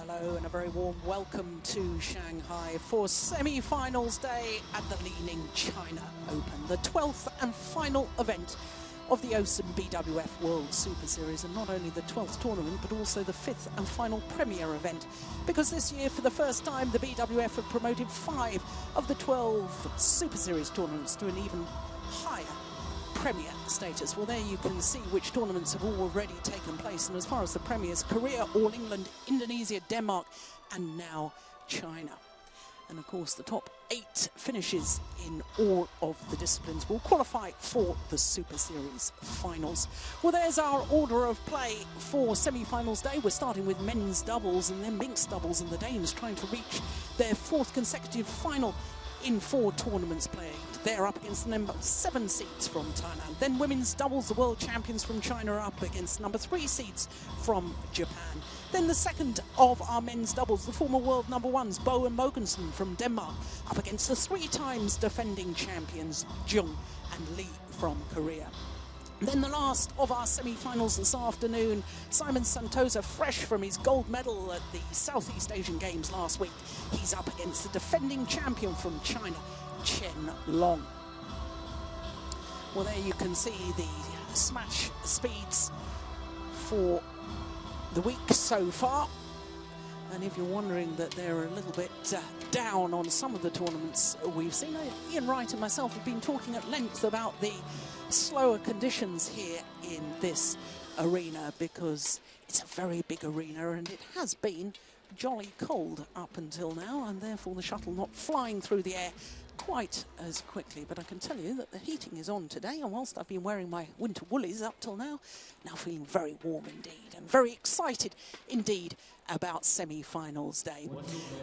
Hello and a very warm welcome to Shanghai for semi-finals day at the Li Ning China Open, the 12th and final event of the OSIM BWF World Superseries, and not only the 12th tournament but also the 5th and final premier event, because this year for the first time the BWF have promoted 5 of the 12 Super Series tournaments to an even higher Premier status. Well, there you can see which tournaments have already taken place, and as far as the premiers, Korea, All England, Indonesia, Denmark, and now China. And of course the top 8 finishes in all of the disciplines will qualify for the Super Series Finals. Well, there's our order of play for semi-finals day. We're starting with men's doubles and then mixed doubles, and the Danes trying to reach their 4th consecutive final in 4 tournaments played. They're up against the number 7 seeds from Thailand. Then women's doubles, the world champions from China are up against number 3 seeds from Japan. Then the second of our men's doubles, the former world number 1s, Bo and Mogensen from Denmark, up against the 3 times defending champions, Jung and Lee from Korea. Then the last of our semi-finals this afternoon, Simon Santosa, fresh from his gold medal at the Southeast Asian Games last week. He's up against the defending champion from China, Chen Long. Well, there you can see the smash speeds for the week so far. And if you're wondering that they're a little bit down on some of the tournaments we've seen, Ian Wright and myself have been talking at length about the slower conditions here in this arena, because it's a very big arena and it has been jolly cold up until now, and therefore the shuttle not flying through the air quite as quickly. But I can tell you that the heating is on today, and whilst I've been wearing my winter woolies up till now feeling very warm indeed and very excited indeed about semi-finals day.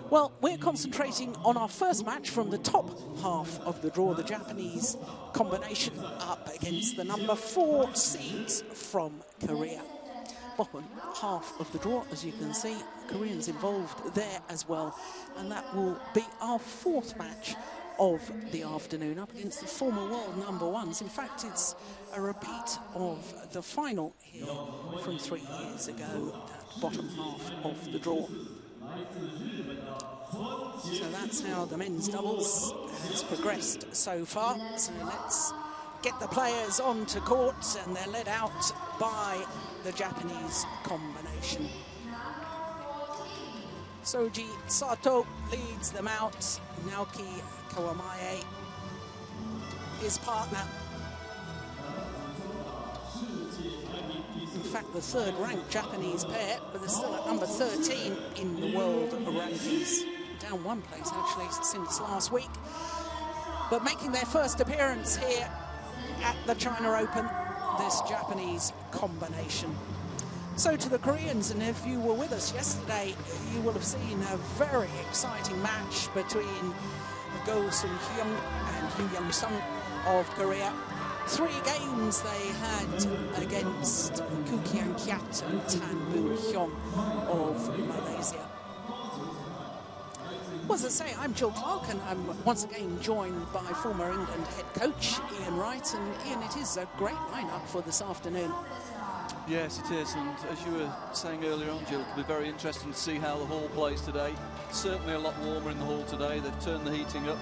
Well, we're concentrating on our first match from the top half of the draw, the Japanese combination up against the number 4 seeds from Korea. Bottom half of the draw, as you can see, Koreans involved there as well, and that will be our 4th match of the afternoon up against the former world number 1s. In fact, it's a repeat of the final here from 3 years ago, that bottom half of the draw. So that's how the men's doubles has progressed so far. So let's get the players onto court, and they're led out by the Japanese combination. Soji Sato leads them out. Naoki Kawamae, his partner. In fact, the 3rd ranked Japanese pair, but they're still at number 13 in the world rankings. Down 1 place actually since last week. But making their first appearance here at the China Open, this Japanese combination. So to the Koreans, and if you were with us yesterday, you will have seen a very exciting match between Go Sung-hyun and Hyu Young-sung of Korea. 3 games they had against Koo Kian-kiat and Tan Boo-hyung of Malaysia. Well, as I say, I'm Jill Clark, and I'm once again joined by former England head coach Ian Wright. And Ian, it is a great lineup for this afternoon. Yes, it is, and as you were saying earlier on, Jill, it'll be very interesting to see how the hall plays today. Certainly a lot warmer in the hall today. They've turned the heating up.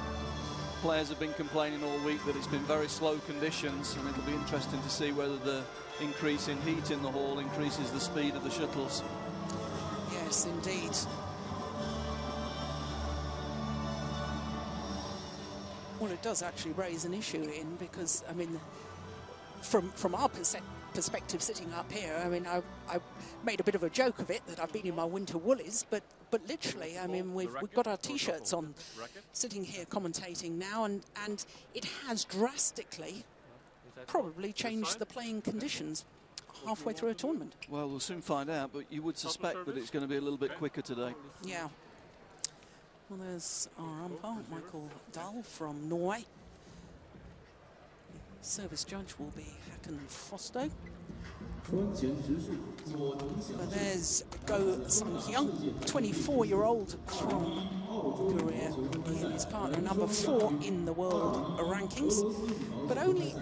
Players have been complaining all week that it's been very slow conditions, and it'll be interesting to see whether the increase in heat in the hall increases the speed of the shuttles. Yes, indeed. Well, it does actually raise an issue, in because, I mean, from our perspective sitting up here, I mean, I made a bit of a joke of it that I've been in my winter woolies, but literally, I mean, we've got our T-shirts on sitting here commentating now, and it has drastically probably changed the playing conditions halfway through a tournament. Well, we'll soon find out, but you would suspect that it's going to be a little bit quicker today. Yeah. Well, there's our umpire, Michael Dahl from Norway. Service judge will be Hakan Frosto. But there's Go Sung-hyun, 24-year-old from career. He and his partner number 4 in the world rankings, but only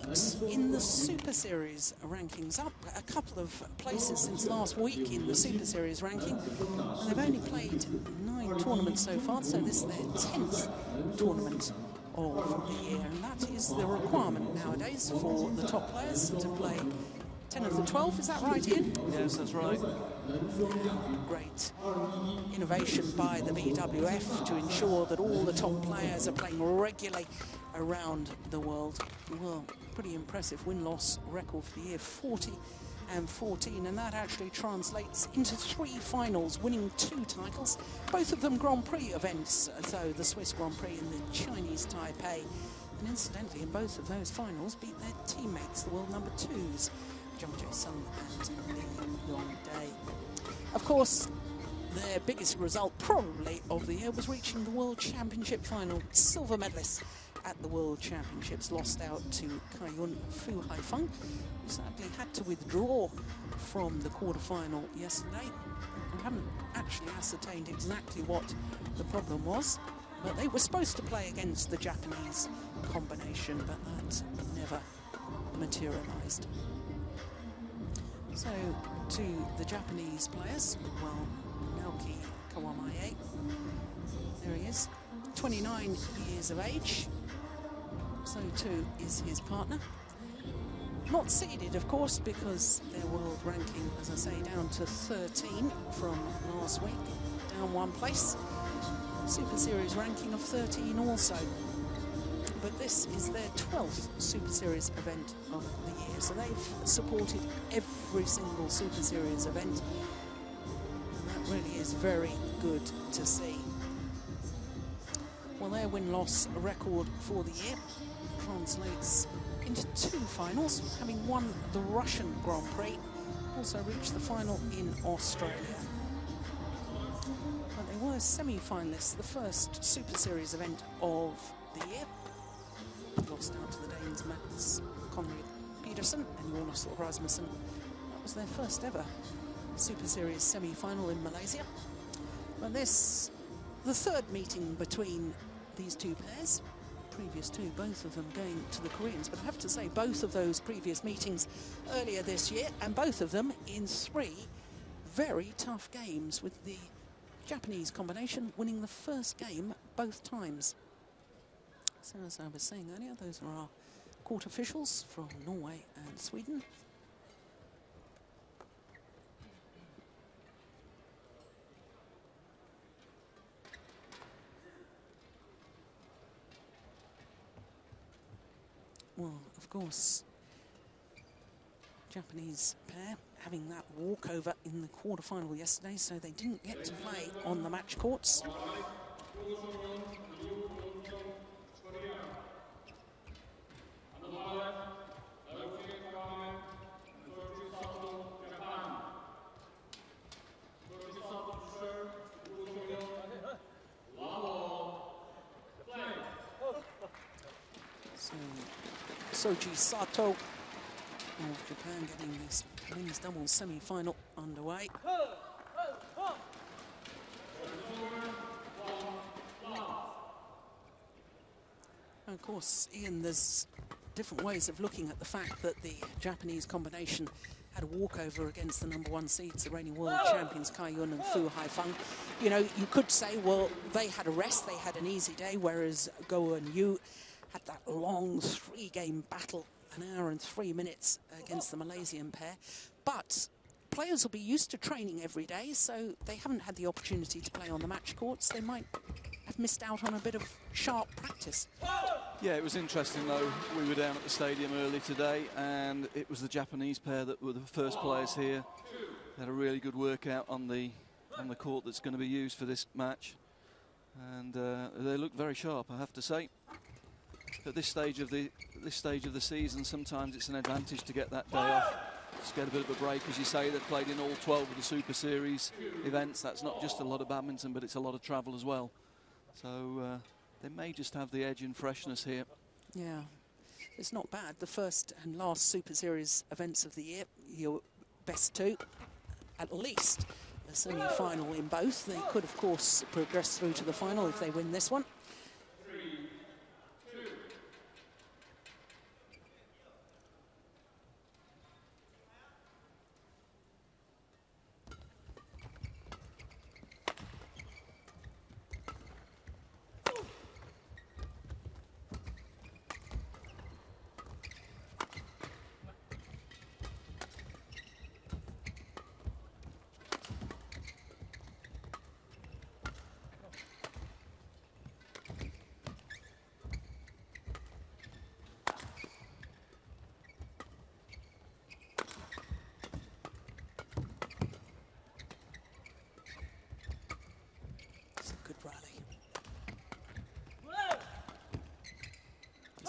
8 in the Super Series rankings, up a couple of places since last week in the Super Series ranking. And they've only played 9 tournaments so far, so this is their 10th tournament of the year, and that is the requirement nowadays for the top players to play 10 of the 12. Is that right, Ian? Yes, that's right. Great innovation by the BWF to ensure that all the top players are playing regularly around the world. Well, pretty impressive win-loss record for the year, 40 and 14, and that actually translates into 3 finals, winning 2 titles, both of them Grand Prix events, so the Swiss Grand Prix and the Chinese Taipei. And incidentally, in both of those finals, beat their teammates, the world number 2s, Zhang Jae-sung and Li Yongdae. Of course, their biggest result probably of the year was reaching the World Championship final. Silver medalists at the World Championships, lost out to Kaiyun Fu Haifeng, who sadly had to withdraw from the quarterfinal yesterday. I haven't actually ascertained exactly what the problem was, but they were supposed to play against the Japanese combination, but that never materialized. So, to the Japanese players, well, Naoki Kawamae, there he is, 29 years of age, so too is his partner. Not seeded, of course, because their world ranking, as I say, down to 13 from last week, down 1 place. Super Series ranking of 13 also. But this is their 12th Super Series event of the year, so they've supported every single Super Series event. And that really is very good to see. Well, their win-loss record for the year translates into 2 finals, having won the Russian Grand Prix, also reached the final in Australia. But they were semi-finalists, the first Super Series event of the year. Lost out to the Danes Mats Conrad Peterson and Jonas Rasmussen. That was their first ever Super Series semi-final in Malaysia. But this, the 3rd meeting between these 2 pairs. Previous to both of them going to the Koreans, but I have to say both of those previous meetings earlier this year, and both of them in 3 very tough games, with the Japanese combination winning the first game both times. So as I was saying earlier, those are our court officials from Norway and Sweden. Well, of course, Japanese pair having that walkover in the quarterfinal yesterday, so they didn't get to play on the match courts. Soji Sato of Japan getting this men's doubles semi-final underway. And of course, Ian, there's different ways of looking at the fact that the Japanese combination had a walkover against the number 1 seeds, the reigning world champions Kaiyun and Fu Haifeng. You know, you could say, well, they had a rest, they had an easy day, whereas Go and Yu had that long 3-game battle, 1 hour and 3 minutes against the Malaysian pair. But players will be used to training every day, so they haven't had the opportunity to play on the match courts. They might have missed out on a bit of sharp practice. Yeah, it was interesting though. We were down at the stadium early today, and it was the Japanese pair that were the first players here. They had a really good workout on the court that's going to be used for this match, and they looked very sharp, I have to say. At this stage of the season, sometimes it's an advantage to get that day off, just get a bit of a break. As you say, they've played in all 12 of the Super Series events. That's not just a lot of badminton, but it's a lot of travel as well. So they may just have the edge in freshness here. Yeah, it's not bad. The first and last Super Series events of the year, your best 2, at least a semi-final in both. They could, of course, progress through to the final if they win this one.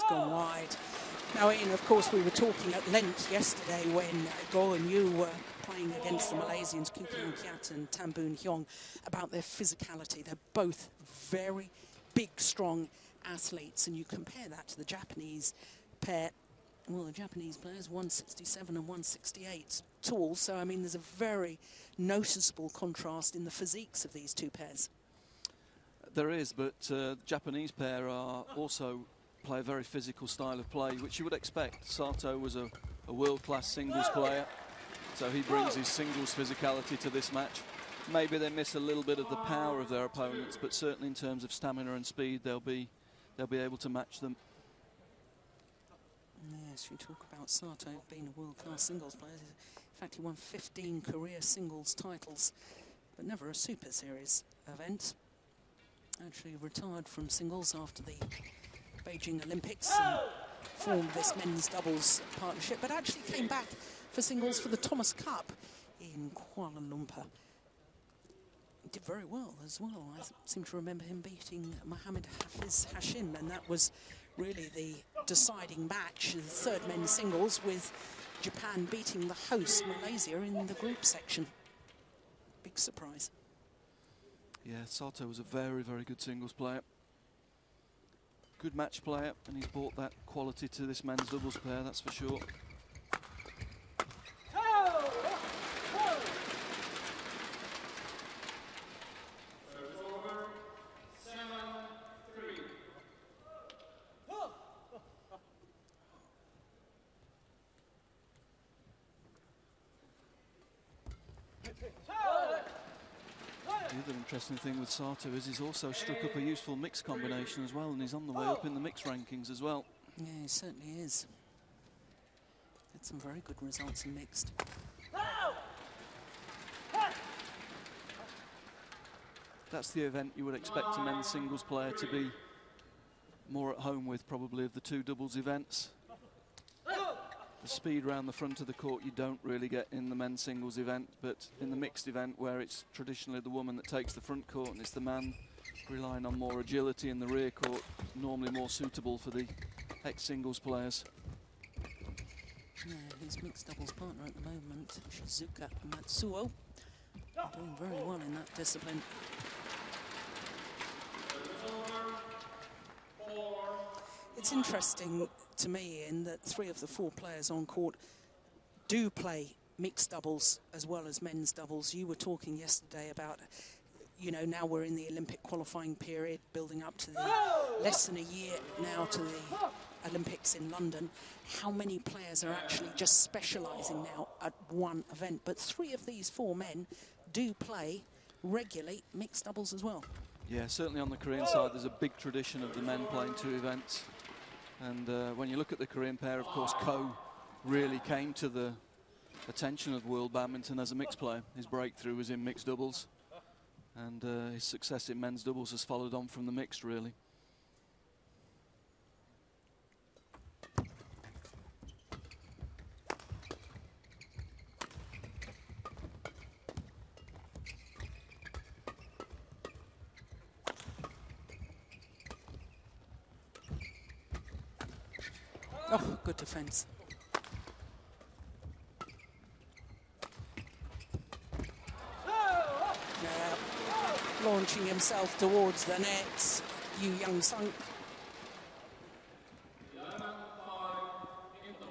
Gone wide. Now, Ian, of course, we were talking at length yesterday when Go and you were playing against the Malaysians, Koo Kian Kiat and Tan Boon Hyong, about their physicality. They're both very big, strong athletes, and you compare that to the Japanese pair. Well, the Japanese players, 167 and 168 tall, so, I mean, there's a very noticeable contrast in the physiques of these two pairs. There is, but the Japanese pair are also play a very physical style of play, which you would expect. Sato was a world-class singles player, so he brings his singles physicality to this match. Maybe they miss a little bit of the power of their opponents, but certainly in terms of stamina and speed, they'll be able to match them. Yes, you talk about Sato being a world-class singles player. In fact, he won 15 career singles titles, but never a Super Series event. Actually retired from singles after the Beijing Olympics and formed this men's doubles partnership, but actually came back for singles for the Thomas Cup in Kuala Lumpur. He did very well as well. I seem to remember him beating Mohamed Hafiz Hashim, and that was really the deciding match, the third men's singles, with Japan beating the host Malaysia in the group section. Big surprise. Yeah, Sato was a very, very good singles player. Good match player, and he's brought that quality to this men's doubles pair, that's for sure. The other interesting thing with Sato is he's also struck up a useful mixed combination as well, and he's on the way up in the mixed rankings as well. Yeah, he certainly is. Had some very good results in mixed. That's the event you would expect a men's singles player to be more at home with, probably, of the two doubles events. The speed around the front of the court you don't really get in the men's singles event, but in the mixed event, where it's traditionally the woman that takes the front court and it's the man relying on more agility in the rear court, normally more suitable for the ex-singles players. Yeah, his mixed doubles partner at the moment, Shizuka Matsuo, doing very well in that discipline. It's interesting to me in that 3 of the 4 players on court do play mixed doubles as well as men's doubles. You were talking yesterday about, you know, now we're in the Olympic qualifying period, building up to the less than a year now to the Olympics in London. How many players are actually just specialising now at one event? But 3 of these 4 men do play regularly mixed doubles as well. Yeah, certainly on the Korean side, there's a big tradition of the men playing 2 events. And when you look at the Korean pair, of course, Ko really came to the attention of world badminton as a mixed player. His breakthrough was in mixed doubles, and his success in men's doubles has followed on from the mixed, really. Oh, good defence. Launching himself towards the net, Yu Young-sung.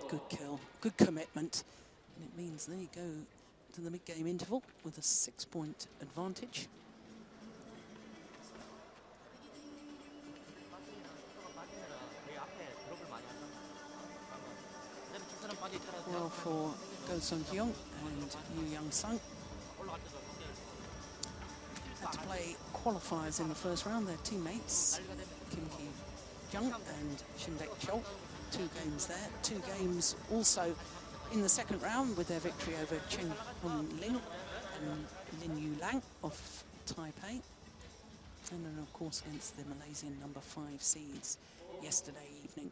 Good kill, good commitment. And it means they go to the mid-game interval with a 6-point advantage. Well, for Go Sung-hyung and Yu Young-sung, had to play qualifiers in the first round. Their teammates, Kim Ki-jung and Shin-Dek Chol, 2 games there. 2 games also in the second round with their victory over Cheng Hun-ling and Lin Yu-lang of Taipei. And then, of course, against the Malaysian number 5 seeds yesterday evening.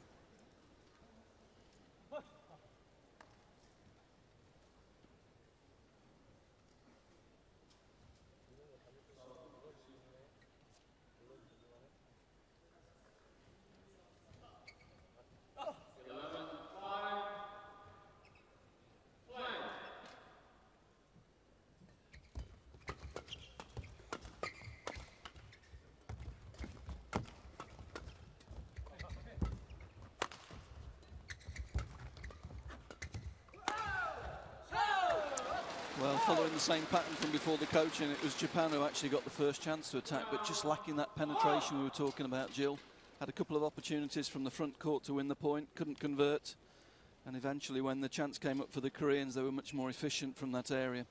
Well, following the same pattern from before the coaching, it was Japan who actually got the first chance to attack, but just lacking that penetration we were talking about, Jill. Had a couple of opportunities from the front court to win the point, couldn't convert. And eventually, when the chance came up for the Koreans, they were much more efficient from that area.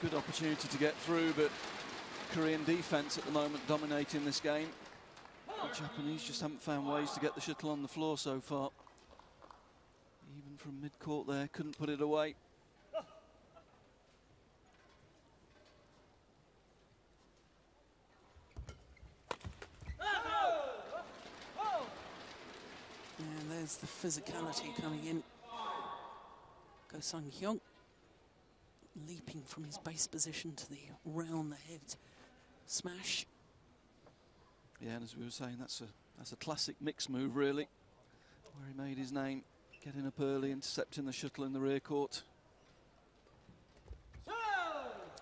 Good opportunity to get through, but Korean defense at the moment dominating this game. The Japanese just haven't found ways to get the shuttle on the floor so far. Even from mid-court there, couldn't put it away. And there's the physicality coming in. Go Sung-hyung leaping from his base position to the round the head smash. Yeah, and as we were saying, that's a classic mix move, really, where he made his name, getting up early, intercepting the shuttle in the rear court. Oh,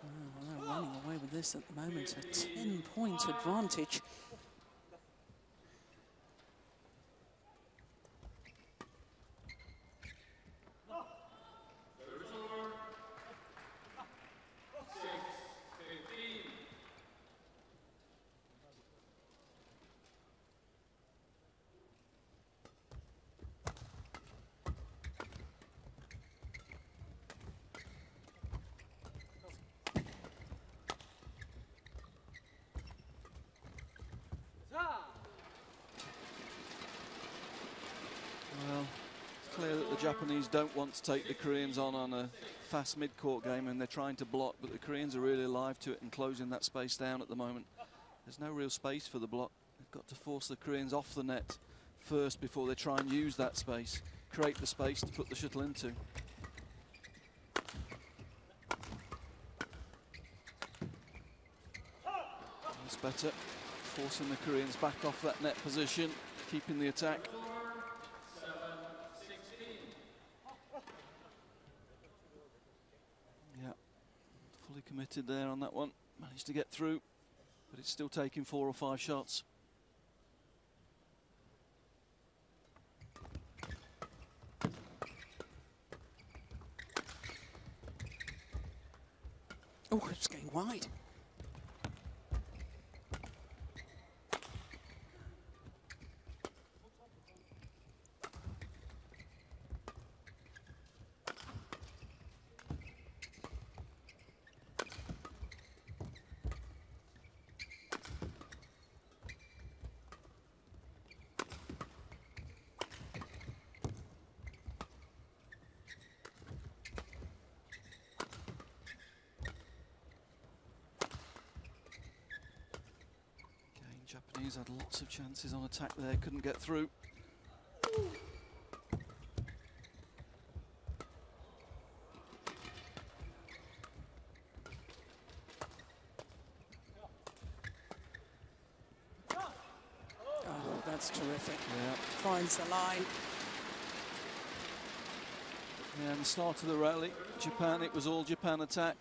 well, they're running away with this at the moment, a 10-point advantage. Japanese don't want to take the Koreans on a fast mid-court game, and they're trying to block, but the Koreans are really alive to it and closing that space down at the moment. There's no real space for the block. They've got to force the Koreans off the net first before they try and use that space, create the space to put the shuttle into. That's better, forcing the Koreans back off that net position, keeping the attack. Committed there on that one, managed to get through, but it's still taking 4 or 5 shots. Oh, it's going wide. Japanese had lots of chances on attack there, couldn't get through. That's terrific. Yeah. Finds the line. Yeah, and the start of the rally, Japan, it was all Japan attack.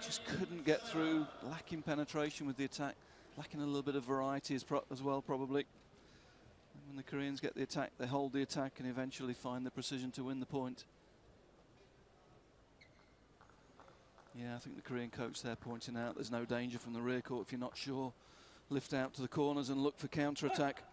Just couldn't get through, lacking penetration with the attack, lacking a little bit of variety as well, probably. And when the Koreans get the attack, they hold the attack and eventually find the precision to win the point. Yeah, I think the Korean coach there pointing out there's no danger from the rear court if you're not sure. Lift out to the corners and look for counter-attack.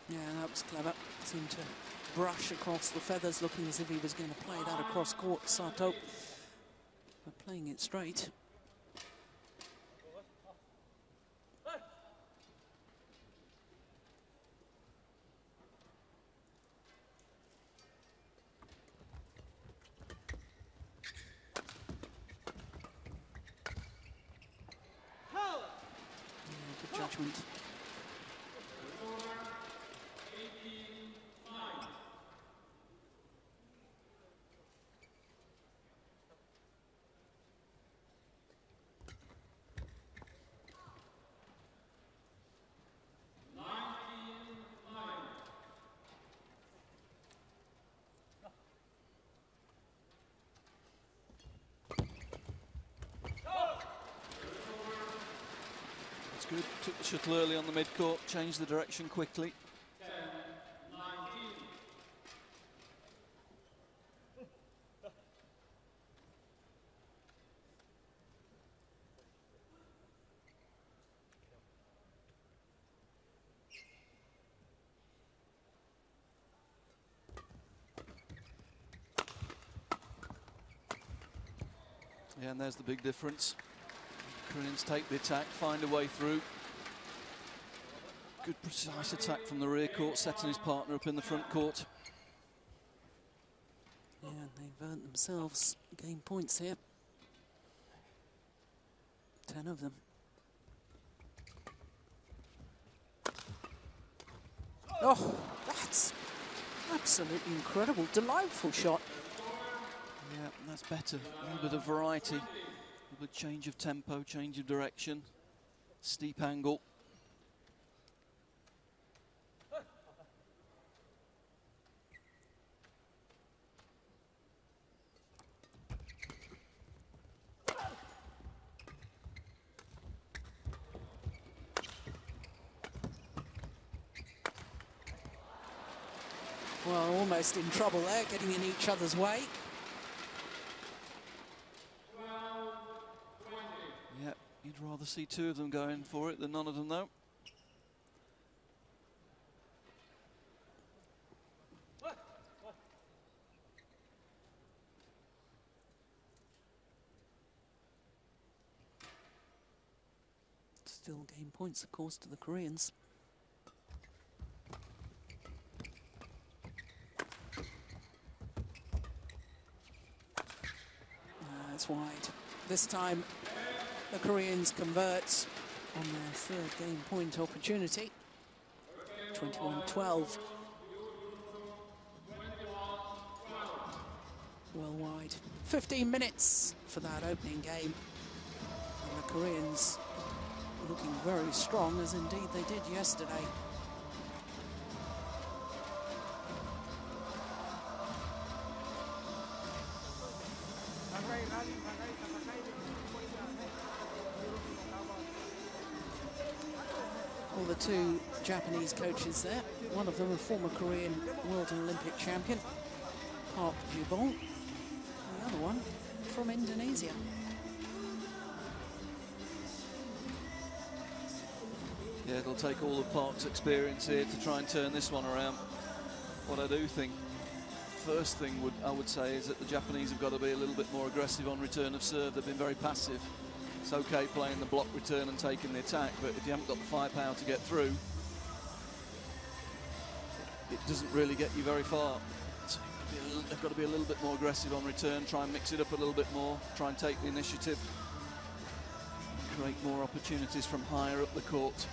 Yeah, that was clever. Seemed to brush across the feathers, looking as if he was going to play that across court, Sato. But playing it straight. Yeah, good judgment. Good. Took the shuttle early on the mid-court, changed the direction quickly. Yeah, and there's the big difference. Koreans take the attack, find a way through. Good precise attack from the rear court, setting his partner up in the front court. Yeah, they've earned themselves game points here. 10 of them. Oh, that's absolutely incredible. Delightful shot. Yeah, that's better. A little bit of variety. A little bit change of tempo, change of direction. Steep angle. Well, almost in trouble there, getting in each other's way. Yeah, you'd rather see two of them going for it than none of them, though. Still game points, of course, to the Koreans. It's wide. This time, the Koreans convert on their third game point opportunity. 21-12. Well wide. 15 minutes for that opening game. And the Koreans looking very strong, as indeed they did yesterday. Well, the two Japanese coaches there, one of them a former Korean World and Olympic champion, Park Jubong, the other one from Indonesia. Yeah, it'll take all of Park's experience here to try and turn this one around. What I do think, first thing I would say is that the Japanese have got to be a little bit more aggressive on return of serve. They've been very passive. It's okay playing the block return and taking the attack, but if you haven't got the firepower to get through, it doesn't really get you very far. So they've got to be a little bit more aggressive on return, try and mix it up a little bit more, try and take the initiative, create more opportunities from higher up the court.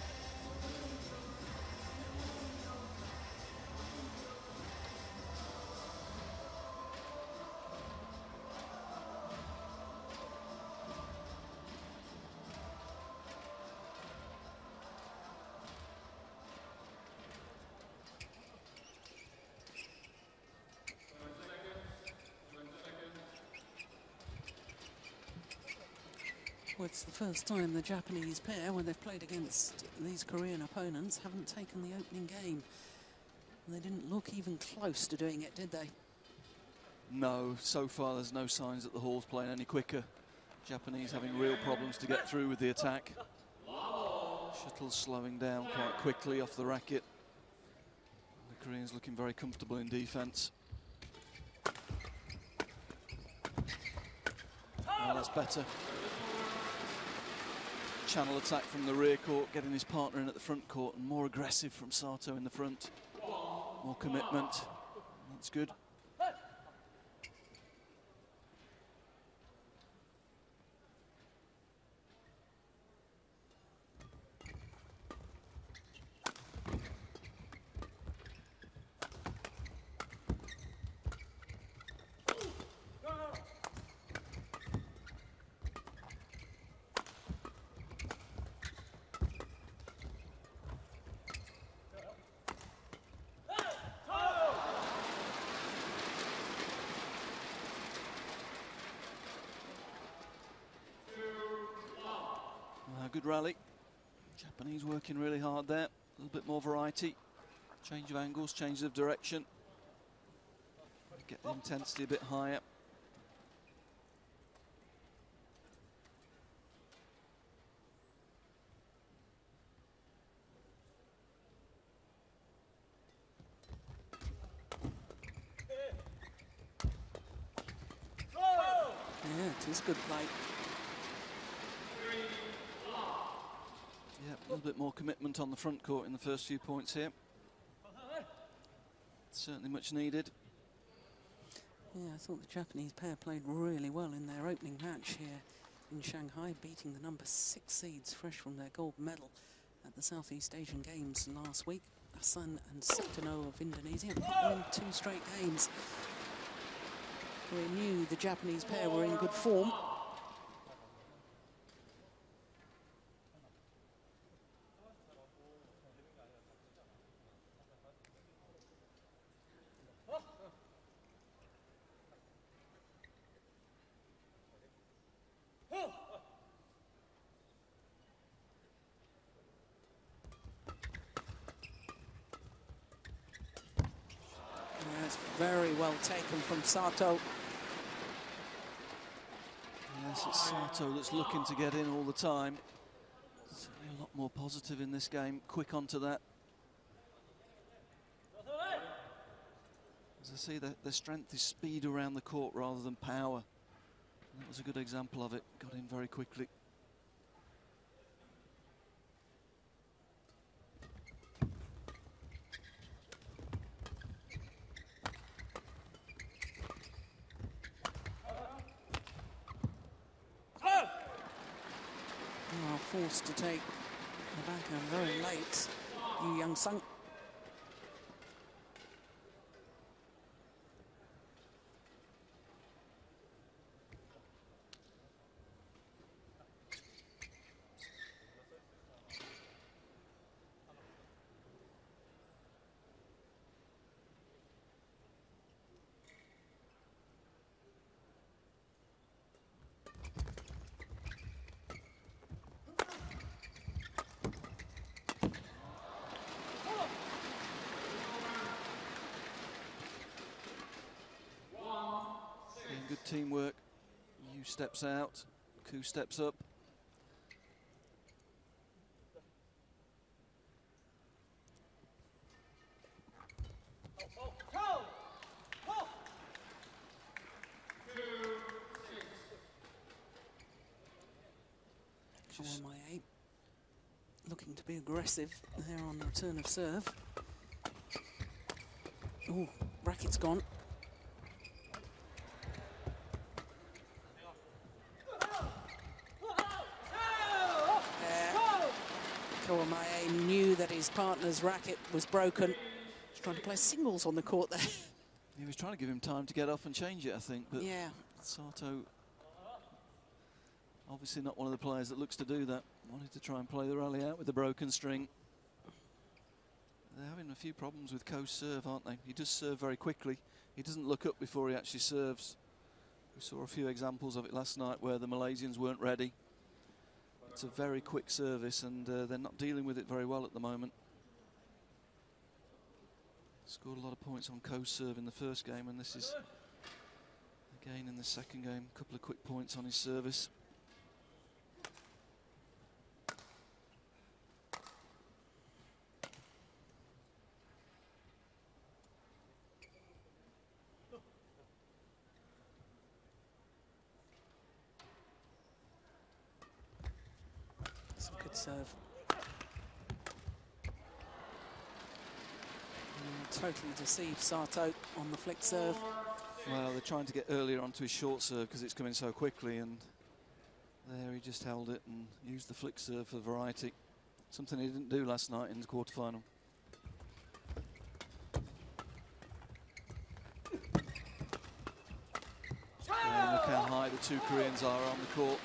Well, it's the first time the Japanese pair, when they've played against these Korean opponents, haven't taken the opening game. And they didn't look even close to doing it, did they? No, so far there's no signs that the Hall's playing any quicker. Japanese having real problems to get through with the attack. Shuttle slowing down quite quickly off the racket. The Koreans looking very comfortable in defence. Oh, that's better. Channel attack from the rear court, getting his partner in at the front court, and more aggressive from Sato in the front. More commitment. That's good. Good rally. Japanese working really hard there. A little bit more variety. Change of angles, change of direction. Get the intensity a bit higher. Yeah, it is good play. A little bit more commitment on the front court in the first few points here. Certainly much needed. Yeah, I thought the Japanese pair played really well in their opening match here in Shanghai, beating the number 6 seeds fresh from their gold medal at the Southeast Asian Games last week. Hassan and Septino of Indonesia put them in 2 straight games. We knew the Japanese pair were in good form. Very well taken from Sato. Yes, it's Sato that's looking to get in all the time. Certainly a lot more positive in this game, quick onto that. As I see, their strength is speed around the court rather than power. And that was a good example of it, got in very quickly. Forced to take the backhand very late, Yu Young-sung. Good teamwork. Yu steps out, Ku steps up. Looking to be aggressive there on the return of serve. Oh, racket's gone. Kawamae knew that his partner's racket was broken. He's trying to play singles on the court there. He was trying to give him time to get off and change it, I think. But yeah. Sato, obviously not one of the players that looks to do that. Wanted to try and play the rally out with the broken string. They're having a few problems with Ko's serve, aren't they? He does serve very quickly. He doesn't look up before he actually serves. We saw a few examples of it last night where the Malaysians weren't ready. It's a very quick service, and they're not dealing with it very well at the moment. Scored a lot of points on Ko's serve in the first game, and this is again in the second game. A couple of quick points on his service. Good serve. Totally deceived Sato on the flick serve. Well, they're trying to get earlier onto his short serve because it's coming so quickly, and there he just held it and used the flick serve for variety. Something he didn't do last night in the quarterfinal. And look how high the two Koreans are on the court.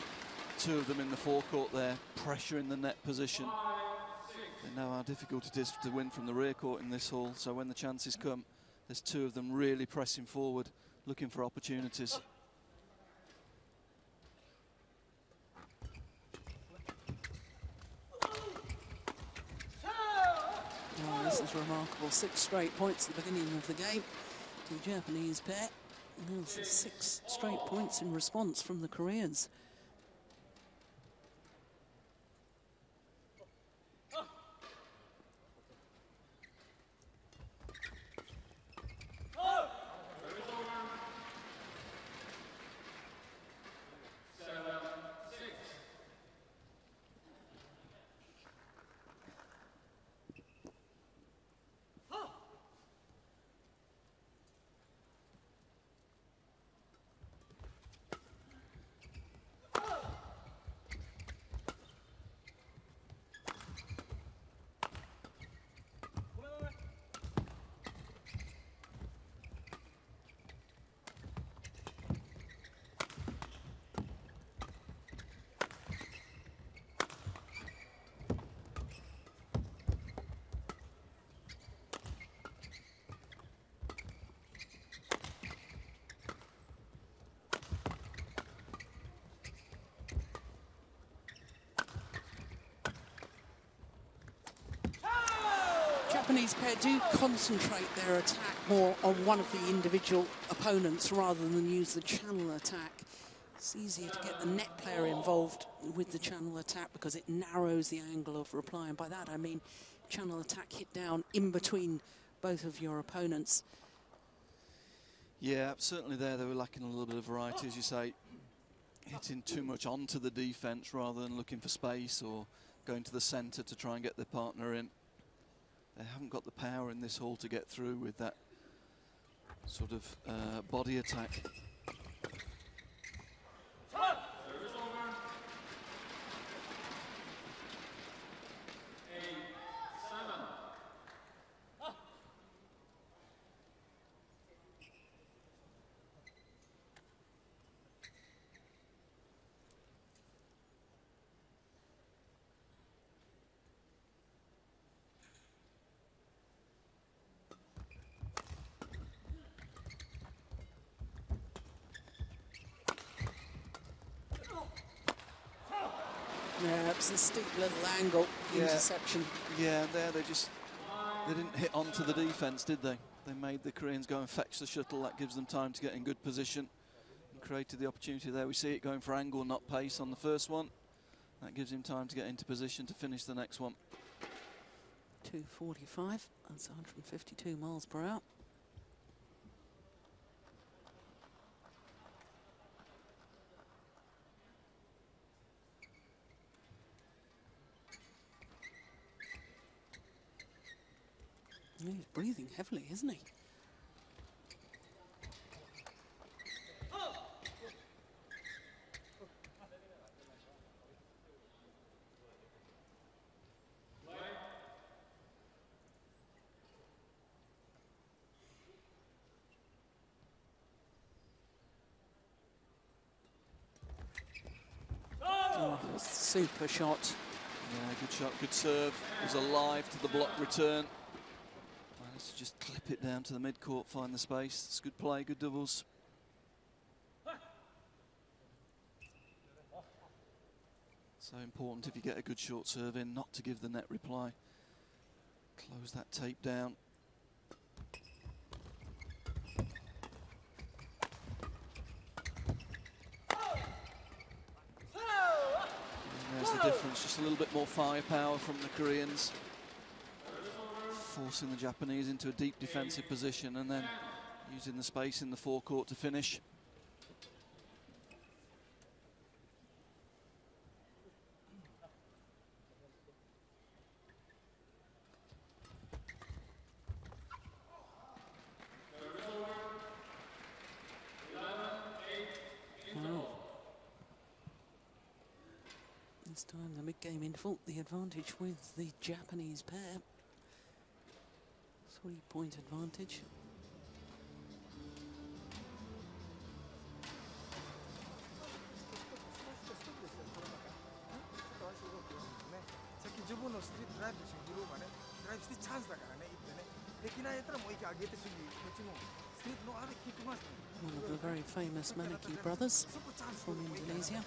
Two of them in the forecourt there, pressuring the net position. They know how difficult it is to win from the rear court in this hall, so when the chances come, there's two of them really pressing forward, looking for opportunities. Oh, this is remarkable. 6 straight points at the beginning of the game to the Japanese pair. Oh, 6 straight points in response from the Koreans. Japanese pair do concentrate their attack more on one of the individual opponents rather than use the channel attack. It's easier to get the net player involved with the channel attack because it narrows the angle of reply, and by that I mean channel attack hit down in between both of your opponents. Yeah, certainly there they were lacking a little bit of variety, as you say, hitting too much onto the defence rather than looking for space or going to the centre to try and get their partner in. They haven't got the power in this hall to get through with that sort of body attack. Yeah, it was a steep little angle interception. Yeah, and there they didn't hit onto the defence, did they? They made the Koreans go and fetch the shuttle. That gives them time to get in good position and created the opportunity there. We see it going for angle, not pace on the first one. That gives him time to get into position to finish the next one. 245, that's 152 miles per hour. He's breathing heavily, isn't he? Super shot. Yeah, good shot, good serve. Was alive to the block return. Managed to just clip it down to the mid-court, find the space. It's good play, good doubles. So important if you get a good short serve in, not to give the net reply. Close that tape down. And there's the difference, just a little bit more firepower from the Koreans. Forcing the Japanese into a deep defensive position and then using the space in the forecourt to finish. This time the mid-game interval, the advantage with the Japanese pair. 3-point advantage. One of the very famous Manaki brothers from Indonesia.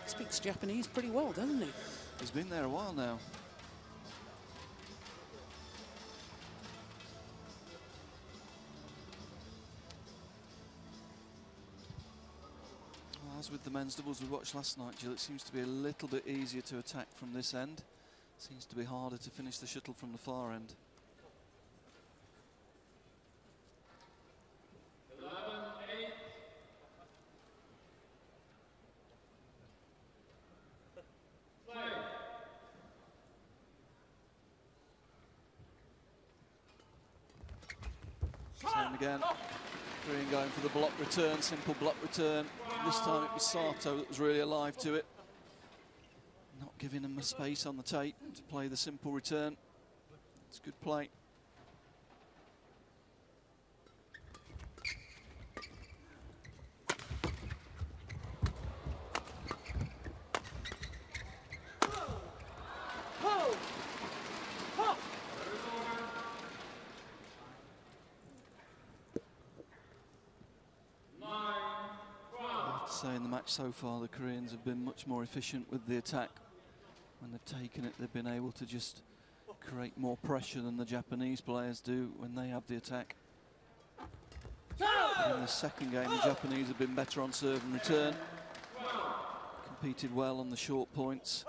Speaks Japanese pretty well, doesn't he? He's been there a while now. Well, as with the men's doubles we watched last night, Jill, it seems to be a little bit easier to attack from this end. Seems to be harder to finish the shuttle from the far end. Again, Korean going for the block return, simple block return. This time it was Sato that was really alive to it. Not giving him a space on the tape to play the simple return. It's good play. In the match so far, the Koreans have been much more efficient with the attack. When they've taken it, they've been able to just create more pressure than the Japanese players do when they have the attack. In the second game, the Japanese have been better on serve and return. Competed well on the short points.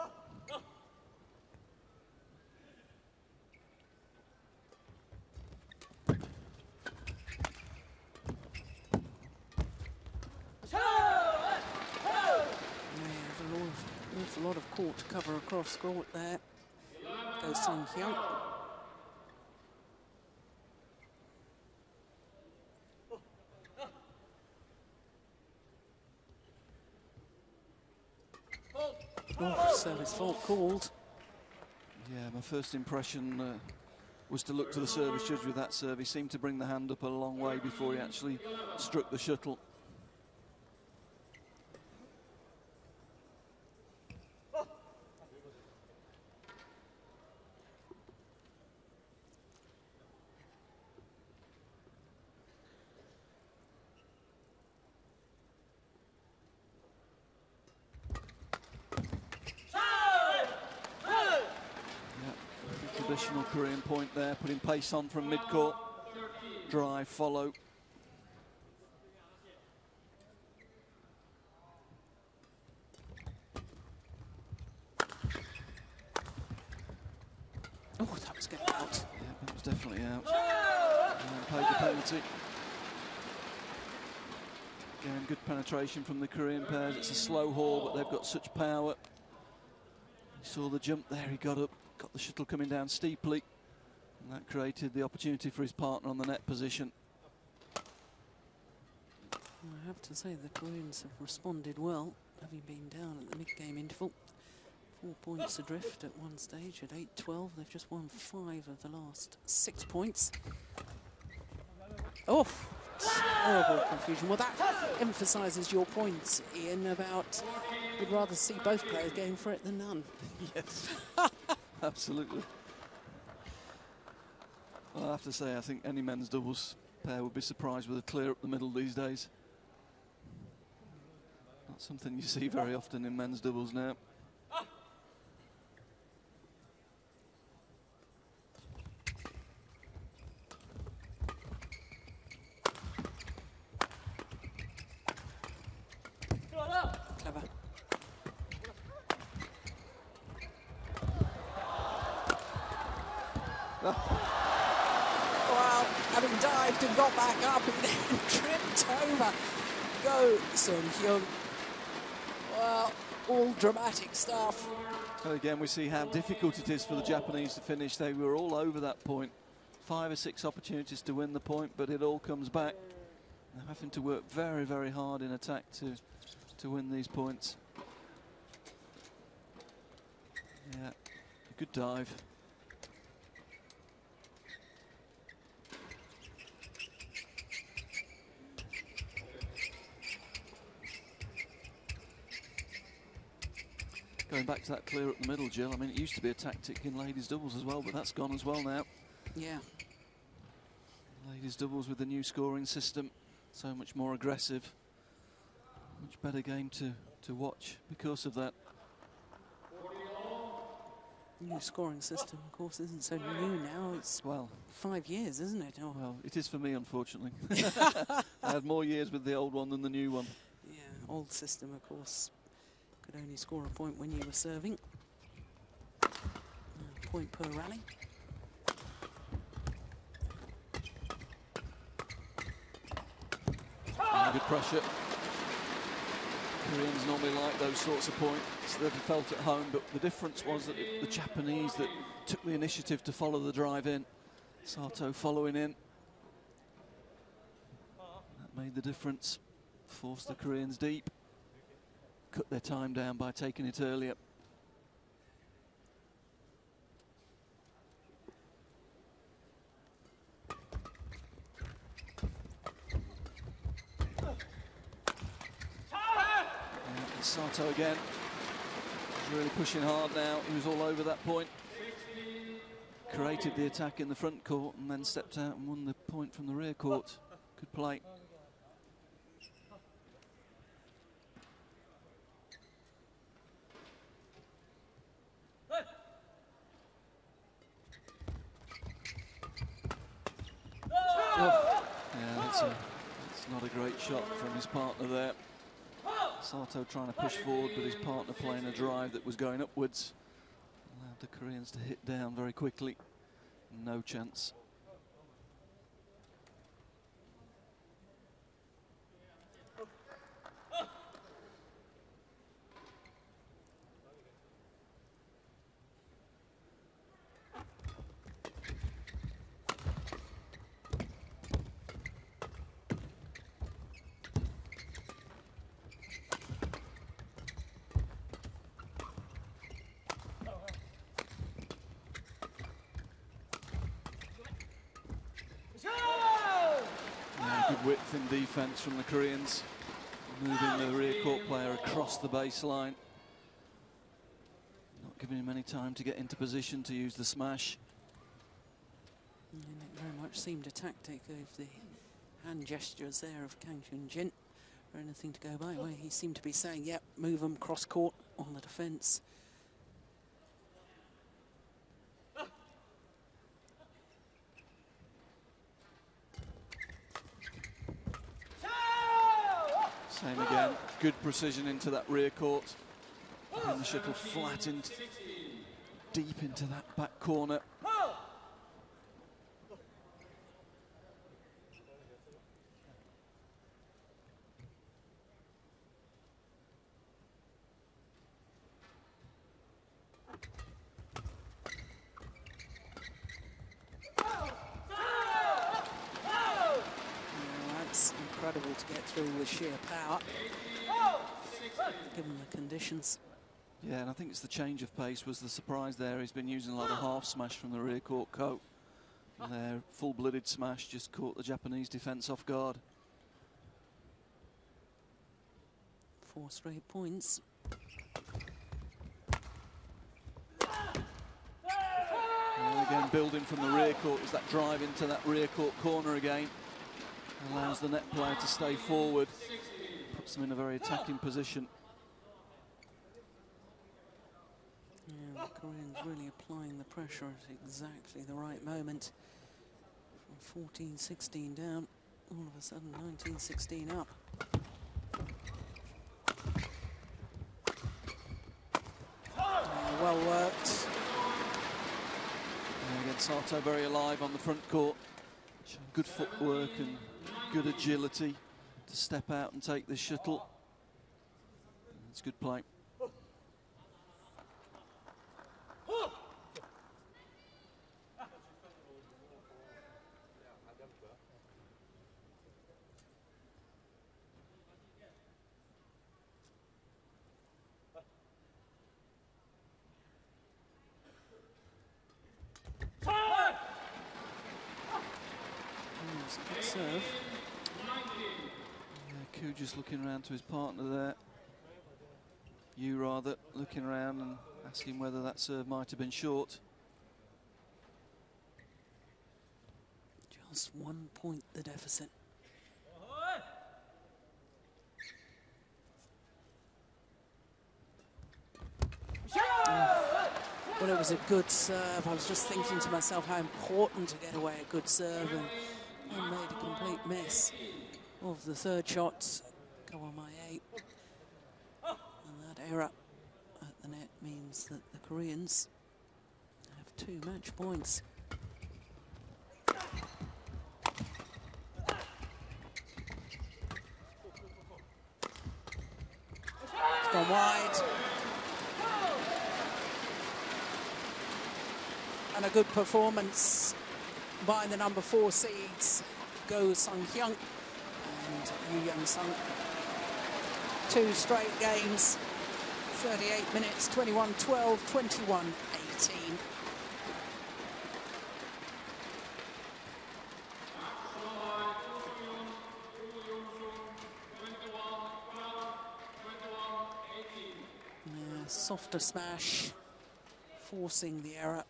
A lot of court to cover across court there. Goes Sung Hyun. Oh, service fault called. Yeah, my first impression was to look to the service judge with that serve. He seemed to bring the hand up a long way before he actually struck the shuttle. Traditional Korean point there, putting pace on from mid-court. Drive, follow. Oh, that was getting out. Yeah, that was definitely out. And paid the penalty. Again, good penetration from the Korean pairs. It's a slow haul, but they've got such power. He saw the jump there, he got up. Got the shuttle coming down steeply, and that created the opportunity for his partner on the net position. I have to say the Koreans have responded well, having been down at the mid-game interval. 4 points adrift at one stage at 8-12. They've just won 5 of the last 6 points. Oh, Terrible confusion. Well, that emphasises your point, Ian, about you'd rather see both players going for it than none. Yes, absolutely. Well, I have to say, I think any men's doubles pair would be surprised with a clear up the middle these days. Not something you see very often in men's doubles now. Clever. Well, having dived and got back up and then tripped over. Go, Sun Hyun. Well, all dramatic stuff. And again, we see how difficult it is for the Japanese to finish. They were all over that point. 5 or 6 opportunities to win the point, but it all comes back. They're having to work very, very hard in attack to win these points. Yeah, good dive. Going back to that clear up the middle, Jill, I mean, it used to be a tactic in ladies' doubles as well, but that's gone as well now. Yeah. Ladies' doubles with the new scoring system, so much more aggressive. Much better game to watch because of that. New scoring system, of course, isn't so new now. It's, well, 5 years, isn't it? Oh. Well, it is for me, unfortunately. I had more years with the old one than the new one. Yeah, old system, of course. Could only score a point when you were serving. Point per rally. Good pressure. Koreans normally like those sorts of points that are felt at home, but the difference was that the Japanese that took the initiative to follow the drive in. Sato following in. That made the difference. Forced the Koreans deep. Cut their time down by taking it earlier. Sato again. He's really pushing hard now. He was all over that point. Created the attack in the front court and then stepped out and won the point from the rear court. Good play. Oh. Yeah, that's not a great shot from his partner there. Sato trying to push forward, but his partner playing a drive that was going upwards. Allowed the Koreans to hit down very quickly. No chance. Good width in defence from the Koreans, moving the rear court player across the baseline. Not giving him any time to get into position to use the smash. And it very much seemed a tactic of the hand gestures there of Kang Chun-jin or anything to go by. Well, he seemed to be saying, yep, move them cross court on the defence. Same again, good precision into that rear court. And the shuttle flattened deep into that back corner. Incredible to get through with sheer power, given the conditions. Yeah, and I think it's the change of pace was the surprise there. He's been using a lot of half smash from the rear court coat. And their full-blooded smash just caught the Japanese defence off guard. 4 straight points. And again, building from the rear court, is that drive into that rear court corner again. Allows the net player to stay forward, puts them in a very attacking position. Yeah, the Koreans really applying the pressure at exactly the right moment. From 14-16 down, all of a sudden 19-16 up. Well worked. And again, Sato very alive on the front court, showing good footwork and good agility to step out and take this shuttle. It's good play. Good serve. Yeah, Ku just looking around to his partner there. You rather looking around and asking whether that serve might have been short. Just 1 point the deficit. Well, it was a good serve. I was just thinking to myself how important to get away a good serve, and made a complete mess of the third shot. Go on my 8. And that error at the net means that the Koreans have 2 match points. It's gone wide. And a good performance by the number 4 seeds, Go Sung-hyun and Yu Young-sung. 2 straight games, 38 minutes, 21-12, 21-18. Softer smash, forcing the error.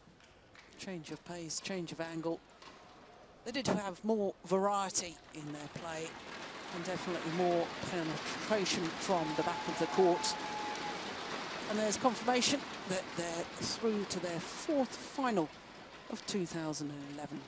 Change of pace, change of angle. They did have more variety in their play and definitely more penetration from the back of the court. And there's confirmation that they're through to their 4th final of 2011.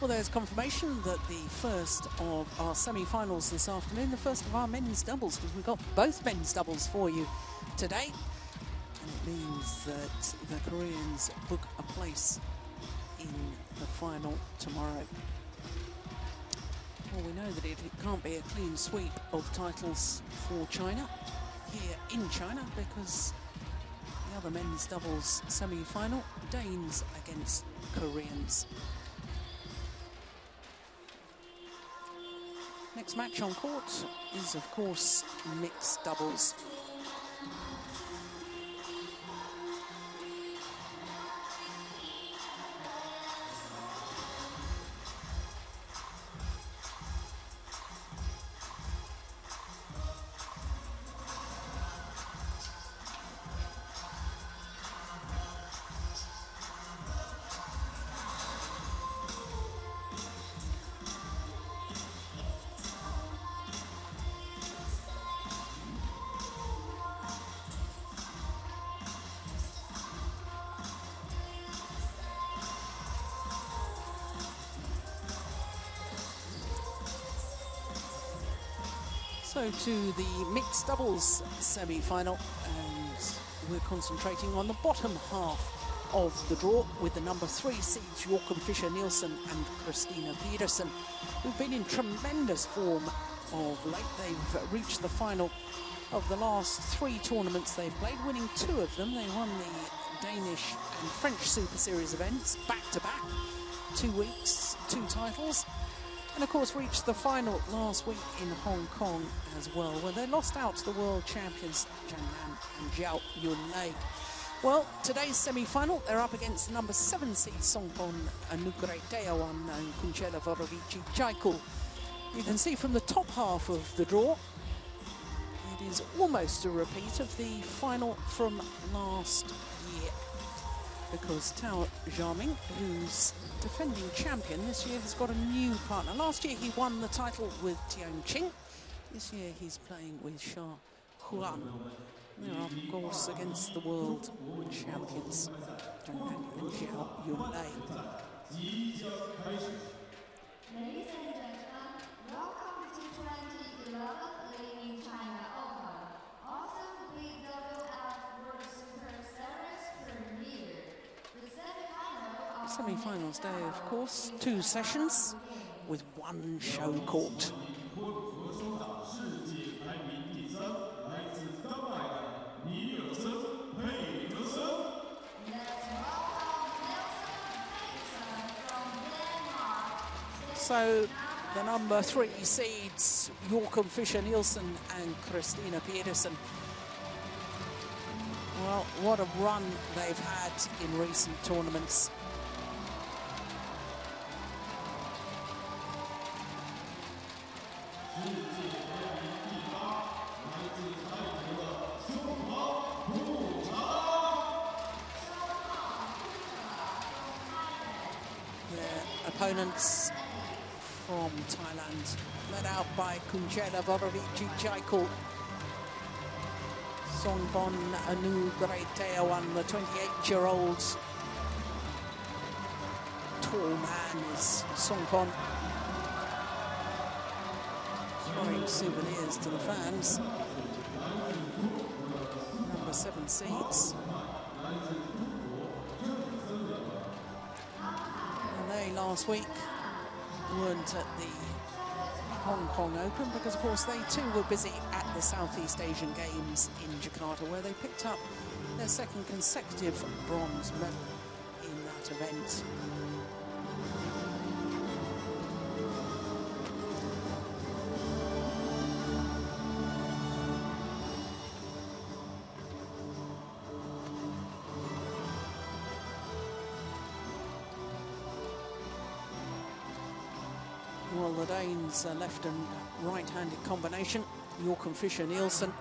Well, there's confirmation that the first of our semi-finals this afternoon, the first of our men's doubles, because we've got both men's doubles for you today. And it means that the Koreans book a place in the final tomorrow. Well, we know that it can't be a clean sweep of titles for China here in China, because the other men's doubles semi-final, Danes against Koreans. Next match on court is, of course, mixed doubles. So to the mixed doubles semi-final, and we're concentrating on the bottom half of the draw with the number 3 seeds Joachim Fischer-Nielsen and Christina Pedersen, who've been in tremendous form of late. They've reached the final of the last 3 tournaments they've played, winning 2 of them. They won the Danish and French Super Series events back-to-back, 2 weeks, 2 titles. And of course reached the final last week in Hong Kong as well, where they lost out to the world champions Zhang Nan and Zhao Yunlei. Well, today's semi-final, they're up against the number 7 seed Songpon Anugrah Deowan and Kunchela Vorovici Jaikul. You can see from the top half of the draw, it is almost a repeat of the final from last year, because Tao Xiaoming, who's defending champion this year, has got a new partner. Last year he won the title with Tian Qing. This year he's playing with Xia Huan. They're of course against the world champions, Zhang Nan and Zhao Yunlei. Ladies and gentlemen, welcome to 2011 Li Ning China Open, OSIM BWF World Superseries premiere. The Semi-finals day, of course, 2 sessions with 1 show court. So the number 3 seeds Joachim Fischer-Nielsen and Christina Pedersen. Well, what a run they've had in recent tournaments. Their opponents from Thailand, led out by Kunchela Vorovici Jaikul. Songpon Anugrah Deowan, the 28-year-old tall man, is Songpon. Throwing souvenirs to the fans. Number 7 seeds. And they last week weren't at the Hong Kong Open because, of course, they too were busy at the Southeast Asian Games in Jakarta, where they picked up their 2nd consecutive bronze medal in that event. Well, the Danes' left and right-handed combination, Joachim Fischer-Nielsen,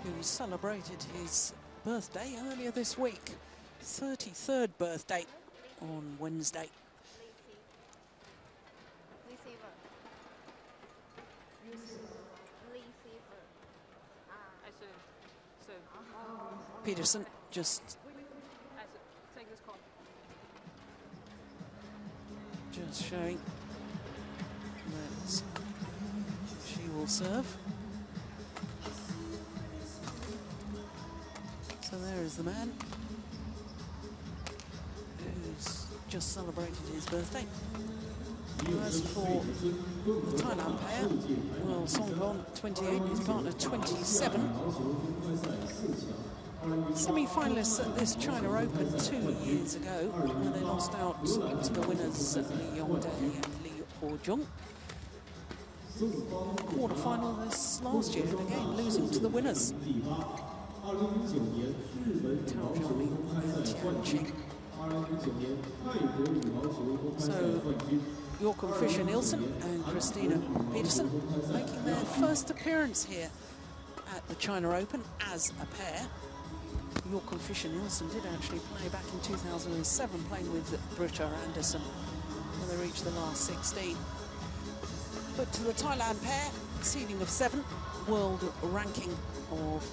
who celebrated his birthday earlier this week, 33rd birthday on Wednesday. Pedersen just showing that she will serve. So there is the man who's just celebrated his birthday. As for the Thailand pair, well, Songpon 28, his partner 27. Semi-finalists at this China Open 2 years ago, where they lost out to the winners Li Yongdae and Li Hojung. Quarter-final this last year, and again losing to the winners, Tao Xiaoming and Tian Qing. So Joachim Fischer-Nielsen and Christina Pedersen making their first appearance here at the China Open as a pair. Joachim Fischer-Nielsen did actually play back in 2007, playing with Britta Anderson, when they reached the last 16. But to the Thailand pair, seeding of 7, world ranking of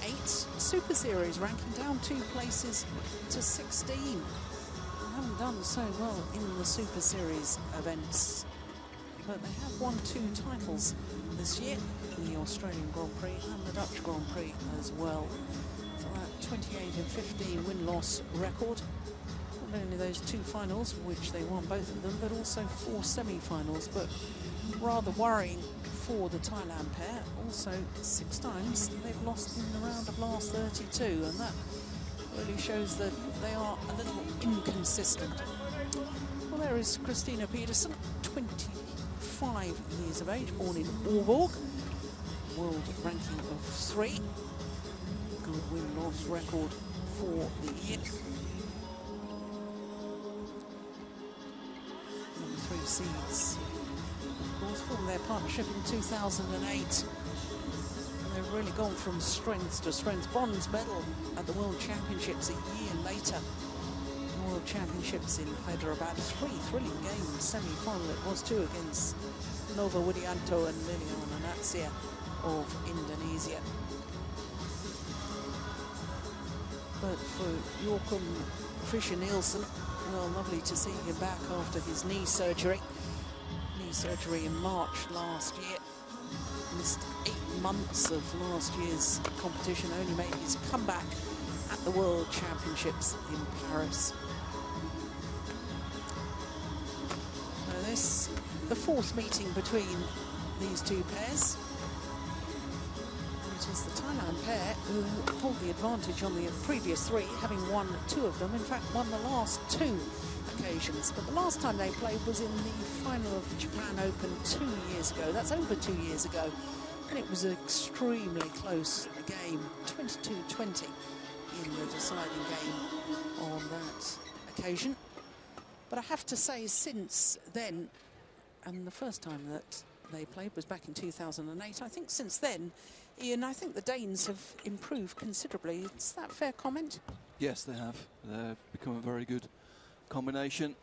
8, Super Series ranking down 2 places to 16. They haven't done so well in the Super Series events but they have won 2 titles this year, the Australian Grand Prix and the Dutch Grand Prix as well. So that 28 and 15 win-loss record. Not only those 2 finals, which they won both of them, but also 4 semi-finals. But rather worrying for the Thailand pair. Also 6 times they've lost in the round of last 32, and that really shows that they are a little inconsistent. Well, there is Christina Pedersen, 25 years of age, born in Aalborg, world ranking of 3. Good win-loss record for the year. Number 3 seeds, of course, formed their partnership in 2008. They've really gone from strength to strength. Bronze medal at the World Championships a year later. World Championships in Hyderabad. 3 thrilling games. Semi-final it was too, against Nova Widianto and Liliana Natsir of Indonesia. But for Joachim Fischer-Nielsen, well, lovely to see him back after his knee surgery. Knee surgery in March last year. Missed 8 months of last year's competition, only made his comeback at the World Championships in Paris. Now this, the 4th meeting between these 2 pairs. It is the Thailand pair who hold the advantage on the previous 3, having won 2 of them. In fact, won the last 2 occasions. But the last time they played was in the final of the Japan Open 2 years ago. That's over 2 years ago. And it was an extremely close game, 22-20 in the deciding game on that occasion. But I have to say, since then, and the first time that they played was back in 2008, I think since then, Ian, I think the Danes have improved considerably. Is that a fair comment? Yes, they have. They've become a very good combination,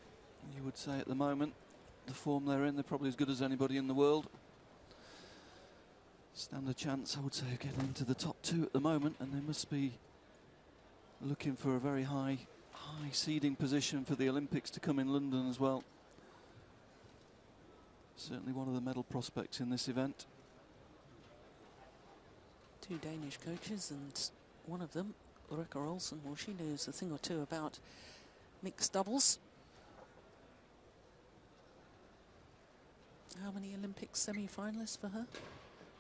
you would say, at the moment. The form they're in, they're probably as good as anybody in the world. Stand a chance, I would say, of getting into the top 2 at the moment, and they must be looking for a very high seeding position for the Olympics to come in London as well. Certainly one of the medal prospects in this event. 2 Danish coaches, and one of them, Ulrika Olsen, well, she knows a thing or 2 about mixed doubles. How many Olympic semi-finalists for her?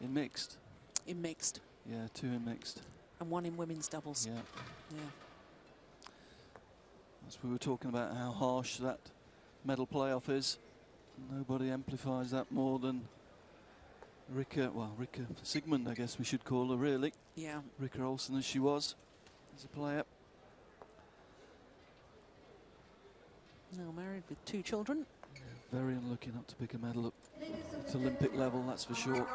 In mixed? In mixed. Yeah, 2 in mixed. And 1 in women's doubles. Yeah. Yeah. As we were talking about how harsh that medal playoff is, nobody amplifies that more than Rika Sigmund, I guess we should call her, really. Yeah. Rika Olsen, as she was as a player. Now married with 2 children. Yeah, very unlucky not to pick a medal up at Olympic level, that's for sure.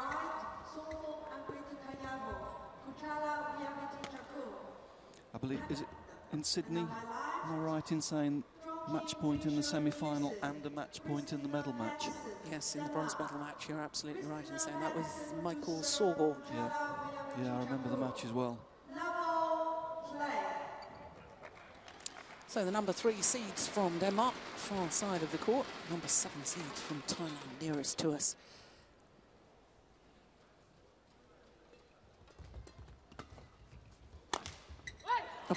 I believe, is it in Sydney? Am I right in saying match point in the semi-final and a match point in the medal match? Yes, in the bronze medal match, you're absolutely right in saying that, with Michael Sorgor. Yeah, I remember the match as well. So the number 3 seeds from Denmark, far side of the court. Number 7 seeds from Thailand, nearest to us. Oh,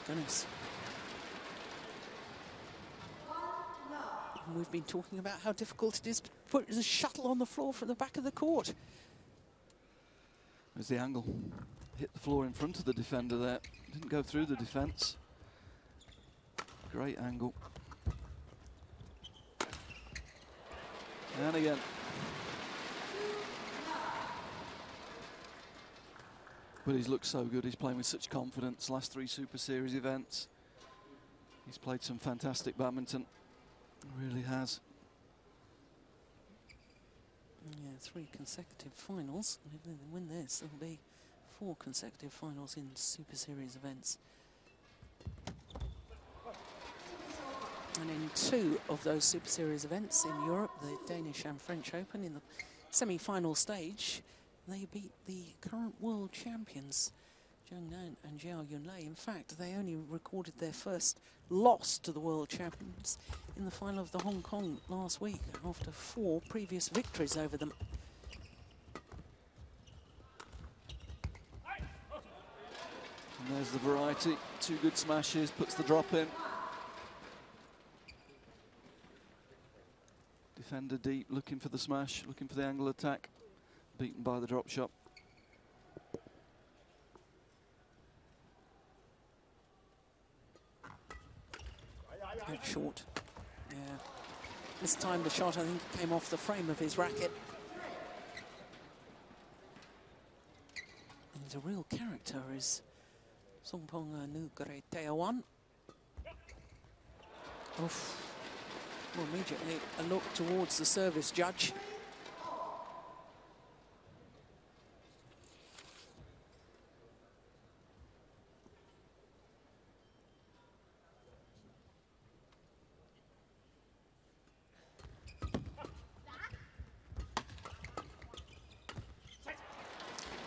goodness. We've been talking about how difficult it is to put the shuttle on the floor from the back of the court. There's the angle. Hit the floor in front of the defender there. Didn't go through the defence. Great angle. And again. But he's looked so good. He's playing with such confidence. Last 3 Super Series events. He's played some fantastic badminton. Really has. Yeah, 3 consecutive finals. If they win this, there'll be 4 consecutive finals in Super Series events. And in 2 of those Super Series events in Europe, the Danish and French Open, in the semi-final stage, they beat the current world champions, Zhang Nan and Zhao Yunlei. In fact, they only recorded their first loss to the world champions in the final of the Hong Kong last week after 4 previous victories over them. And there's the variety. 2 good smashes, puts the drop in. Defender deep, looking for the smash, looking for the angle attack. Beaten by the drop shot. Bit short. Yeah. This time the shot, I think, came off the frame of his racket. And he's a real character, is Songpong Nu Teawan. Oof. Well, immediately a look towards the service judge.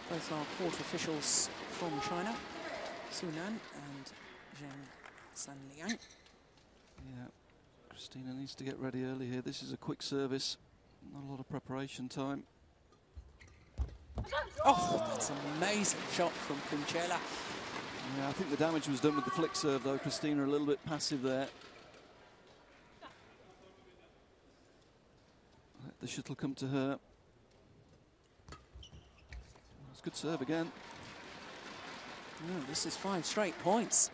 Both our court officials from China, Su Nan and Zhang Sanliang. Yeah, Christina needs to get ready early here. This is a quick service, not a lot of preparation time. Oh, that's an amazing shot from Kunchela. Yeah, I think the damage was done with the flick serve, though. Christina a little bit passive there. Let the shuttle come to her. It's a good serve again. Oh, this is 5 straight points.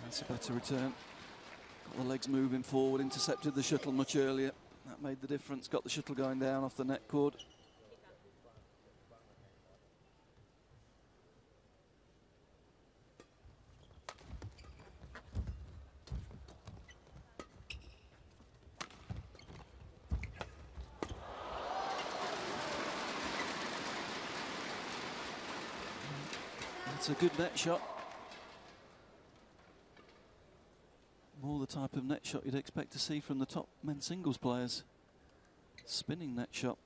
That's a better return. Got the legs moving forward, intercepted the shuttle much earlier. That made the difference, got the shuttle going down off the net cord. That's a good net shot. More the type of net shot you'd expect to see from the top men's singles players. Spinning net shot.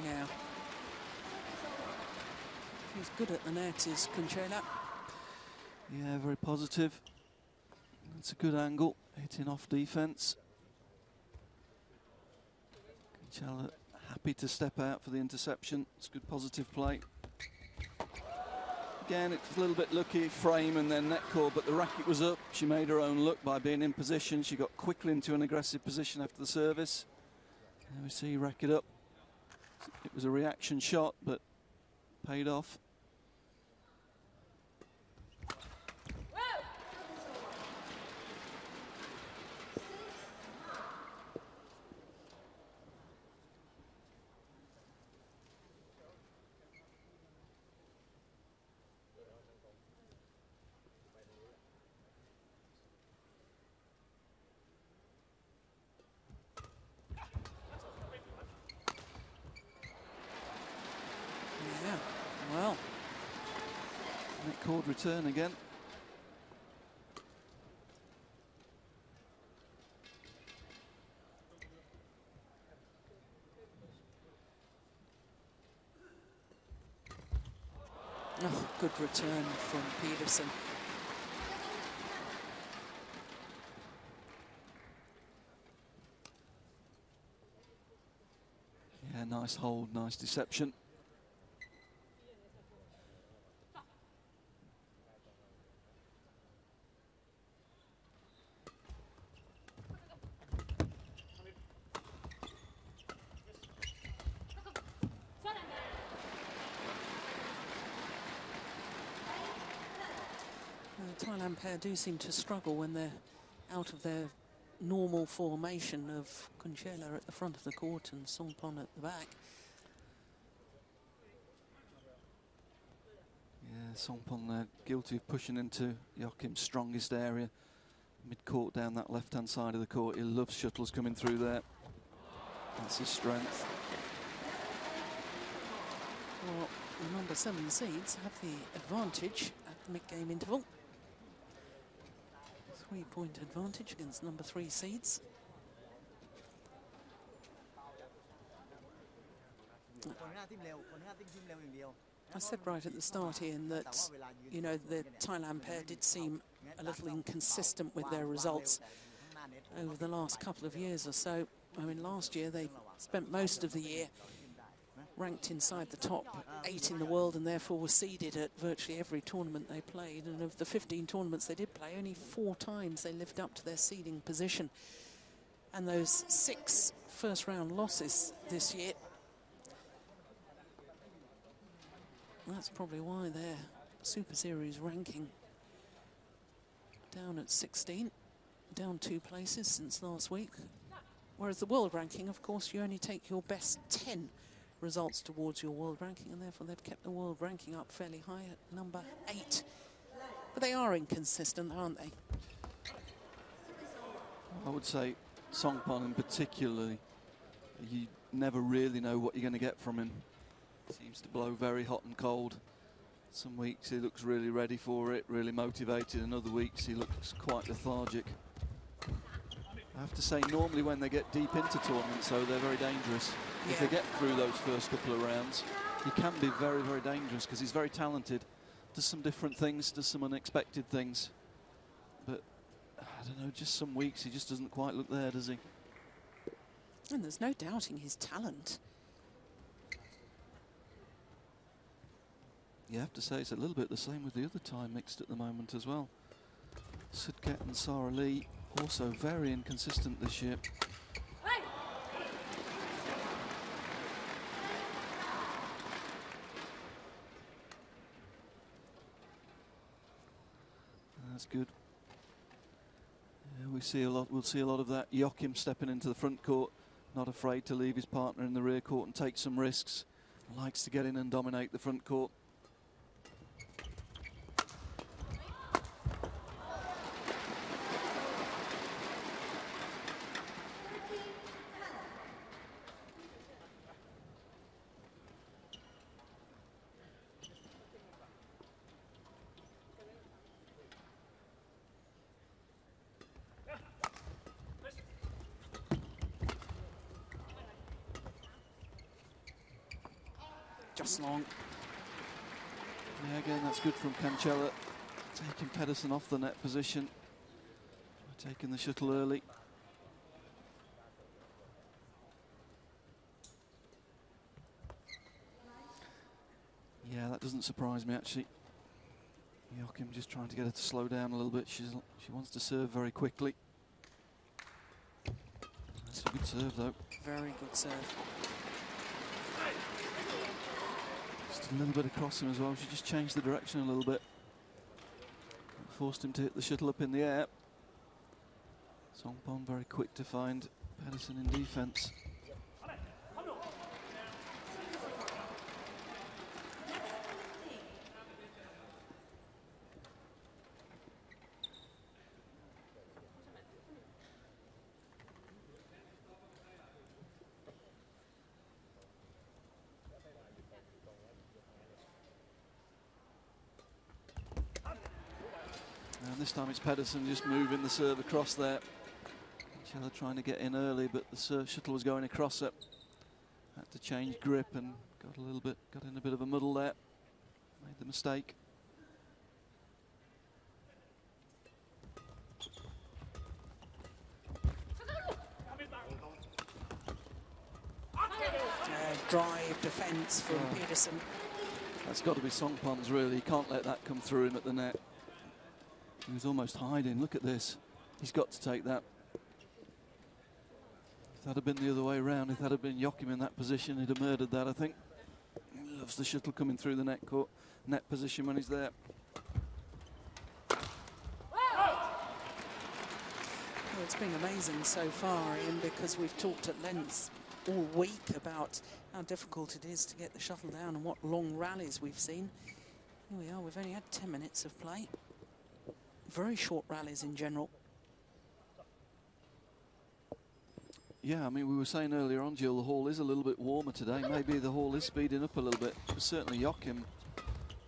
Yeah. He's good at the net, is Kunchela. Yeah, very positive. That's a good angle, hitting off defence. Kunchela happy to step out for the interception. It's good positive play. Again, it's a little bit lucky, frame and then net cord, but the racket was up. She made her own look by being in position. She got quickly into an aggressive position after the service. There we see racket up. It was a reaction shot, but paid off. Well, Net cord return again. oh, good return from Peterson. Yeah, nice hold, nice deception. The Thailand pair do seem to struggle when they're out of their normal formation of Kunchela at the front of the court and Songpon at the back. Yeah, Songpon there, guilty of pushing into Joachim's strongest area. Mid-court down that left-hand side of the court. He loves shuttles coming through there. That's his strength. Well, the number 7 seeds have the advantage at the mid-game interval. 3-point advantage against number 3 seeds. I said right at the start, Ian, that, you know, the Thailand pair did seem a little inconsistent with their results over the last couple of years or so. I mean, last year they spent most of the year ranked inside the top 8 in the world and therefore were seeded at virtually every tournament they played. And of the 15 tournaments they did play, only 4 times they lived up to their seeding position. And those 6 first-round losses this year, that's probably why their Super Series ranking down at 16, down 2 places since last week. Whereas the world ranking, of course, you only take your best 10 results towards your world ranking, and therefore they've kept the world ranking up fairly high at number 8. But they are inconsistent, aren't they? I would say Songpon in particular, you never really know what you're going to get from him. Seems to blow very hot and cold. Some weeks he looks really ready for it, really motivated, and other weeks he looks quite lethargic. I have to say, normally when they get deep into tournaments, though, they're very dangerous. Yeah. If they get through those first couple of rounds, he can be very, very dangerous because he's very talented, does some different things, does some unexpected things. But, I don't know, just some weeks he just doesn't quite look there, does he? And there's no doubting his talent. You have to say it's a little bit the same with the other Thai mixed at the moment as well. Sudket and Sara Lee also very inconsistent this year. That's good. Yeah, we'll see a lot of that. Joachim stepping into the front court, not afraid to leave his partner in the rear court and take some risks. Likes to get in and dominate the front court. Just long. Yeah, again, that's good from Kunchela. Taking Pedersen off the net position. Taking the shuttle early. Yeah, that doesn't surprise me, actually. Joachim just trying to get her to slow down a little bit. She wants to serve very quickly. That's a good serve, though. Very good serve. Just a little bit across him as well. She just changed the direction a little bit. Forced him to hit the shuttle up in the air. Songpon very quick to find Pedersen in defence. And this time it's Pedersen just moving the serve across there. Chella trying to get in early, but the shuttle was going across it. Had to change grip and got in a bit of a muddle there. Made the mistake. Drive defence from Pedersen. That's got to be Songpon's, really. He can't let that come through him at the net. He was almost hiding. Look at this. He's got to take that. If that had been the other way around, if that had been Joachim in that position, he'd have murdered that, I think. He loves the shuttle coming through the net position when he's there. Well, it's been amazing so far, Ian, because we've talked at length all week about how difficult it is to get the shuttle down and what long rallies we've seen. Here we are, we've only had 10 minutes of play. Very short rallies in general. Yeah, I mean, we were saying earlier on, Jill, the hall is a little bit warmer today. Maybe the hall is speeding up a little bit. But certainly Joachim's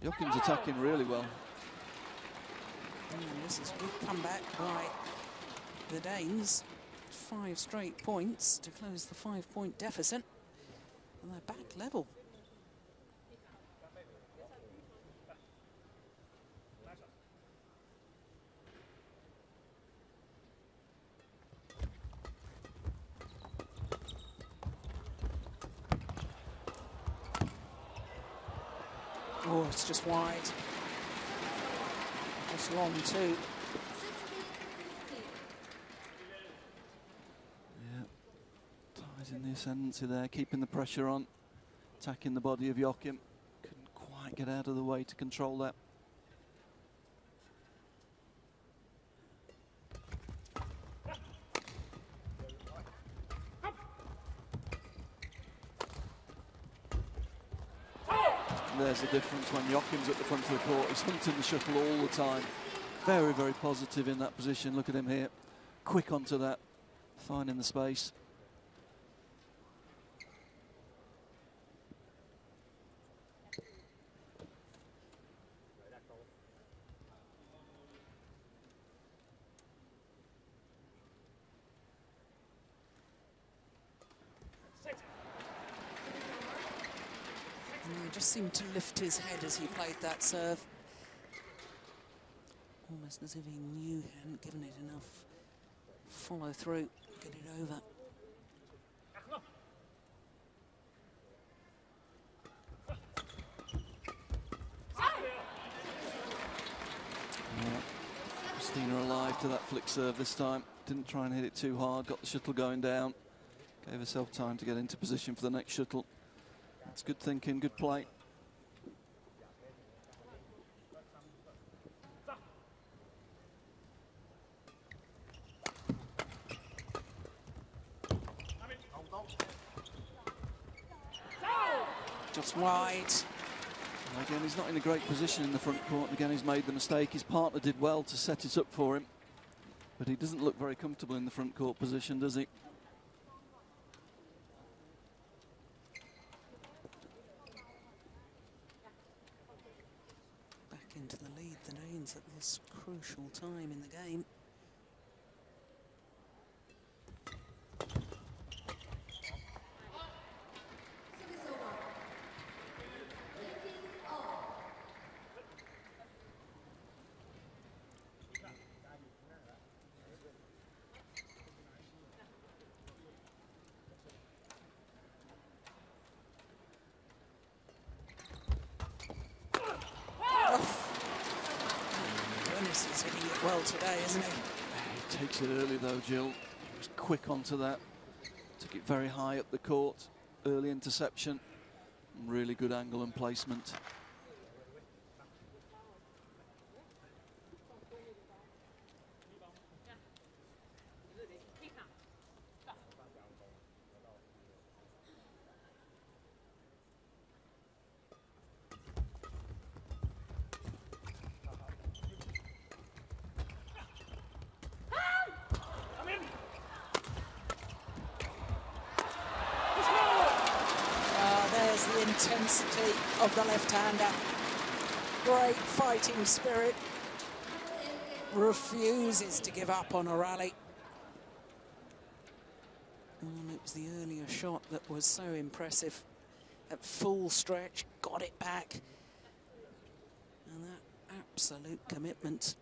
attacking really well. And this is a good comeback by the Danes. 5 straight points to close the 5-point deficit. And they're back level. Oh, it's just wide. Just long too. Yeah, ties in the ascendancy there, keeping the pressure on, attacking the body of Joachim. Couldn't quite get out of the way to control that. There's the difference when Joachim's at the front of the court. He's hunting the shuttle all the time. Very, very positive in that position. Look at him here. Quick onto that. Finding the space. He just seemed to lift his head as he played that serve. Almost as if he knew he hadn't given it enough follow through, get it over. Yeah. Christina alive to that flick serve this time. Didn't try and hit it too hard, got the shuttle going down. Gave herself time to get into position for the next shuttle. That's good thinking, good play. Just wide. Again, he's not in a great position in the front court. Again, he's made the mistake. His partner did well to set it up for him, but he doesn't look very comfortable in the front court position, does he? Into the lead, the Danes, at this crucial time in the game. He's hitting it well today, isn't he? He takes it early though, Jill. He was quick onto that. Took it very high up the court. Early interception. Really good angle and placement. The intensity of the left-hander. Great fighting spirit. Refuses to give up on a rally. And it was the earlier shot that was so impressive. At full stretch, got it back. And that absolute commitment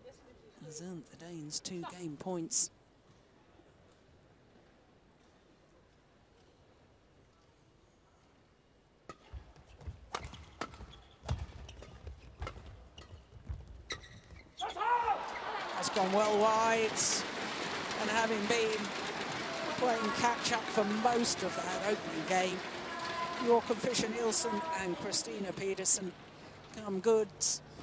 has earned the Danes 2 game points. Has gone well wide, and having been playing catch-up for most of that opening game, Joachim Fischer-Nielsen and Christina Pedersen come good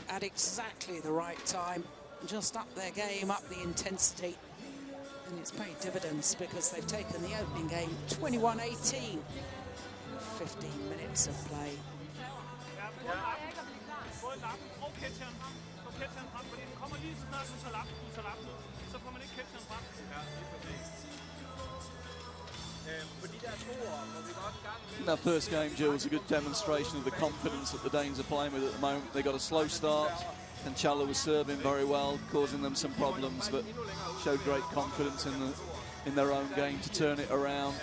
at exactly the right time, just up their game, up the intensity, And it's paid dividends because they've taken the opening game 21-18. 15 minutes of play. That first game, Jill, was a good demonstration of the confidence that the Danes are playing with at the moment. They got a slow start, and Challa was serving very well, causing them some problems, but showed great confidence in their own game to turn it around.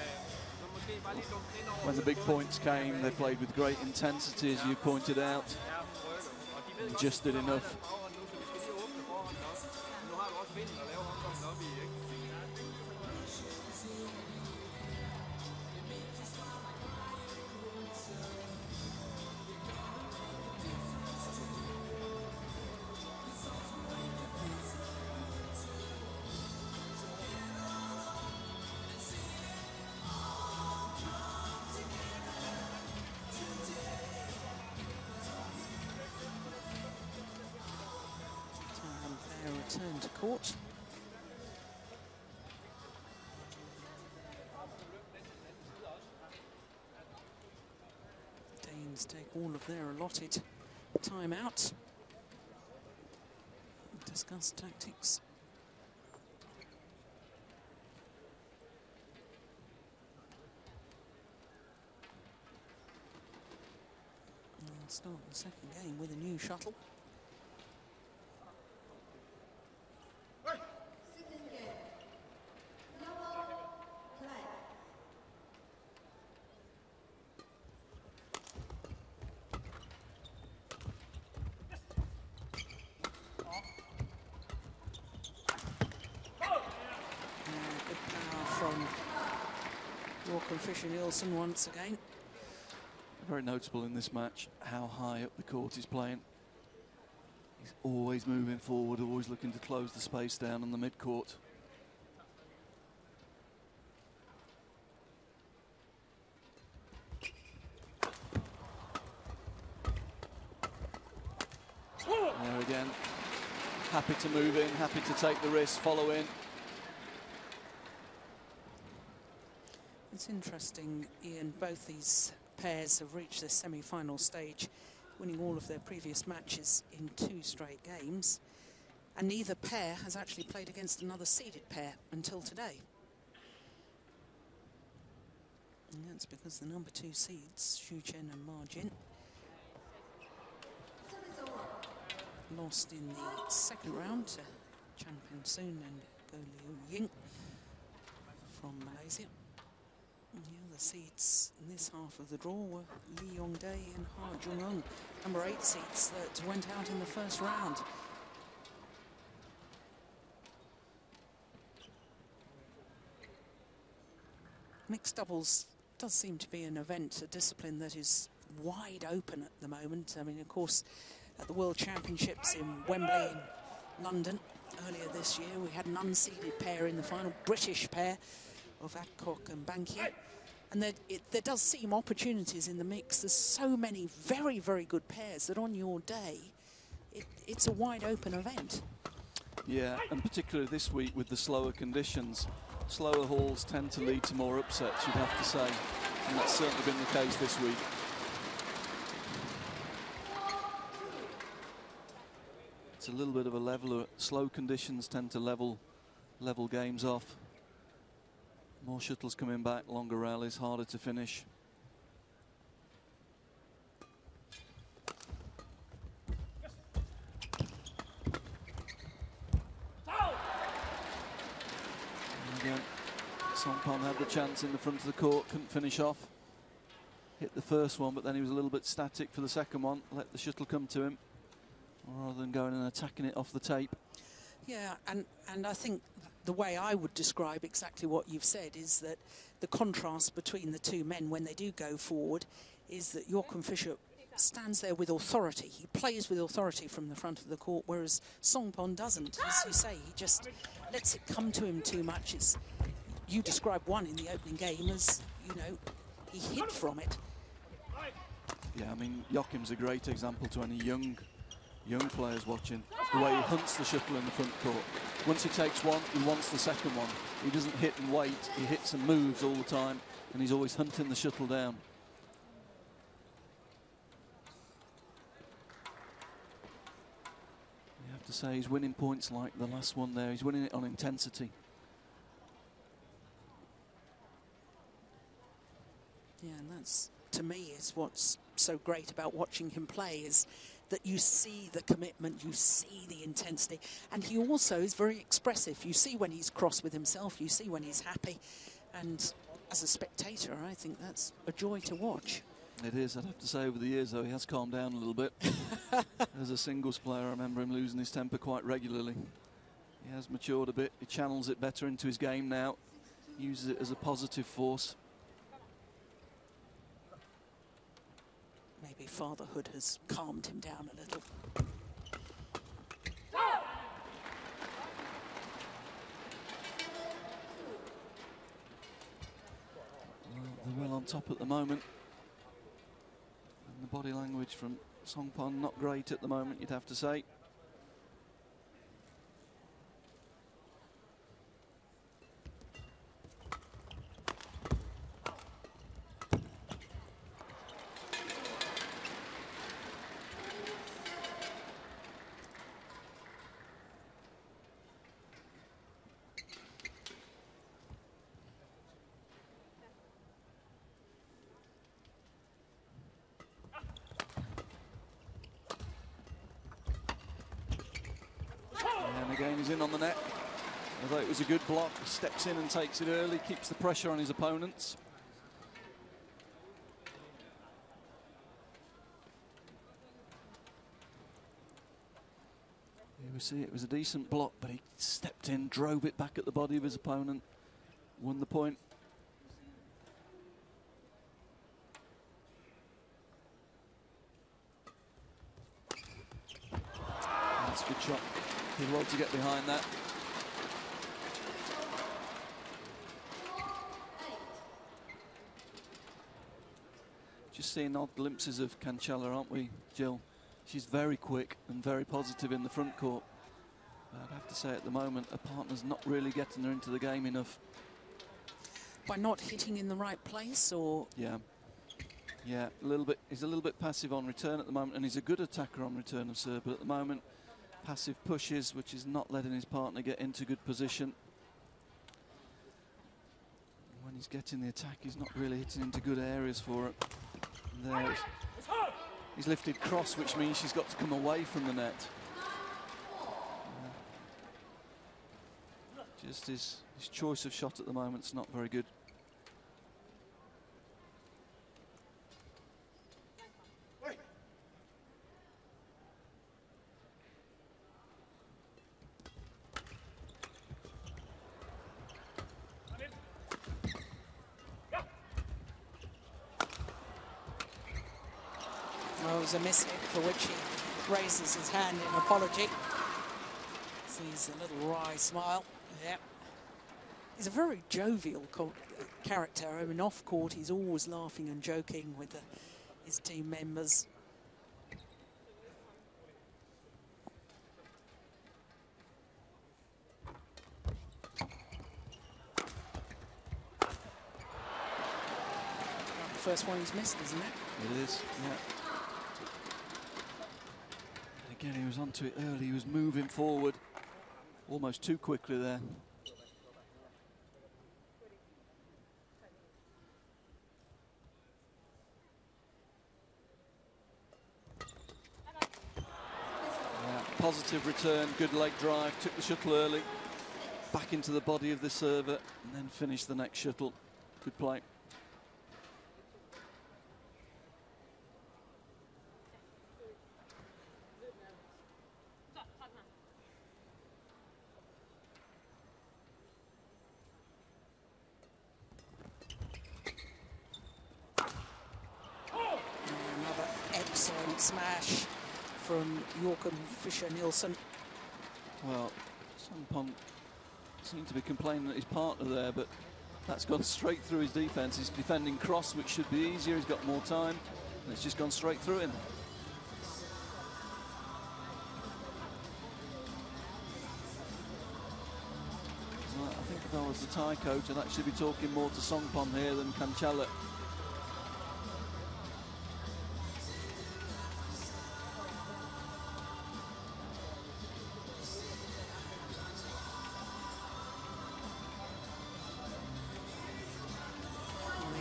When the big points came, they played with great intensity, as you pointed out. Just did enough. Return to court. Danes take all of their allotted time out. Discuss tactics. And start the second game with a new shuttle. Fisher Nielsen once again. Very notable in this match how high up the court he's playing. He's always moving forward, always looking to close the space down on the mid-court. There again, happy to move in, happy to take the risk, follow in. It's interesting, Ian, both these pairs have reached the semi-final stage, winning all of their previous matches in 2 straight games, and neither pair has actually played against another seeded pair until today. And that's because the number 2 seeds, Xu Chen and Ma Jin, lost in the second round to Chan Pin Soon and Go Liu Ying from Malaysia. The other seeds in this half of the draw were Lee Yong-dae and Ha Jung-eung, number 8 seeds that went out in the first round. Mixed doubles does seem to be an event, a discipline that is wide open at the moment. I mean, of course, at the World Championships in Wembley in London earlier this year, we had an unseeded pair in the final, British pair of Adcock and Bankier. And there does seem opportunities in the mix. There's so many very, very good pairs that on your day, it's a wide open event. Yeah, and particularly this week with the slower conditions, slower halls tend to lead to more upsets, you'd have to say. And that's certainly been the case this week. It's a little bit of a leveler. Slow conditions tend to level games off. More shuttles coming back, longer rallies, harder to finish. And again, Songpon had the chance in the front of the court, couldn't finish off. Hit the first one, but then he was a little bit static for the second one. Let the shuttle come to him, rather than going and attacking it off the tape. Yeah, and I think the way I would describe exactly what you've said is that the contrast between the two men when they do go forward is that Joachim Fischer stands there with authority. He plays with authority from the front of the court, whereas Songpon doesn't. As you say, he just lets it come to him too much. You described one in the opening game as, you know, he hid from it. Yeah, I mean, Joachim's a great example to any young young players watching, the way he hunts the shuttle in the front court. Once he takes one, he wants the second one. He doesn't hit and wait, he hits and moves all the time, and he's always hunting the shuttle down. You have to say he's winning points like the last one there. He's winning it on intensity. Yeah, and that's, to me, is what's so great about watching him play, is that you see the commitment, you see the intensity, and he also is very expressive. You see when he's cross with himself, you see when he's happy, and as a spectator, I think that's a joy to watch. It is. I'd have to say over the years, though, he has calmed down a little bit. As a singles player, I remember him losing his temper quite regularly. He has matured a bit. He channels it better into his game now, uses it as a positive force. Maybe fatherhood has calmed him down a little. Well, they're well on top at the moment. And the body language from Songpon not great at the moment, you'd have to say. Again, he's in on the net. Although it was a good block, he steps in and takes it early, keeps the pressure on his opponents. Here we see it was a decent block, but he stepped in, drove it back at the body of his opponent, won the point. That's a good shot. Did well to get behind that. Just seeing odd glimpses of Cancella, aren't we, Jill? She's very quick and very positive in the front court. But I'd have to say at the moment, her partner's not really getting her into the game enough. By not hitting in the right place, or? Yeah. Yeah, a little bit. He's a little bit passive on return at the moment, and he's a good attacker on return of serve, but at the moment, passive pushes, which is not letting his partner get into good position. When he's getting the attack, he's not really hitting into good areas for it. And there, he's lifted cross, which means she's got to come away from the net. Just his choice of shot at the moment is not very good. Well, it was a miss hit for which he raises his hand in apology. Sees a little wry smile. Yeah. He's a very jovial character. I mean, off court, he's always laughing and joking with his team members. The first one he's missed, isn't it? It is, yeah. Again, he was onto it early. He was moving forward almost too quickly there. Yeah, positive return, good leg drive, took the shuttle early, back into the body of the server, and then finished the next shuttle. Good play. Smash from Joachim Fischer-Nielsen. Well, Songpon seemed to be complaining at his partner there, but that's gone straight through his defence. He's defending cross, which should be easier. He's got more time, and it's just gone straight through him. if I was the Thai coach, I'd actually be talking more to Songpon here than Kanchala.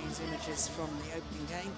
These images from the opening game.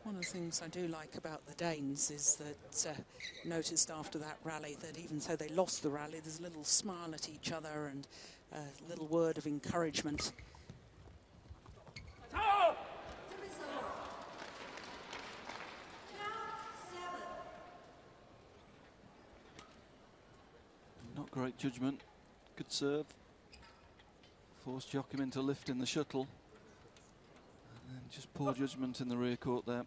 One of the things I do like about the Danes is that noticed after that rally that even though they lost the rally, there's a little smile at each other and a little word of encouragement. Not great judgment. Good serve. Forced Joachim into lifting the shuttle. And then just poor judgment in the rear court there.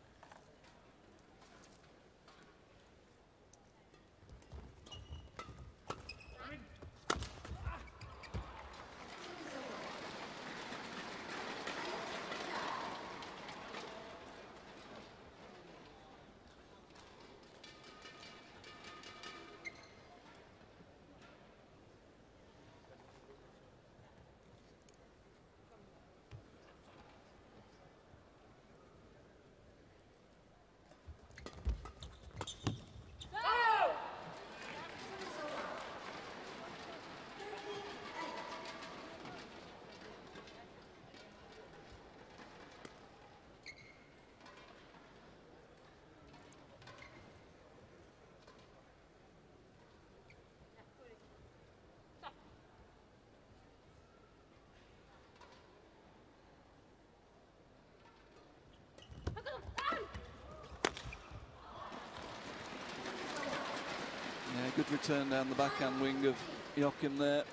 Good return down the backhand wing of Joachim there.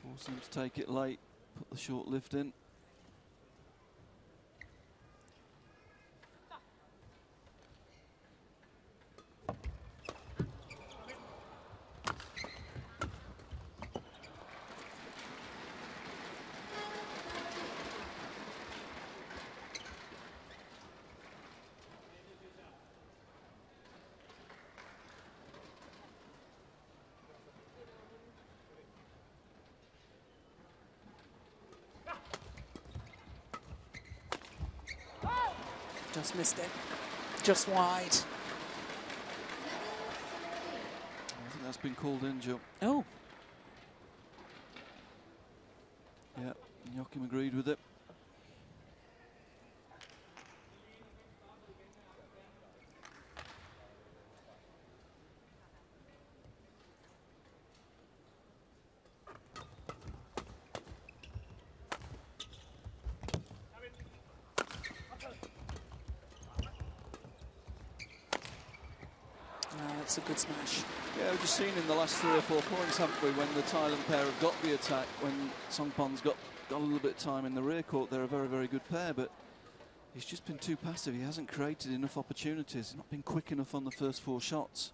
Forcing him to take it late, put the short lift in. Just missed it, just wide. I think that's been called in, Joe. Oh. Yeah, Joachim agreed with it. It's a good smash. Yeah, we've just seen in the last 3 or 4 points, haven't we, when the Thailand pair have got the attack, when Songpon's got a little bit of time in the rear court, they're a very, very good pair, but he's just been too passive. He hasn't created enough opportunities. He's not been quick enough on the first 4 shots.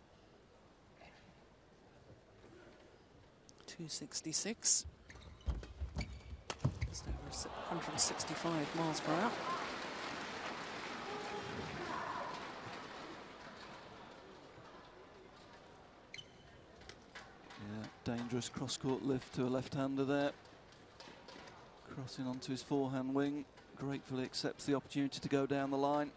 266. It's over 165 miles per hour. Dangerous cross-court lift to a left-hander there. Crossing onto his forehand wing. Gratefully accepts the opportunity to go down the line.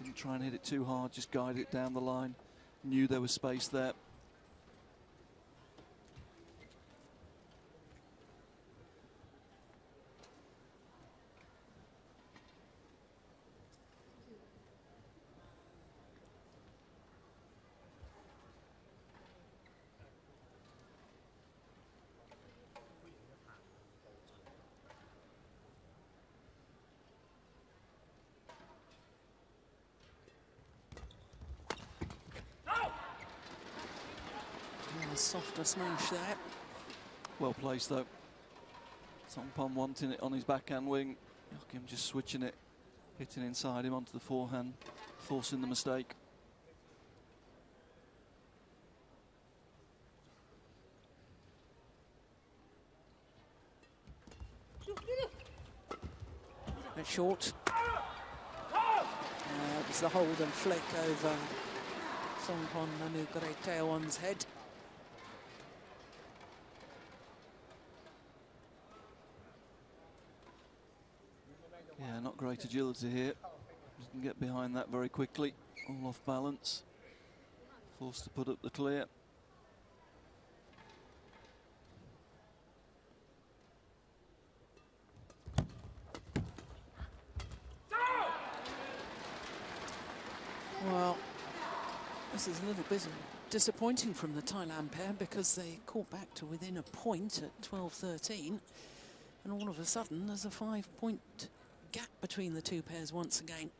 Didn't try and hit it too hard, just guided it down the line. Knew there was space there. A softer smash there. Well placed though. Songpon wanting it on his backhand wing. Joachim just switching it, hitting inside him onto the forehand, forcing the mistake. Bit short. It was the hold and flick over Songpon Anugretaewan's head. Yeah, not great agility here. Doesn't get behind that very quickly. All off balance. Forced to put up the clear. Well, this is a little bit disappointing from the Thailand pair because they caught back to within a point at 12-13, and all of a sudden there's a 5-point gap between the two pairs once again.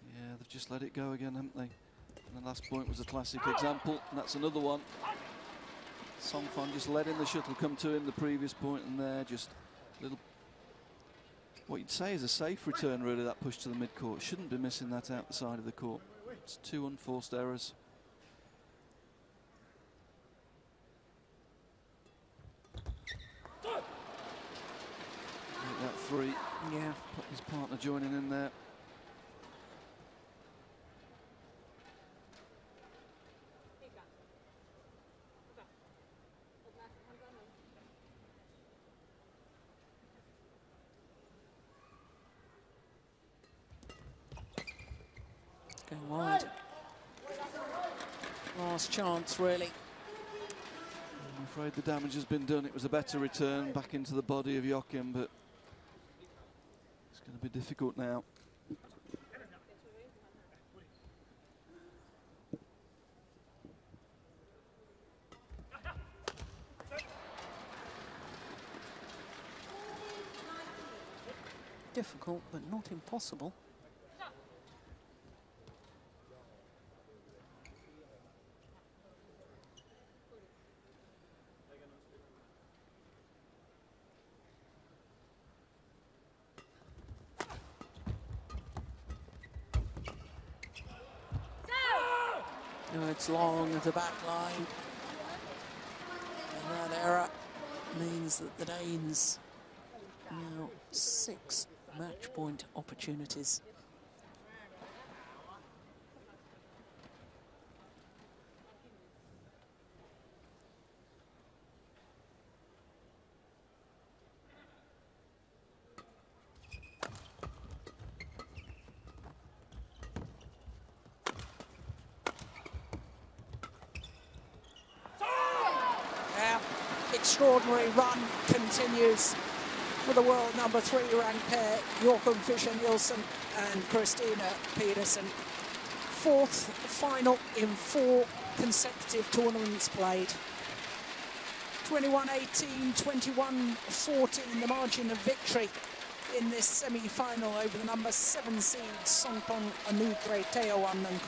Yeah, they've just let it go again, haven't they? And the last point was a classic example, and that's another one. Songpon just letting the shuttle come to him the previous point, and there just a little, what you'd say is a safe return really, that push to the mid-court. Shouldn't be missing that out the side of the court. It's 2 unforced errors. Make that 3. Yeah. His partner joining in there. Going wide. Last chance, really. I'm afraid the damage has been done. It was a better return back into the body of Joachim, but it's going to be difficult now. Difficult, but not impossible. No, it's long of the back line. And that error means that the Danes now 6 match point opportunities. Extraordinary run continues for the world number 3 ranked pair, Joachim Fischer-Nielsen and Christina Pedersen. 4th final in 4 consecutive tournaments played. 21-18, 21-14, the margin of victory in this semi-final over the number 7 seeds, Songpon Anugretaewan and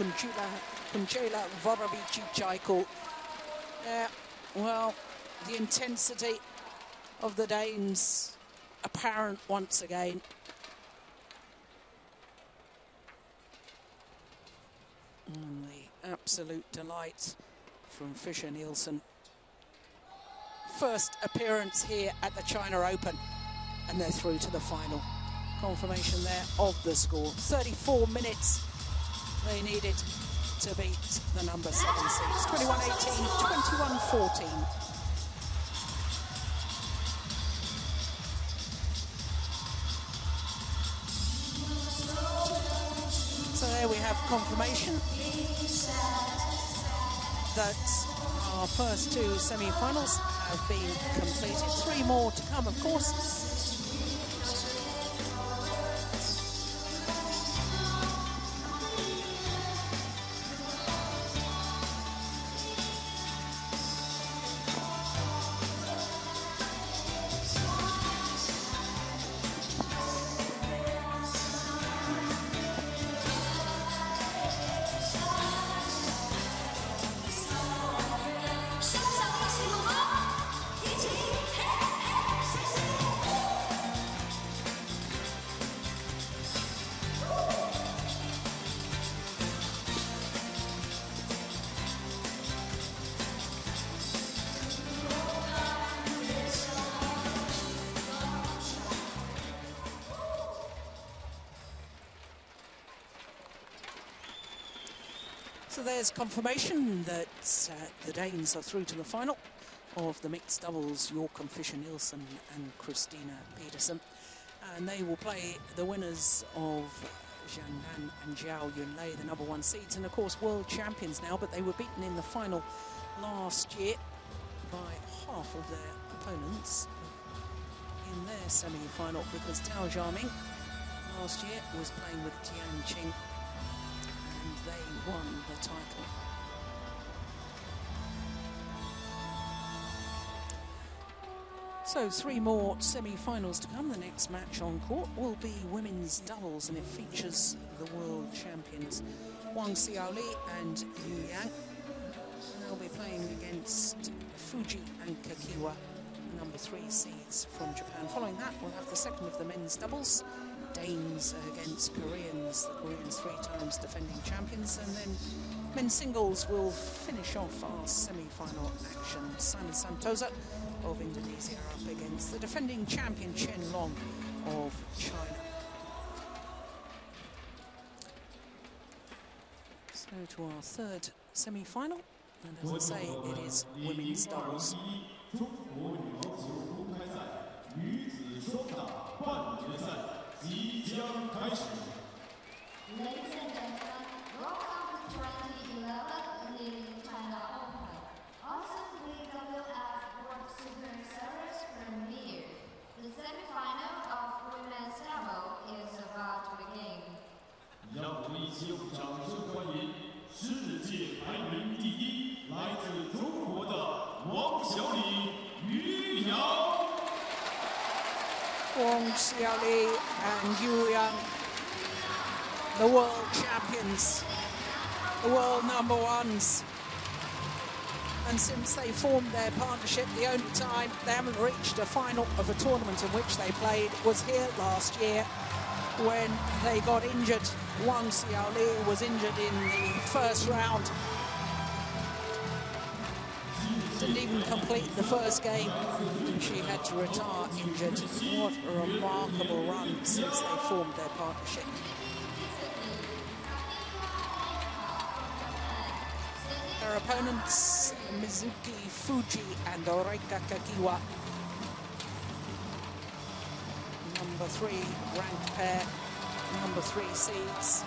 Kunchela Vorovici-Chaiko. Well, the intensity of the Danes apparent once again. And the absolute delight from Fischer-Nielsen. First appearance here at the China Open, and they're through to the final. Confirmation there of the score. 34 minutes they needed to beat the number 7 seeds. 21-18, 21-14. So there we have confirmation that our first 2 semi-finals have been completed. 3 more to come, of course. So there's confirmation that the Danes are through to the final of the mixed doubles, Joachim Fischer-Nielsen and Christina Peterson. And they will play the winners of Zhang Nan and Zhao Yunlei, the #1 seeds, and of course world champions now, but they were beaten in the final last year by half of their opponents in their semi-final, because Tao Xiaoming last year was playing with Tian Qing and they won the title. So 3 more semi-finals to come. The next match on court will be women's doubles, and it features the world champions Wang Xiaoli and Yu Yang. And they'll be playing against Fuji and Kakiwa, #3 seeds from Japan. Following that, we'll have the second of the men's doubles, Danes against Koreans, the Koreans 3 times defending champions, and then men's singles will finish off our semi-final action. Simon Santosa of Indonesia up against the defending champion Chen Long of China. So to our third semi-final, and as I say, it is women's doubles. Ladies and gentlemen, welcome to 2011 Li Ning China Open, OSIM BWF World Superseries Premier. The semi-final of women's double is about to begin. 让我们一起用掌声欢迎世界排名第1，来自中国的王小李、于洋。 Wang Xiaoli and Yu Yang, the world champions, the world #1s. And since they formed their partnership, the only time they haven't reached a final of a tournament in which they played was here last year when they got injured. Wang Xiaoli was injured in the first round. Didn't even complete the first game. She had to retire injured. What a remarkable run since they formed their partnership. Their opponents, Mizuki Fuji and Reika Kakiwa. #3 ranked pair, #3 seeds.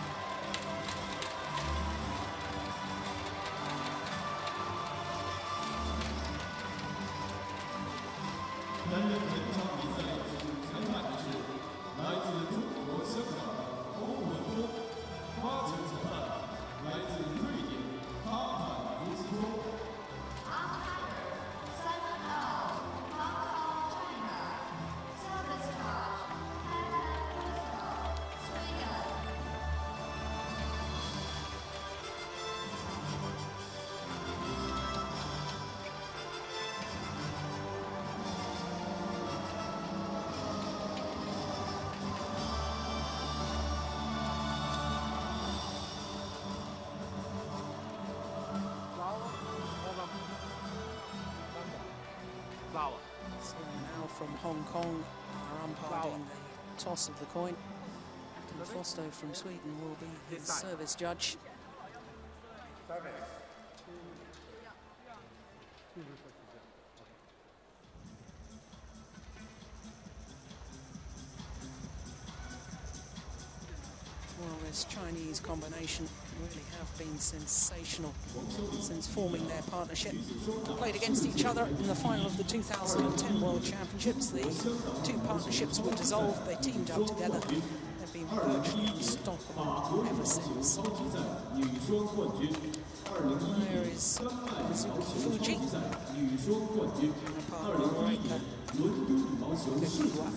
So now from Hong Kong, our umpire doing the toss of the coin. And Fosto from Sweden will be his service judge. Well, this Chinese combination really have been sensational since forming their partnership. Played against each other in the final of the 2010 World Championships. The 2 partnerships were dissolved, they teamed up together. They've been virtually unstoppable ever since. There is Mizuki Fuji, and a partner Reika Kakiwa,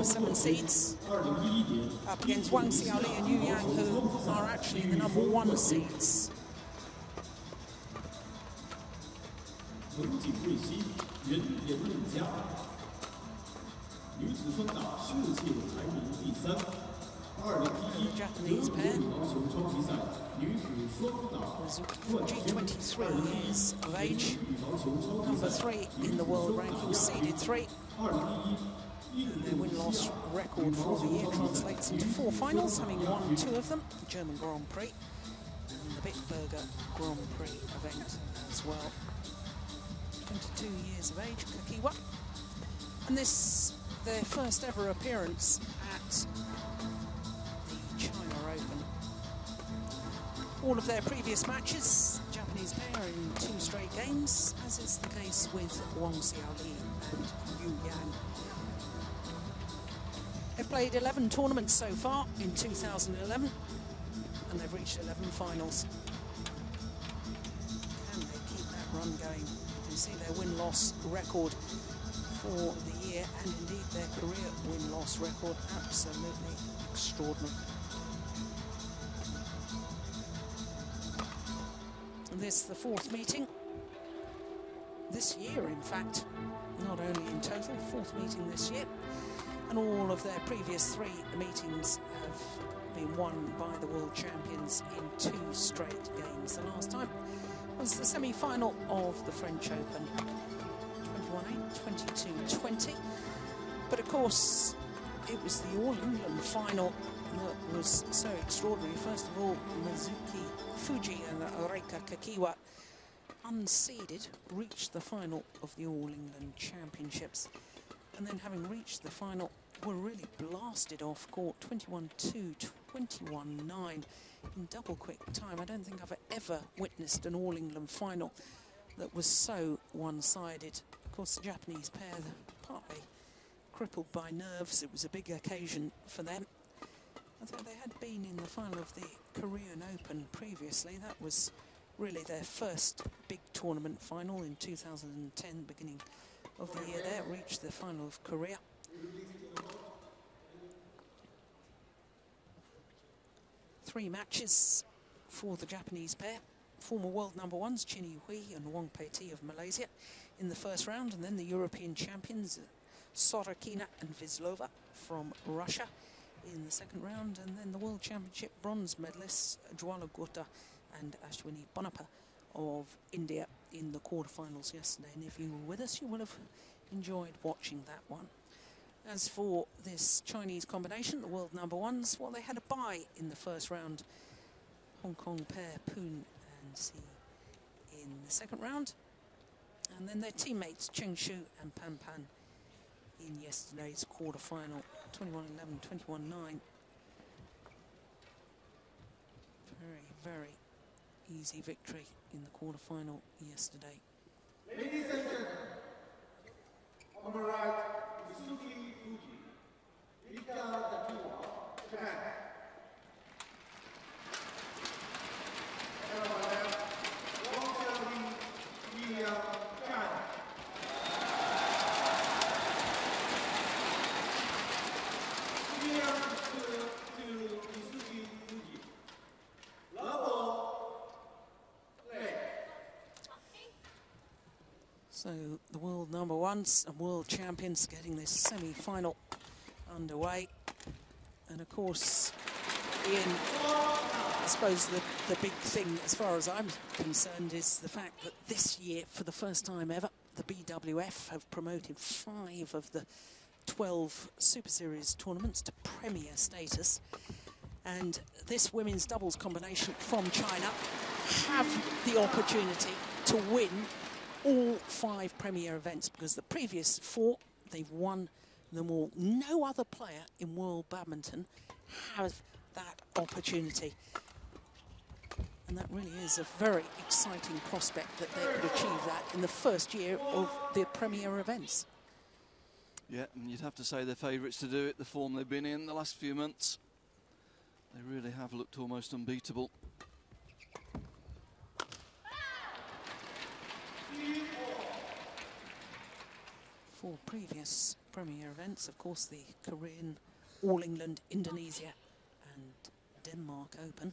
#7 seeds, up against Wang Xiaoli and Yu Yang, who are actually the #1 seeds. The Japanese pair, Mizuki Fuji, 23 years of age, #3 in the world ranking, seeded 3. And their win-loss record for the year translates into 4 finals, having won 2 of them, the German Grand Prix. And the Bitburger Grand Prix event as well. 22 years of age, Kakiwa. And this, their first ever appearance at the China Open. All of their previous matches, Japanese pair in 2 straight games, as is the case with Wang Xiaoli and Yu Yang. They've played 11 tournaments so far in 2011, and they've reached 11 finals. Can they keep that run going? You can see their win-loss record for the year, and indeed their career win-loss record, absolutely extraordinary. And this is the 4th meeting this year, in fact, not only in total, 4th meeting this year. And all of their previous 3 meetings have been won by the world champions in 2 straight games. The last time was the semi-final of the French Open, 21-8, 22-20. But of course, it was the All England final that was so extraordinary. First of all, Mizuki Fuji and Reika Kakiwa, unseeded, reached the final of the All England Championships. And then, having reached the final, were really blasted off court, 21-2, 21-9 in double quick time. I don't think I've ever witnessed an All England final that was so one-sided. Of course, the Japanese pair, partly crippled by nerves, it was a big occasion for them. Although they had been in the final of the Korean Open previously, that was really their first big tournament final in 2010, beginning of the year there, reached the final of Korea. Three matches for the Japanese pair. Former world number ones, Chin Hui and Wang Pei-Ti of Malaysia in the first round, and then the European champions, Sorokina and Vizlova from Russia in the second round, and then the World Championship bronze medalists, Jwala Gupta and Ashwini Bonappa of India in the quarterfinals yesterday. And if you were with us, you will have enjoyed watching that one. As for this Chinese combination, the world number ones, well, they had a bye in the first round. Hong Kong pair Poon and Si in the second round, and then their teammates Cheng Shu and Pan Pan in yesterday's quarterfinal, 21-11, 21-9. Very easy victory in the quarterfinal yesterday. Ladies and gentlemen, on my right, Mizuki Fuji, Rika Kakiwa, Japan. And on my left, Wang Xiaoli, Yu Yang, China. Yu Yang to Mizuki Fuji. So the world number ones and world champions getting this semi-final underway. And of course, Ian, I suppose the big thing as far as I'm concerned is the fact that this year, for the first time ever, the BWF have promoted 5 of the 12 Super Series tournaments to Premier status. And this women's doubles combination from China have the opportunity to win all 5 Premier events, because the previous 4, they've won them all. No other player in world badminton has that opportunity. And that really is a very exciting prospect that they could achieve that in the first year of the Premier events. Yeah, and you'd have to say they're favourites to do it, the form they've been in the last few months. They really have looked almost unbeatable. For previous Premier events, of course, the Korean, All England, Indonesia and Denmark Open.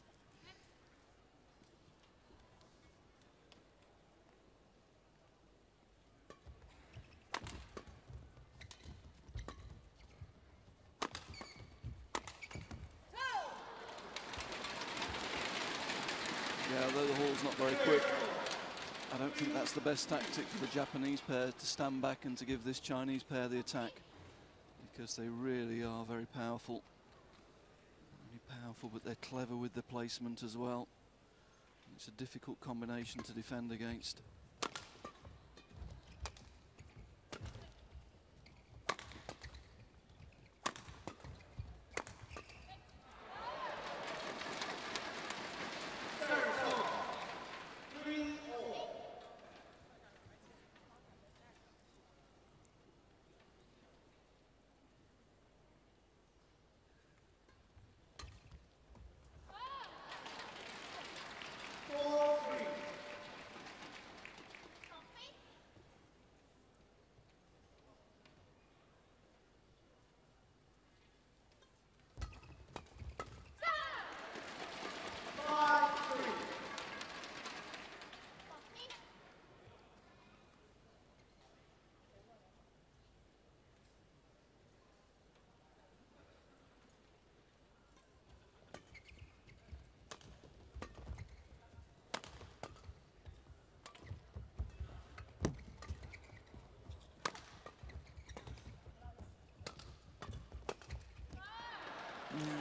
Yeah, although the hall's not very quick, I don't think that's the best tactic for the Japanese pair, to stand back and to give this Chinese pair the attack, because they really are very powerful. Really powerful, but they're clever with the placement as well. It's a difficult combination to defend against.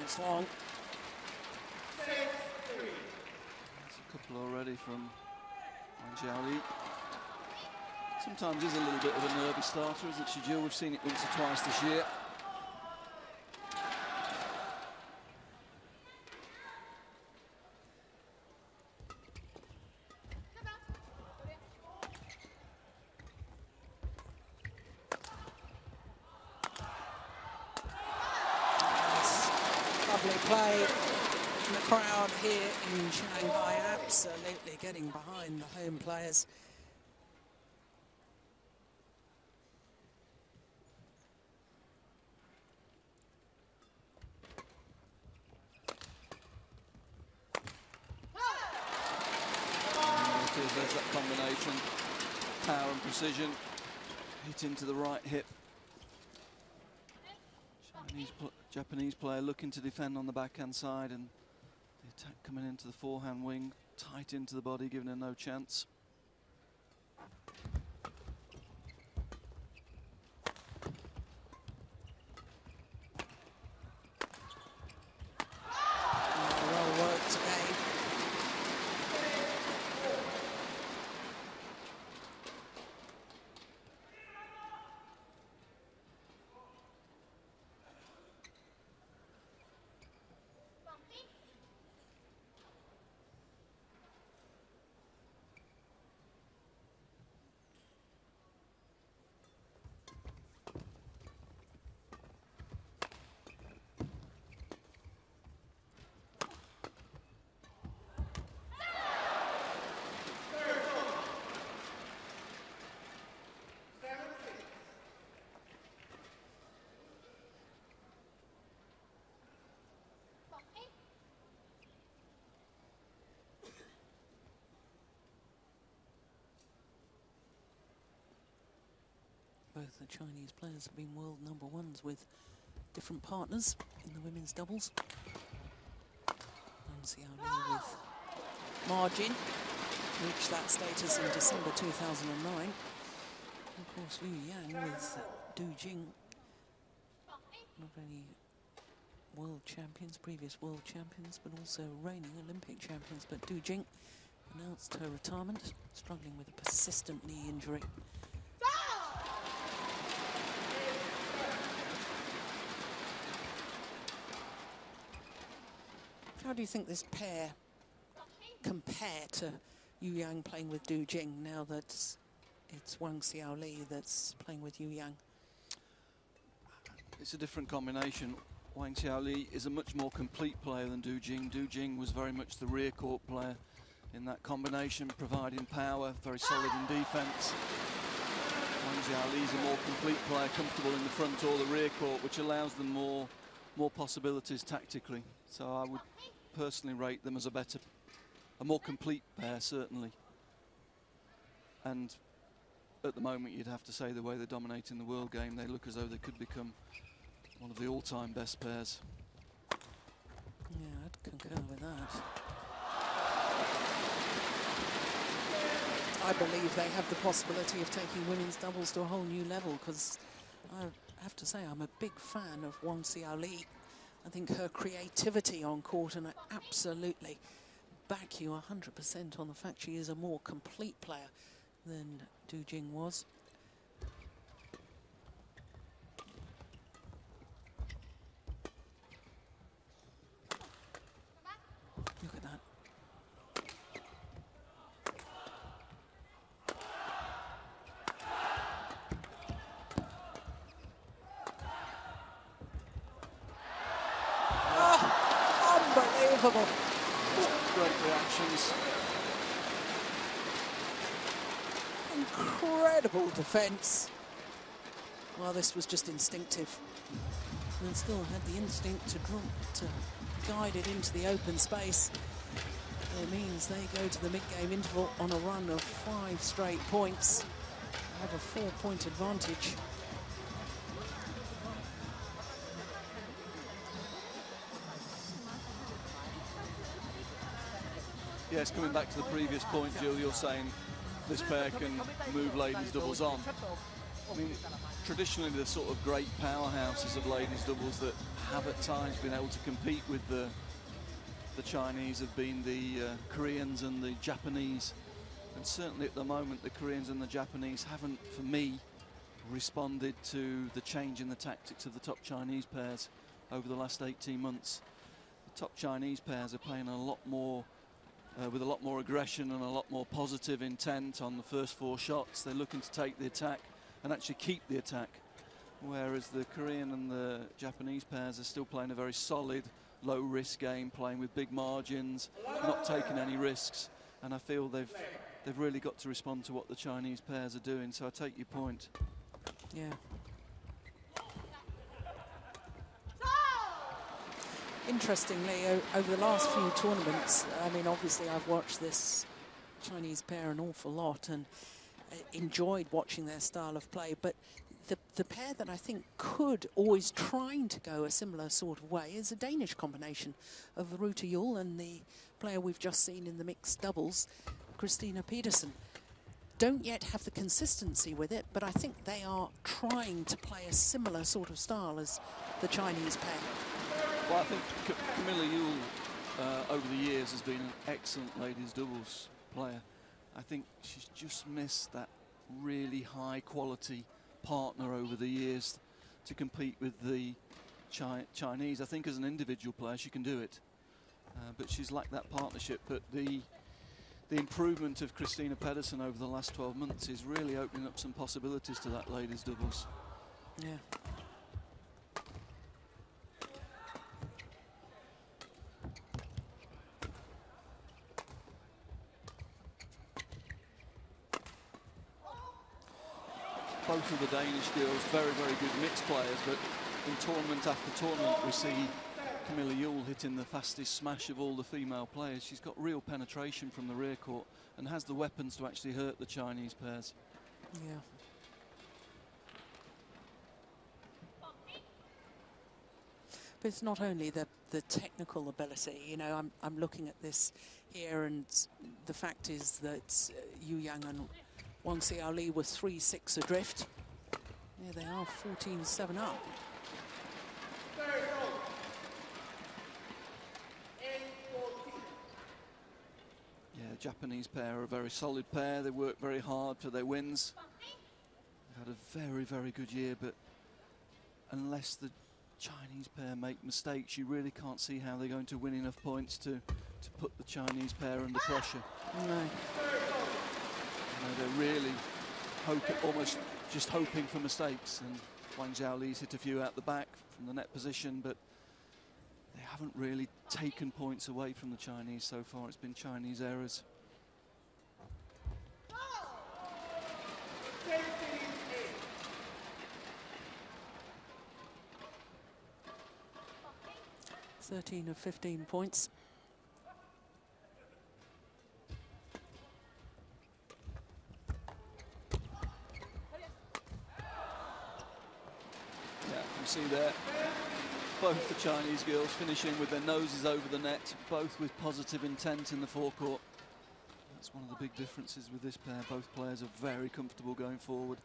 It's long. There's a couple already from Wang Xiaoli. Sometimes is a little bit of a nervy starter, isn't she, Jill? We've seen it once or twice this year. Play. And the crowd here in Shanghai absolutely getting behind the home players. There's that combination, power and precision, hit into the right hip. Japanese player looking to defend on the backhand side, and the attack coming into the forehand wing, tight into the body, giving her no chance. Well worked again. Both the Chinese players have been world #1s with different partners in the women's doubles. Wang Xiaoli with Margin reached that status in December 2009. And of course, Yu Yang with Du Jing, not only world champions, previous world champions, but also reigning Olympic champions. But Du Jing announced her retirement, struggling with a persistent knee injury. How do you think this pair compare to Yu Yang playing with Du Jing now that it's Wang Xiaoli that's playing with Yu Yang? It's a different combination. Wang Xiaoli is a much more complete player than Du Jing. Du Jing was very much the rear court player in that combination, providing power, very solid in defence. Wang Xiaoli is a more complete player, comfortable in the front or the rear court, which allows them more possibilities tactically. So I would personally rate them as a more complete pair, certainly. And at the moment, you'd have to say the way they're dominating the world game, they look as though they could become one of the all-time best pairs. Yeah, I'd concur with that. I believe they have the possibility of taking women's doubles to a whole new level, because I have to say I'm a big fan of Wang Xiaoli. I think her creativity on court and her absolutely back you 100% on the fact she is a more complete player than Du Jing was. Look at that. Unbelievable. Great reactions. Incredible defence. Well, this was just instinctive. And still had the instinct to guide it into the open space. It means they go to the mid-game interval on a run of 5 straight points. They have a 4-point advantage. Yes, coming back to the previous point, Jill, you're saying this pair can move ladies doubles on. I mean, traditionally the sort of great powerhouses of ladies doubles that have at times been able to compete with the Chinese have been the Koreans and the Japanese. And certainly at the moment the Koreans and the Japanese haven't, for me, responded to the change in the tactics of the top Chinese pairs over the last 18 months. The top Chinese pairs are playing a lot more with a lot more aggression and a lot more positive intent on the first 4 shots. They're looking to take the attack and actually keep the attack, whereas the Korean and the Japanese pairs are still playing a very solid, low-risk game, playing with big margins, not taking any risks. And I feel they've really got to respond to what the Chinese pairs are doing. So I take your point. Yeah. Interestingly, over the last few tournaments, I mean, obviously I've watched this Chinese pair an awful lot and enjoyed watching their style of play, but the pair that I think could always trying to go a similar sort of way is a Danish combination of Ruta Yul and the player we've just seen in the mixed doubles, Christina Pedersen. Don't yet have the consistency with it, but I think they are trying to play a similar sort of style as the Chinese pair. Well, I think Camilla Yule over the years has been an excellent ladies doubles player. I think she's just missed that really high quality partner over the years to compete with the Chinese. I think as an individual player she can do it, but she's lacked that partnership. But the improvement of Christina Pedersen over the last 12 months is really opening up some possibilities to that ladies doubles. Yeah. Both of the Danish girls, very, very good mixed players, but in tournament after tournament we see Camilla Yule hitting the fastest smash of all the female players. She's got real penetration from the rear court and has the weapons to actually hurt the Chinese pairs. Yeah. But it's not only the technical ability, you know, I'm looking at this here, and the fact is that Yu Yang and Wang Xiao Li were 3-6 adrift. There they are, 14-7 up. Yeah, the Japanese pair are a very solid pair. They work very hard for their wins. They had a very, very good year, but unless the Chinese pair make mistakes, you really can't see how they're going to win enough points to put the Chinese pair under pressure. No. They're really almost just hoping for mistakes, and Wang Xiaoli's hit a few out the back from the net position, but they haven't really taken points away from the Chinese so far. It's been Chinese errors. Oh. 13 of 15 points. See there, both the Chinese girls finishing with their noses over the net, both with positive intent in the forecourt. That's one of the big differences with this pair. Both players are very comfortable going forward.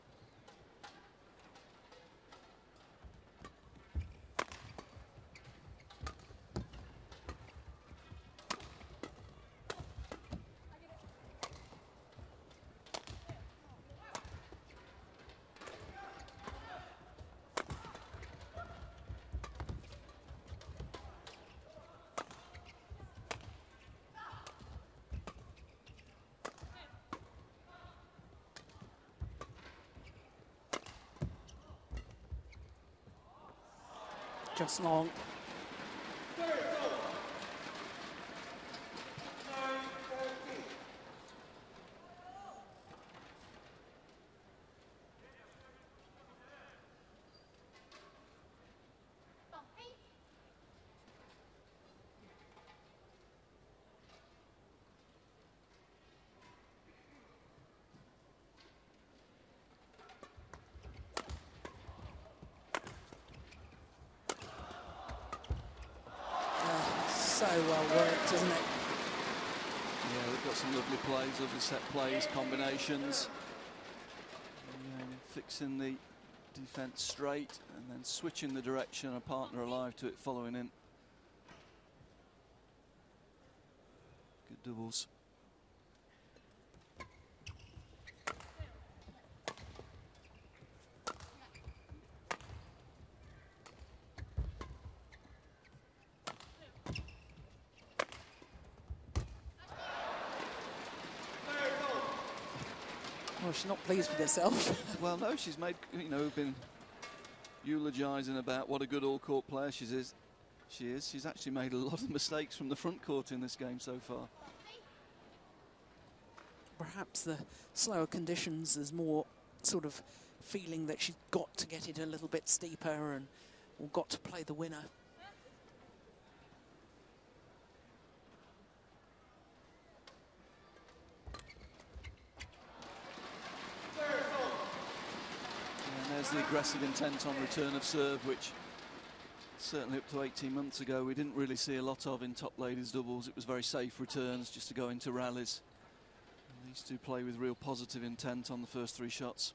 just long. So well worked, isn't it? Yeah, they've got some lovely plays, lovely set plays, combinations. Fixing the defence straight and then switching the direction, a partner alive to it following in. Good doubles. Oh, she's not pleased with herself. Well, no, she's made, been eulogising about what a good all-court player she is. She's actually made a lot of mistakes from the front court in this game so far. Perhaps the slower conditions, there's more sort of feeling that she's got to get it a little bit steeper and or got to play the winner. There's the aggressive intent on return of serve, which certainly up to 18 months ago we didn't really see a lot of in top ladies doubles. It was very safe returns just to go into rallies. And these two play with real positive intent on the first three shots.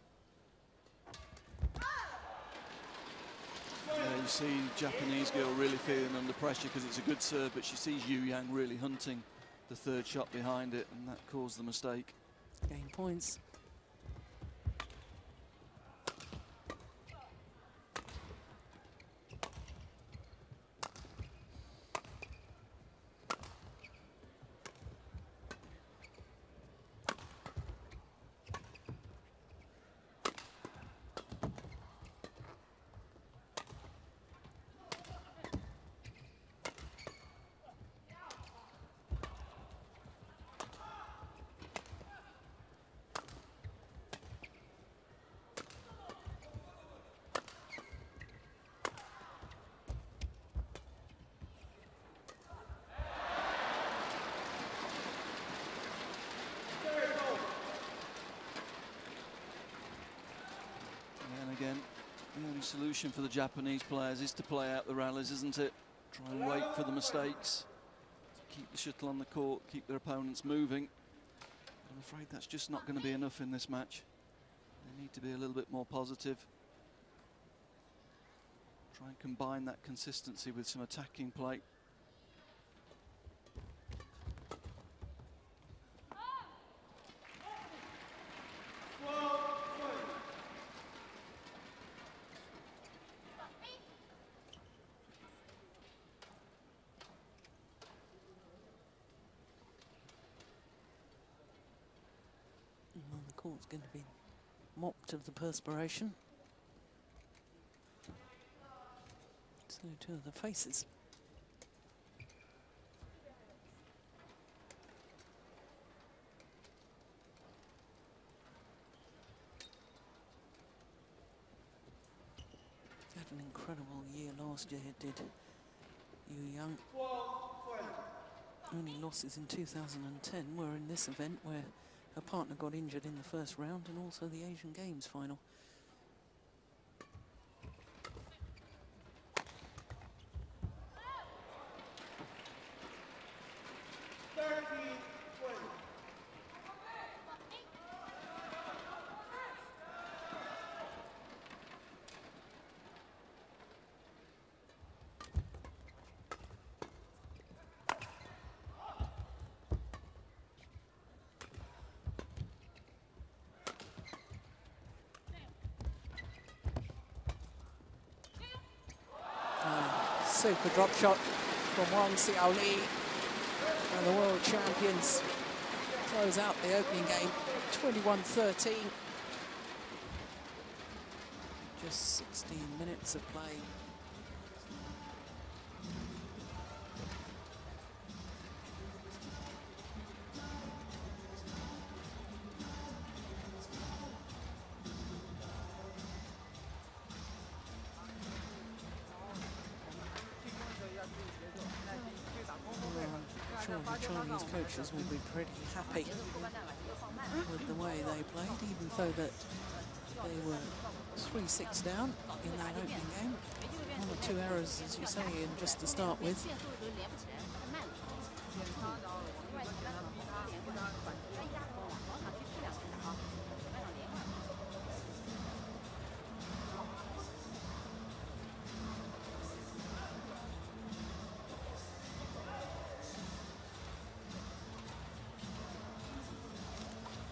You see Japanese girl really feeling under pressure because it's a good serve, but she sees Yu Yang really hunting the third shot behind it, and that caused the mistake. Gain points. Again, the only solution for the Japanese players is to play out the rallies, isn't it? Try and wait for the mistakes, keep the shuttle on the court, keep their opponents moving. I'm afraid that's just not going to be enough in this match. They need to be a little bit more positive. Try and combine that consistency with some attacking play. The court's going to be mopped of the perspiration. So too are the faces. Had an incredible year last year, did Yu Yang. Only losses in 2010 were in this event where her partner got injured in the first round and also the Asian Games final. Super drop shot from Wang Xiaoli, and the world champions close out the opening game 21-13. Just 16 minutes of play. sure the Chinese coaches will be pretty happy with the way they played, even though that they were 3-6 down in that opening game. 1 or 2 errors, as you say, in just to start with.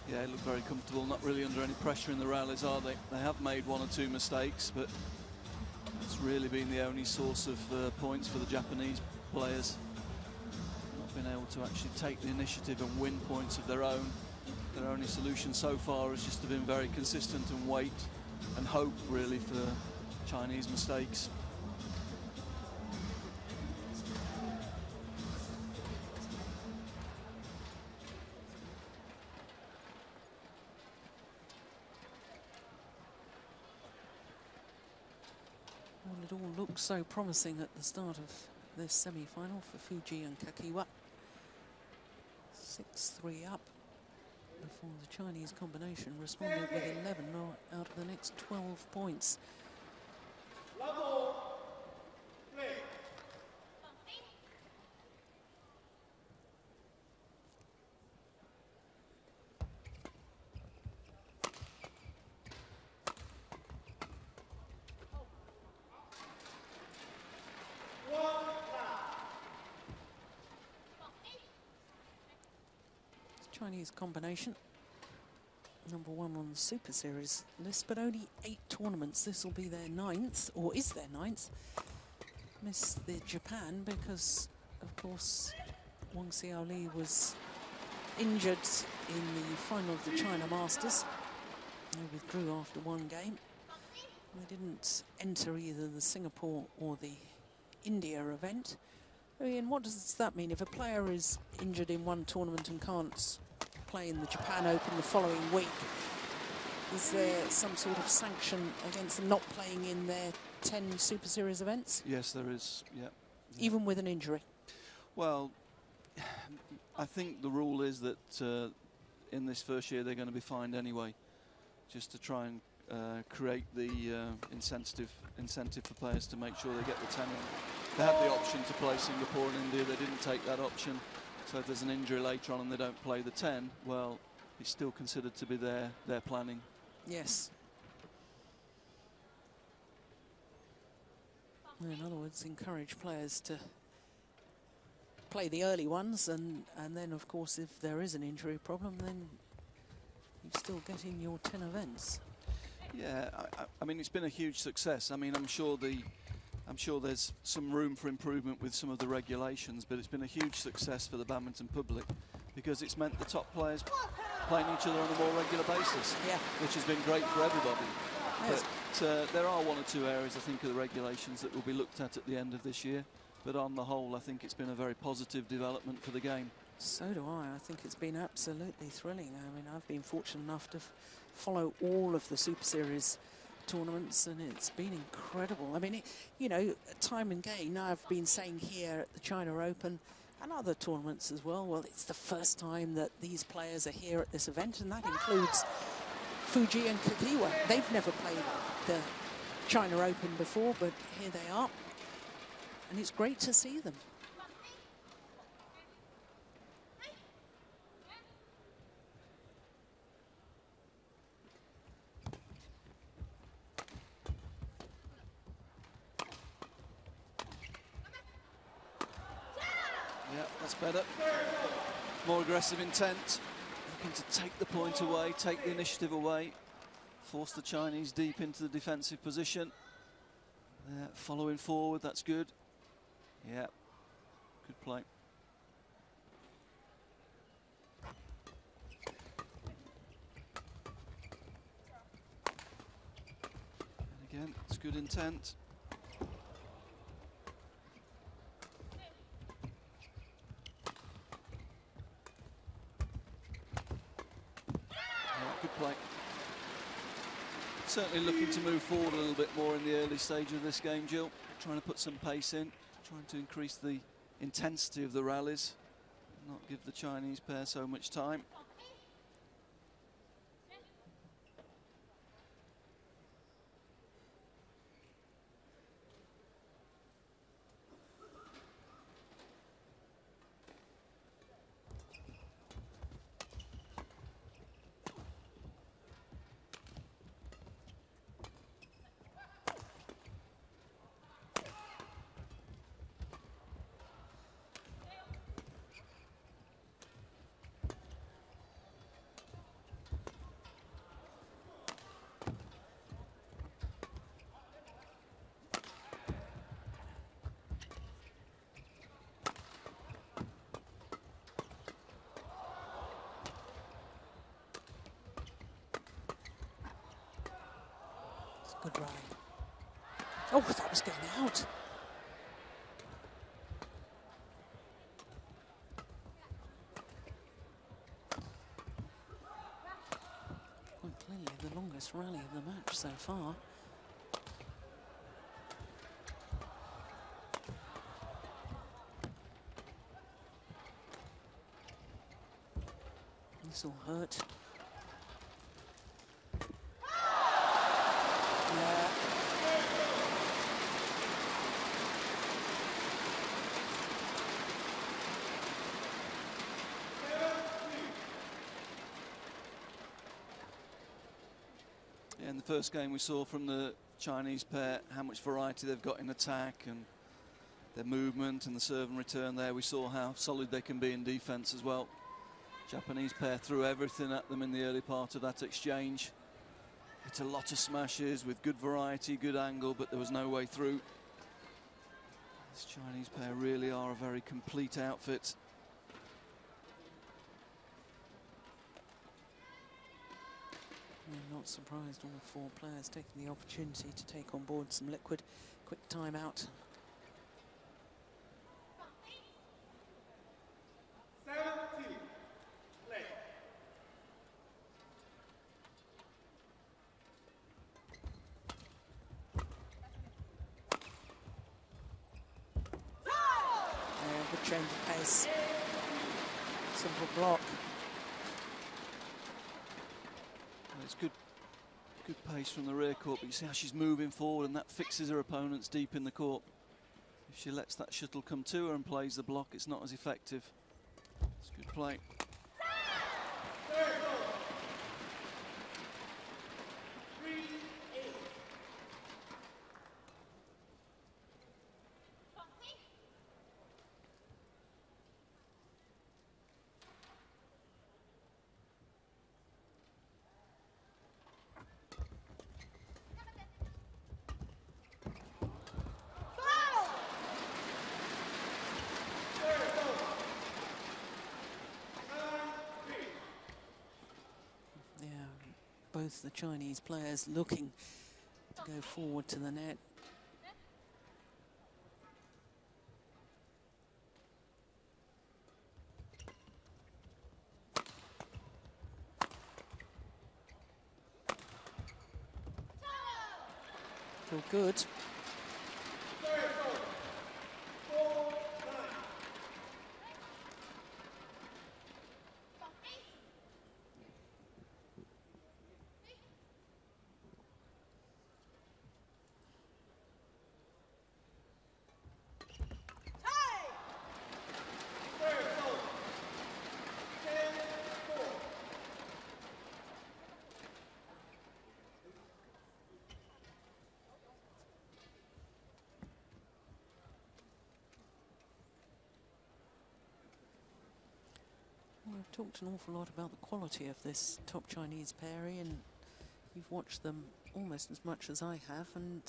Yeah, they look very comfortable, not really under any pressure in the rallies, are they? They have made 1 or 2 mistakes, but it's really been the only source of points for the Japanese players. Not been able to actually take the initiative and win points of their own. Their only solution so far has just been very consistent and wait and hope, really, for Chinese mistakes. Well, it all looked so promising at the start of this semi-final for Fuji and Kakiwa. 6-3 up before the Chinese combination responded with 11 out of the next 12 points. Chinese combination, #1 on the Super Series list, but only 8 tournaments. This will be their 9th, or is their 9th. Missed the Japan because, of course, Wang Xiaoli was injured in the final of the China Masters. They withdrew after 1 game. They didn't enter either the Singapore or the India event. Ian, what does that mean? If a player is injured in 1 tournament and can't play in the Japan Open the following week, is there some sort of sanction against them not playing in their 10 Super Series events? Yes, there is, yeah. Even with an injury? Well, I think the rule is that in this first year they're going to be fined anyway, just to try and create the incentive for players to make sure they get the 10 in. They had the option to play Singapore and India. They didn't take that option. So if there's an injury later on and they don't play the 10, well, it's still considered to be their planning. Yes. In other words, encourage players to play the early ones, and then, of course, if there is an injury problem, then you still get in your 10 events. Yeah, I mean, it's been a huge success. I mean, I'm sure there's some room for improvement with some of the regulations, but it's been a huge success for the badminton public because it's meant the top players playing each other on a more regular basis, yeah, which has been great for everybody. Yes. But there are 1 or 2 areas, I think, of the regulations that will be looked at the end of this year. But on the whole, I think it's been a very positive development for the game. So do I. I think it's been absolutely thrilling. I mean, I've been fortunate enough to follow all of the Super Series tournaments, and it's been incredible. I mean, you know, time and gain, I've been saying here at the China Open and other tournaments as well, well, it's the first time that these players are here at this event, and that includes Fuji and Kakiwa. They've never played the China Open before, but here they are, and it's great to see them. Yeah, that's better. More aggressive intent. Looking to take the point away, take the initiative away. Force the Chinese deep into the defensive position. Following forward, that's good. Yeah, good play. And again, it's good intent. Good play. Certainly looking to move forward a little bit more in the early stage of this game, Jill. Trying to put some pace in, trying to increase the intensity of the rallies. not give the Chinese pair so much time. Good rally. Oh, that was going out. Quite clearly the longest rally of the match so far. This will hurt. In the first game we saw from the Chinese pair how much variety they've got in attack and their movement and the serve and return there. We saw how solid they can be in defence as well. Japanese pair threw everything at them in the early part of that exchange. It's a lot of smashes with good variety, good angle, but there was no way through. This Chinese pair really are a very complete outfit. I'm not surprised all 4 players taking the opportunity to take on board some liquid. Quick timeout. 70, play. Good change of pace. Simple block. It's good pace from the rear court, but you see how she's moving forward and that fixes her opponents deep in the court. If she lets that shuttle come to her and plays the block, it's not as effective. It's good play. Both the Chinese players looking to go forward to the net. Feel good. We've talked an awful lot about the quality of this top Chinese pair, and you've watched them almost as much as I have. And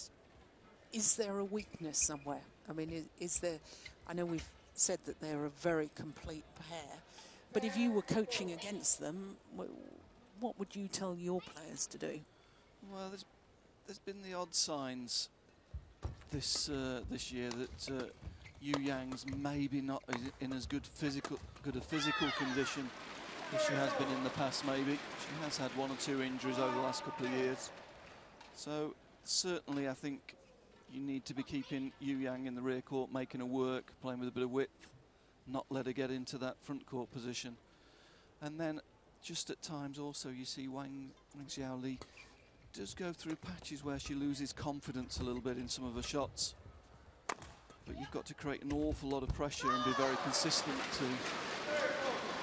is there a weakness somewhere? I mean, is there? I know we've said that they're a very complete pair, but if you were coaching against them, what would you tell your players to do? Well, there's been the odd signs this year that Yu Yang's maybe not in as good a physical condition as she has been in the past. Maybe she has had 1 or 2 injuries over the last couple of years. So certainly, I think you need to be keeping Yu Yang in the rear court, making her work, playing with a bit of width, not let her get into that front court position. And then just at times also you see Wang Xiaoli does go through patches where she loses confidence a little bit in some of her shots. But you've got to create an awful lot of pressure and be very consistent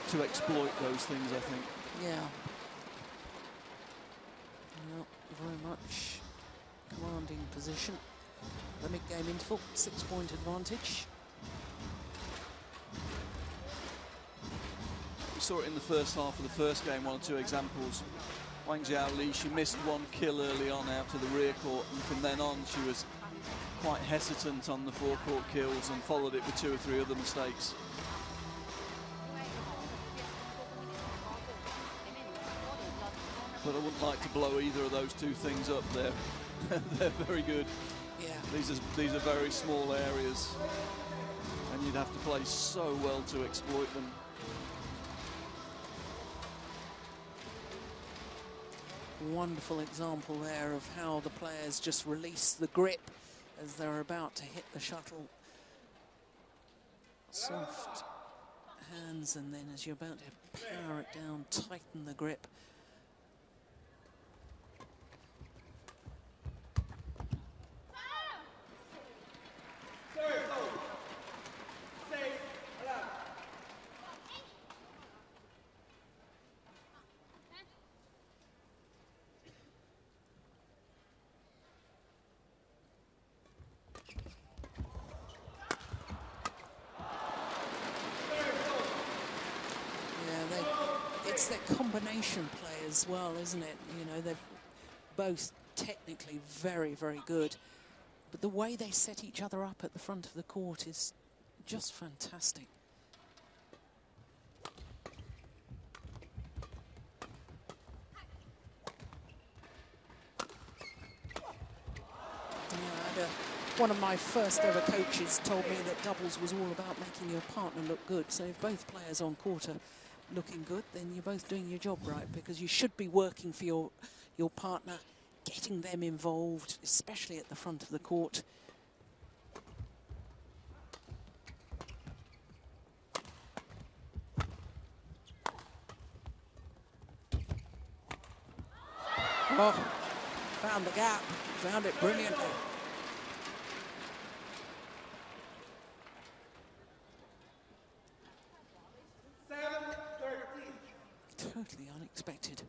to exploit those things, I think. Yeah. Well, very much commanding position. The mid-game interval, 6-point advantage. We saw it in the first half of the first game, 1 or 2 examples. Wang Xiaoli, she missed one kill early on out to the rear court, and from then on she was quite hesitant on the forecourt kills and followed it with 2 or 3 other mistakes. But I wouldn't like to blow either of those 2 things up there. They're very good. Yeah. These are very small areas, and you'd have to play so well to exploit them. Wonderful example there of how the players just release the grip as they're about to hit the shuttle. Soft hands, and then as you're about to power it down, tighten the grip. It's their combination play as well, isn't it? You know, they're both technically very, very good. But the way they set each other up at the front of the court is just fantastic. Yeah, one of my first ever coaches told me that doubles was all about making your partner look good. So if both players on court are looking good, then you're both doing your job right, because you should be working for your partner, getting them involved, especially at the front of the court. Oh, found the gap, found it brilliantly. Totally unexpected.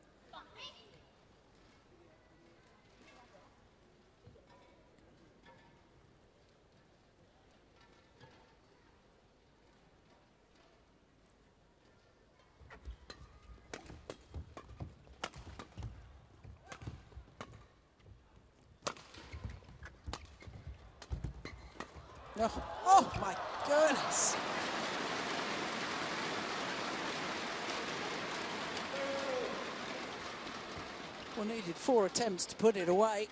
Oh my goodness. Well, needed 4 attempts to put it away.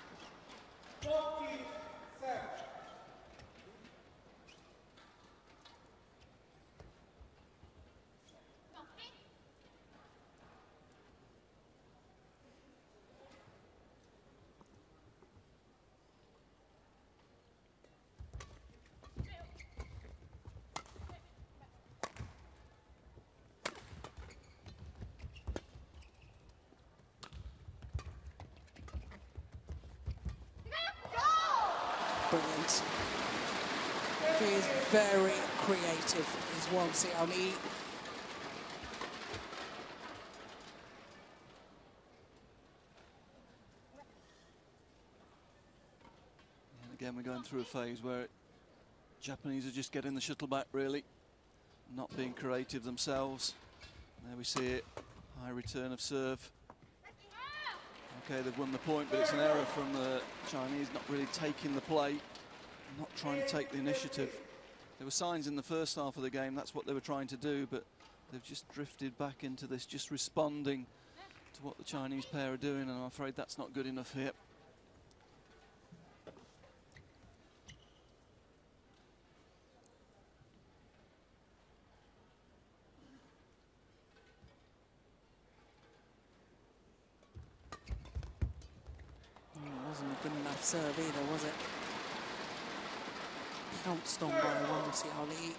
Brilliant. He is very creative, is Wang Xiaoli. And again, we're going through a phase where Japanese are just getting the shuttle back, really, not being creative themselves. There we see it, high return of serve. Okay, they've won the point, but it's an error from the Chinese, not really taking the play, not trying to take the initiative. There were signs in the first half of the game, that's what they were trying to do, but they've just drifted back into this, just responding to what the Chinese pair are doing, and I'm afraid that's not good enough here. Wasn't a good enough serve either, was it? Pounced on by Wang Xiaoli.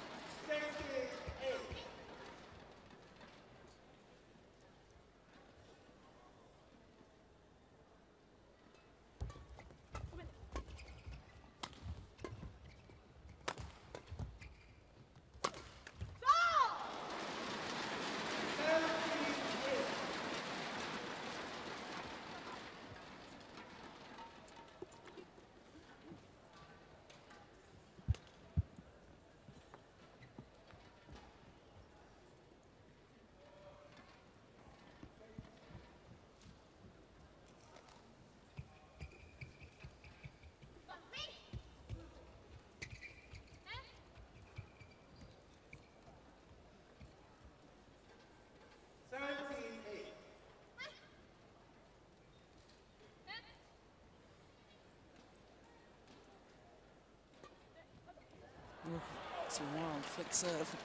It's a wild flick serve.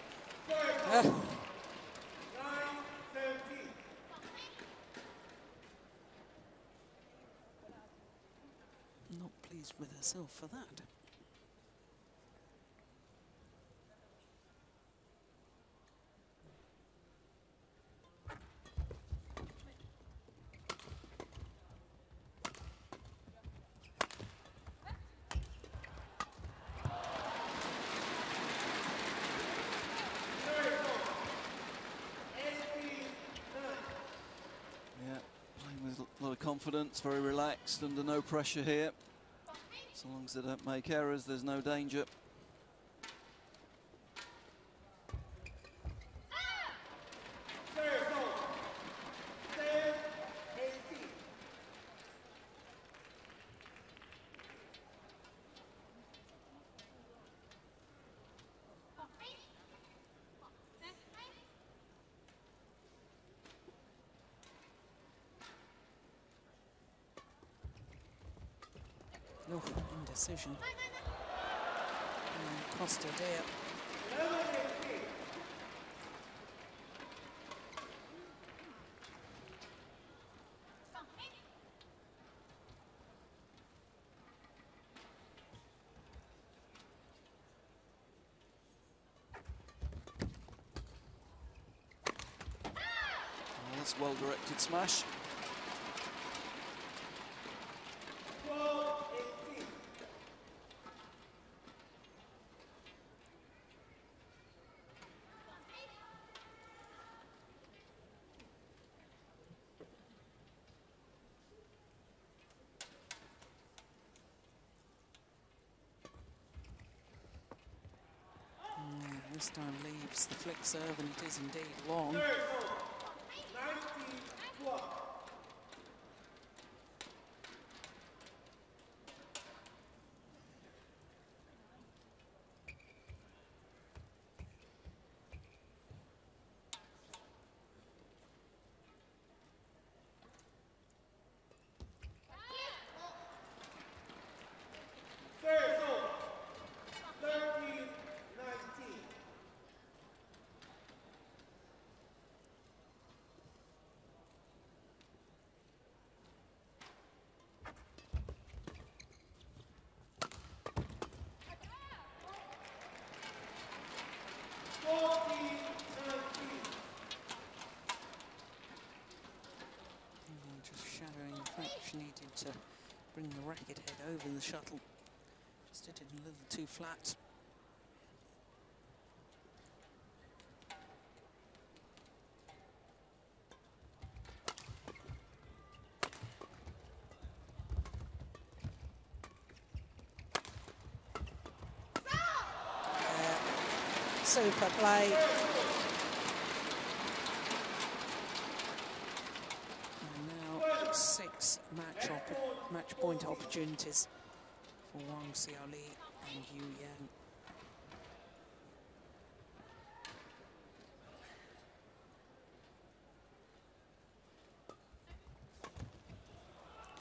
9-17. Not pleased with herself for that. A lot of confidence, very relaxed, under no pressure here. As long as they don't make errors, there's no danger. Oh, indecision. Cost her dear. Well, that's well-directed smash. This time leaves the flick serve, and it is indeed long. 19-12. Just shadowing the fact she needed to bring the racket head over the shuttle. Just did it a little too flat. Super play. And now 6 match point opportunities for Wang Xiaoli and Yu Yan.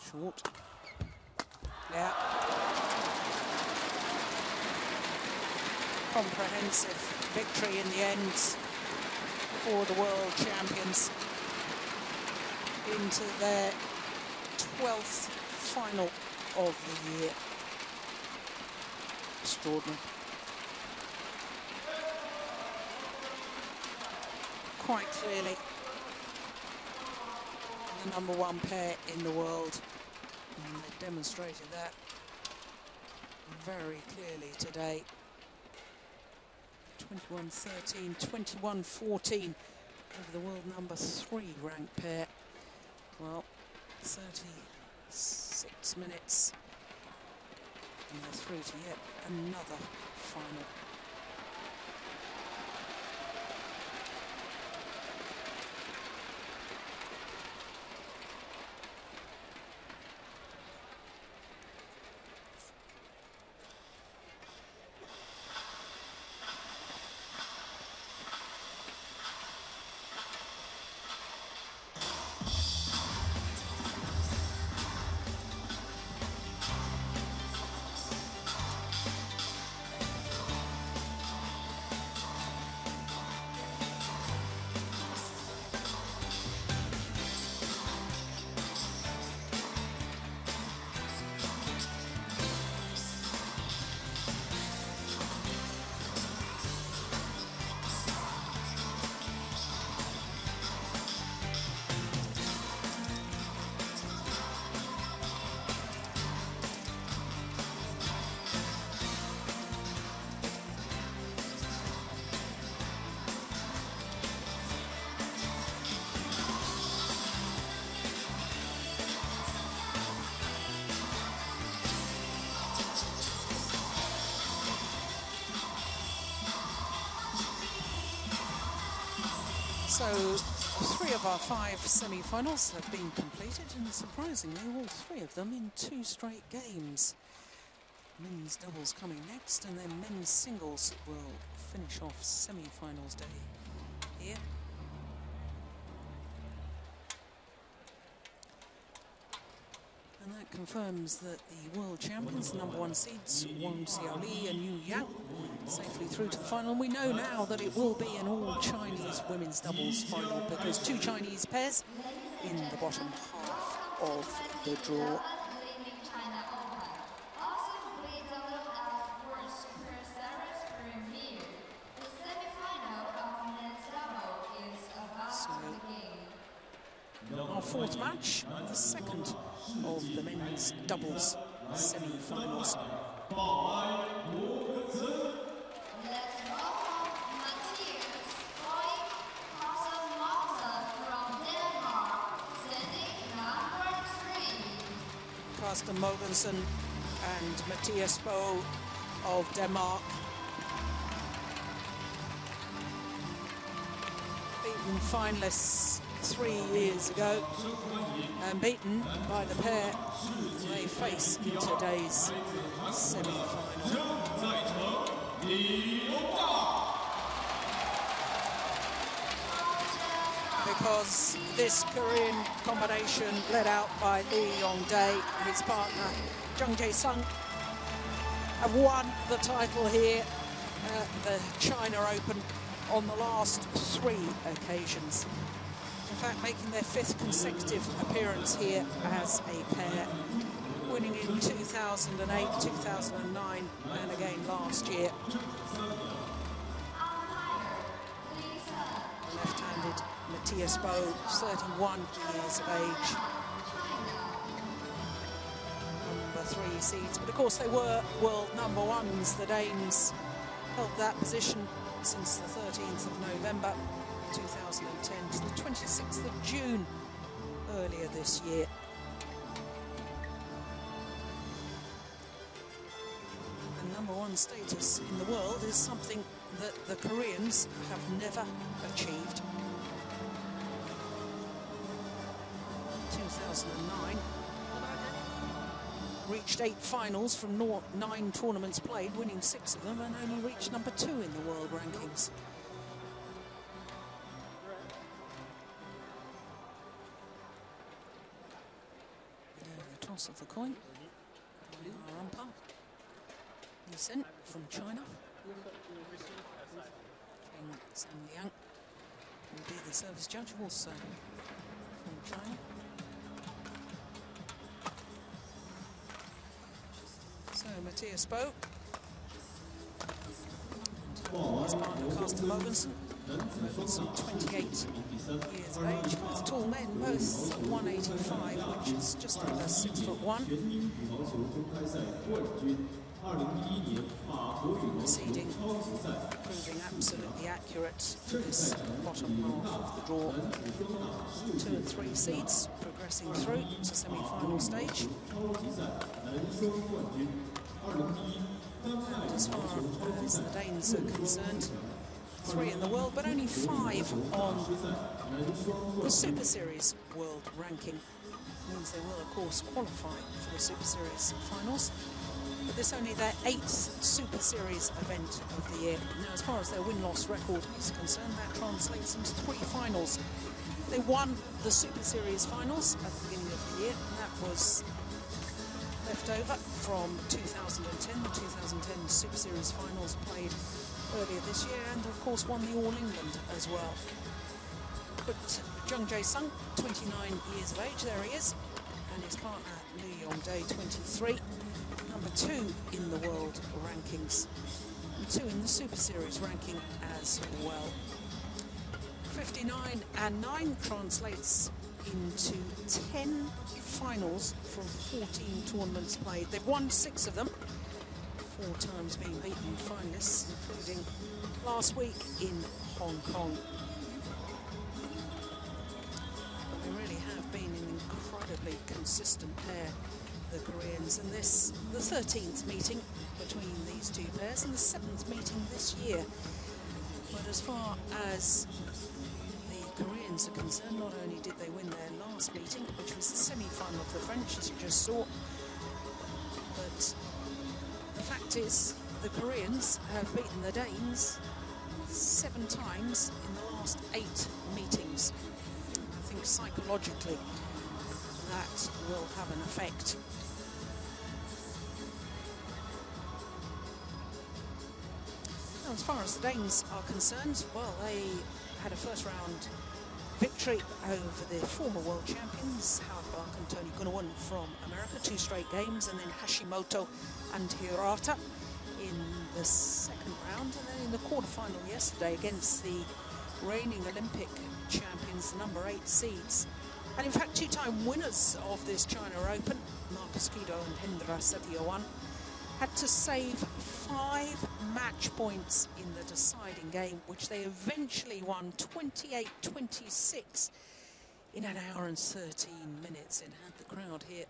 Short. Yeah. Comprehensive victory in the end for the world champions into their 12th final of the year. Extraordinary. Quite clearly the #1 pair in the world, and they've demonstrated that very clearly today. 21-13, 21-14 over the world #3 ranked pair. Well, 36 minutes, and they're through to yet another final. So 3 of our 5 semi-finals have been completed, and surprisingly all 3 of them in 2 straight games. Men's doubles coming next, and then men's singles will finish off semi-finals day here. And that confirms that the world champions, number 1 seeds, Wang Xiaoli and Yu Yang, safely through to the final. And we know now that it will be an all-Chinese women's doubles final, because 2 Chinese pairs in the bottom half of the draw. Li Ning China Open. OSIM BWF World Superseries premiere. The semi-final of men's double is about to begin. Our 4th match, the 2nd of the men's doubles semi-finals. Let's welcome Matthias from Denmark, standing number 3. Carsten Mogensen and Matthias Bo of Denmark. Beaten finalists 3 years ago and beaten by the pair they face in today's semi-final. Because this Korean combination, led out by Lee Yong-dae and his partner Jung Jae-sung, have won the title here at the China Open on the last 3 occasions. In fact, making their 5th consecutive appearance here as a pair, winning in 2008, 2009, and again last year. Left-handed Matthias Bo, 31 years of age. Number 3 seeds, but of course they were world number 1s. The Danes held that position since the 13th of November 2010 to the 26th of June earlier this year. And number 1 status in the world is something that the Koreans have never achieved. 2009 reached 8 finals from 9 tournaments played, winning 6 of them, and only reached number 2 in the world rankings. The toss of the coin. Our umpire, Li Ning from China. And San Liang will be the service judge, also from China. So Matthias Bo, his partner Carsten Mogensen. Mogensen, 28 years of age, both tall men, both 185, which is just under 6'1". Seeding proving absolutely accurate for this bottom half of the draw. 2 and 3 seeds progressing through to semi-final stage. And as far as the Danes are concerned, 3 in the world, but only 5 on the Super Series world ranking. Means they will, of course, qualify for the Super Series finals. But this is only their 8th Super Series event of the year. Now, as far as their win-loss record is concerned, that translates into 3 finals. They won the Super Series finals at the beginning of the year, and that was left over from 2010, the 2010 Super Series finals played earlier this year, and of course won the All England as well. But Jung Jae-sung, 29 years of age, there he is, and his partner Lee Yong-dae, 23, number 2 in the world rankings, and 2 in the Super Series ranking as well. 59 and 9 translates into 10 finals from 14 tournaments played. They've won 6 of them, 4 times being beaten finalists, including last week in Hong Kong. But they really have been an incredibly consistent pair, the Koreans, and this the 13th meeting between these 2 pairs and the 7th meeting this year. But as far as the Americans are concerned, not only did they win their last meeting, which was the semi-final of the French, as you just saw, but the fact is the Koreans have beaten the Danes 7 times in the last 8 meetings. I think psychologically that will have an effect. Now, as far as the Danes are concerned, well, they had a first-round victory over the former world champions, Howard Clark and Tony Gunawan from America, 2 straight games, and then Hashimoto and Hirata in the second round, and then in the quarterfinal yesterday against the reigning Olympic champions, the number 8 seeds. And in fact, 2-time winners of this China Open, Marcus Kido and Hendra Setiawan, had to save 5 match points in the deciding game, which they eventually won 28-26 in 1 hour and 13 minutes. It had the crowd here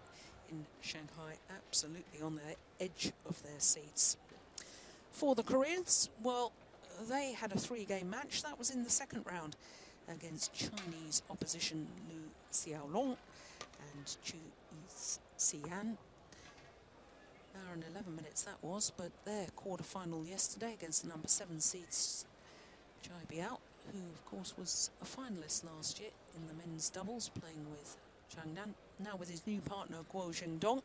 in Shanghai absolutely on the edge of their seats. For the Koreans, well, they had a 3-game match. That was in the second round against Chinese opposition Lu Xiaolong and Chu Xian. 1 hour and 11 minutes that was, but their quarter-final yesterday against the number 7 seeds Chai Biao, who of course was a finalist last year in the men's doubles, playing with Chang Nan, now with his new partner Guo Zhengdong.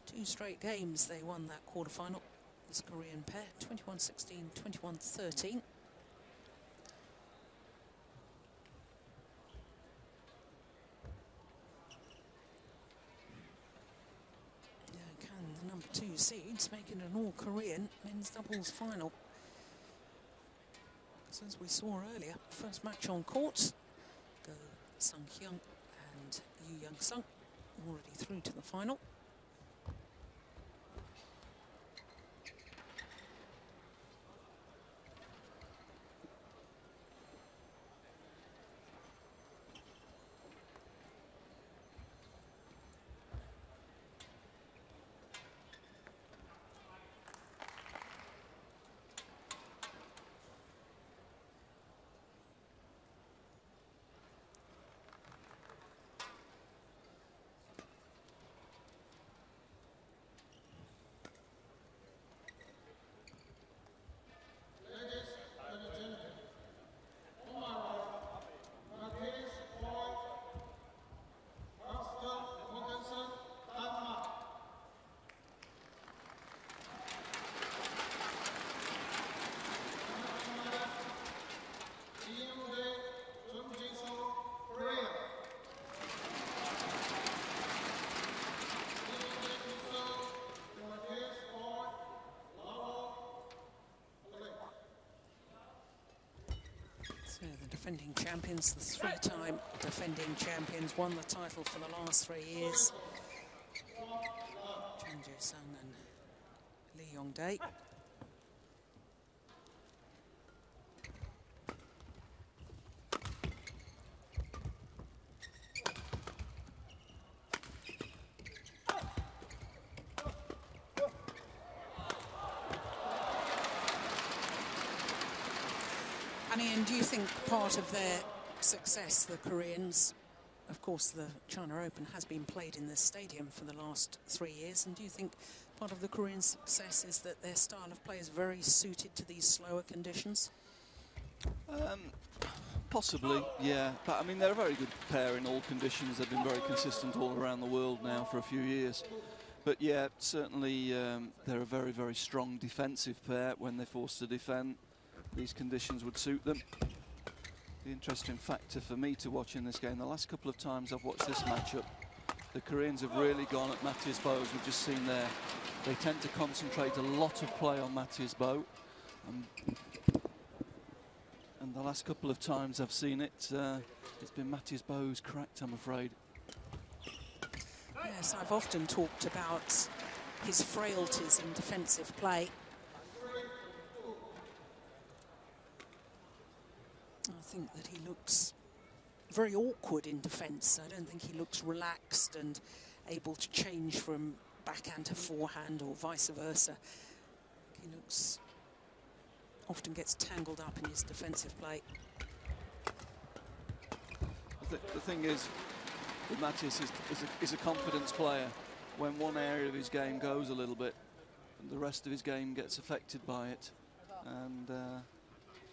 2 straight games they won that quarter-final, this Korean pair, 21-16, 21-13. The number 2 seeds making an all-Korean men's doubles final. So as we saw earlier, first match on court, Go Sung-hyun and Yu Young-sung already through to the final. The defending champions, the 3-time defending champions, won the title for the last 3 years. Chang Jae-sung and Lee Yong-dae. And do you think part of their success, the Koreans, of course the China Open has been played in this stadium for the last 3 years, and do you think part of the Korean success is that their style of play is very suited to these slower conditions? Possibly, yeah. But I mean, they're a very good pair in all conditions. They've been very consistent all around the world now for a few years. But yeah, certainly they're a very, very strong defensive pair. When they're forced to defend, these conditions would suit them. The interesting factor for me to watch in this game, the last couple of times I've watched this matchup, the Koreans have really gone at Matthias Bo, as we've just seen there. They tend to concentrate a lot of play on Matthias Bo. And the last couple of times I've seen it, it's been Matthias Bo who's cracked, I'm afraid. Yes, I've often talked about his frailties in defensive play. I think that he looks very awkward in defence. I don't think he looks relaxed and able to change from backhand to forehand or vice versa. He looks, often gets tangled up in his defensive play. The thing is, with Matthias is a confidence player. When one area of his game goes a little bit, the rest of his game gets affected by it. And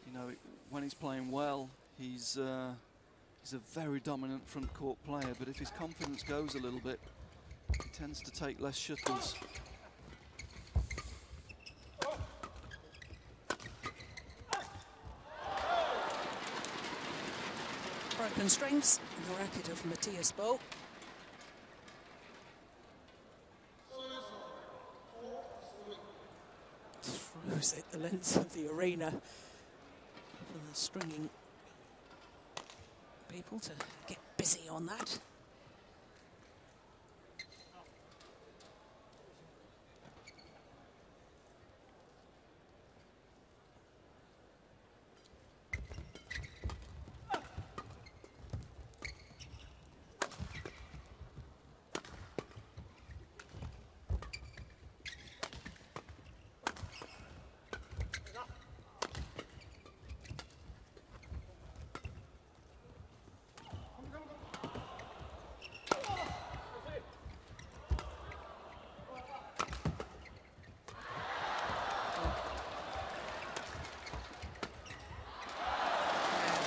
you know, when he's playing well, he's a very dominant front court player. But if his confidence goes a little bit, he tends to take less shuttles. Broken strings in the racket of Matthias Bo. Throws it the length of the arena for the stringing people to get busy on that.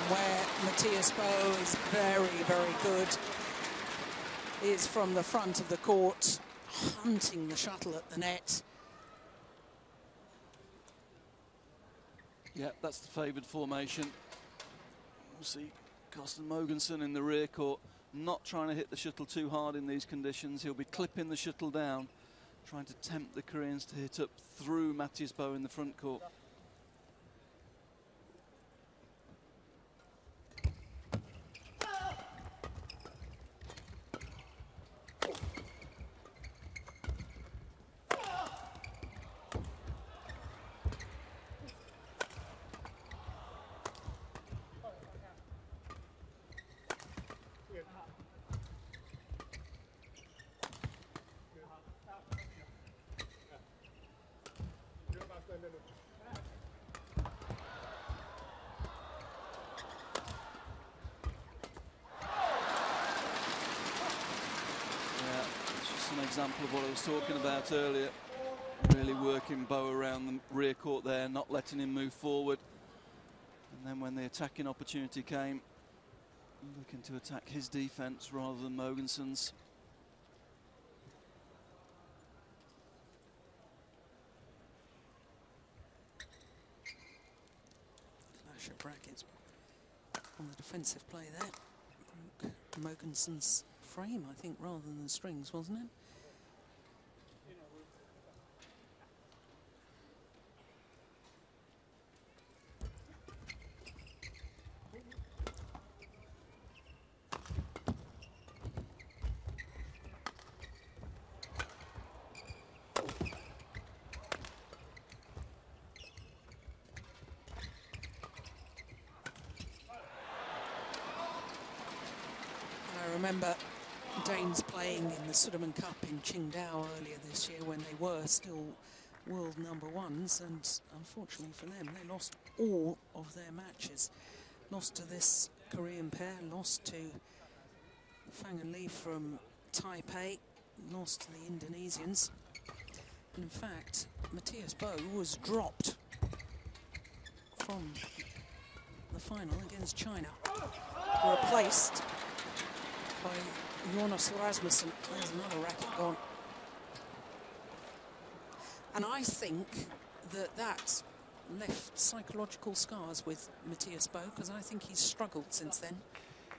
Where Matthias Bo is very, very good is from the front of the court, hunting the shuttle at the net. Yeah, that's the favoured formation. We'll see Carsten Mogensen in the rear court, not trying to hit the shuttle too hard in these conditions. He'll be clipping the shuttle down, trying to tempt the Koreans to hit up through Matthias Bo in the front court. Example of what I was talking about earlier, really working Bo around the rear court there, not letting him move forward, and then when the attacking opportunity came, looking to attack his defense rather than Mogensen's. Clash of brackets on the defensive play there. Broke Mogensen's frame, I think, rather than the strings, wasn't it? I remember Danes playing in the Sudirman Cup in Qingdao earlier this year when they were still world #1s, and unfortunately for them, they lost all of their matches. Lost to this Korean pair, lost to Fang and Lee from Taipei, lost to the Indonesians. And in fact, Matthias Bo was dropped from the final against China, replaced by Jonas Rasmussen. There's another racket gone. And I think that that left psychological scars with Matthias Bo, because I think he's struggled since then.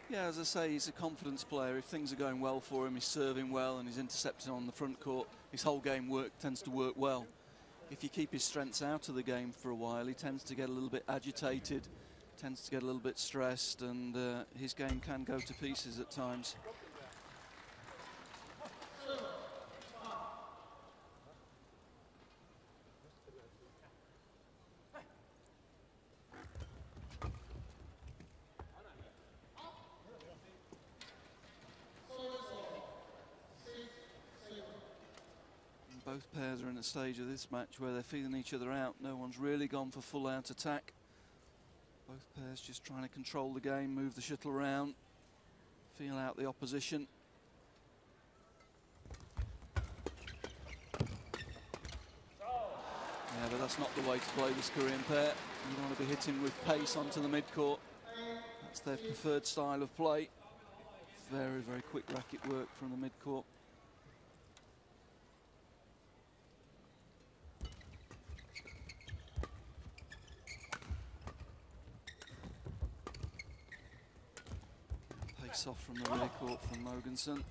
Yeah, as I say, he's a confidence player. If things are going well for him, he's serving well and he's intercepting on the front court, his whole game tends to work well. If you keep his strengths out of the game for a while, he tends to get a little bit agitated, tends to get a little bit stressed, and his game can go to pieces at times. Both pairs are in a stage of this match where they're feeling each other out. No one's really gone for full-out attack. Both pairs just trying to control the game, move the shuttle around. feel out the opposition. Yeah, but that's not the way to play this Korean pair. You want to be hitting with pace onto the mid-court. That's their preferred style of play. Very, very quick racket work from the mid-court. Pace off from the rear court from Mogensen.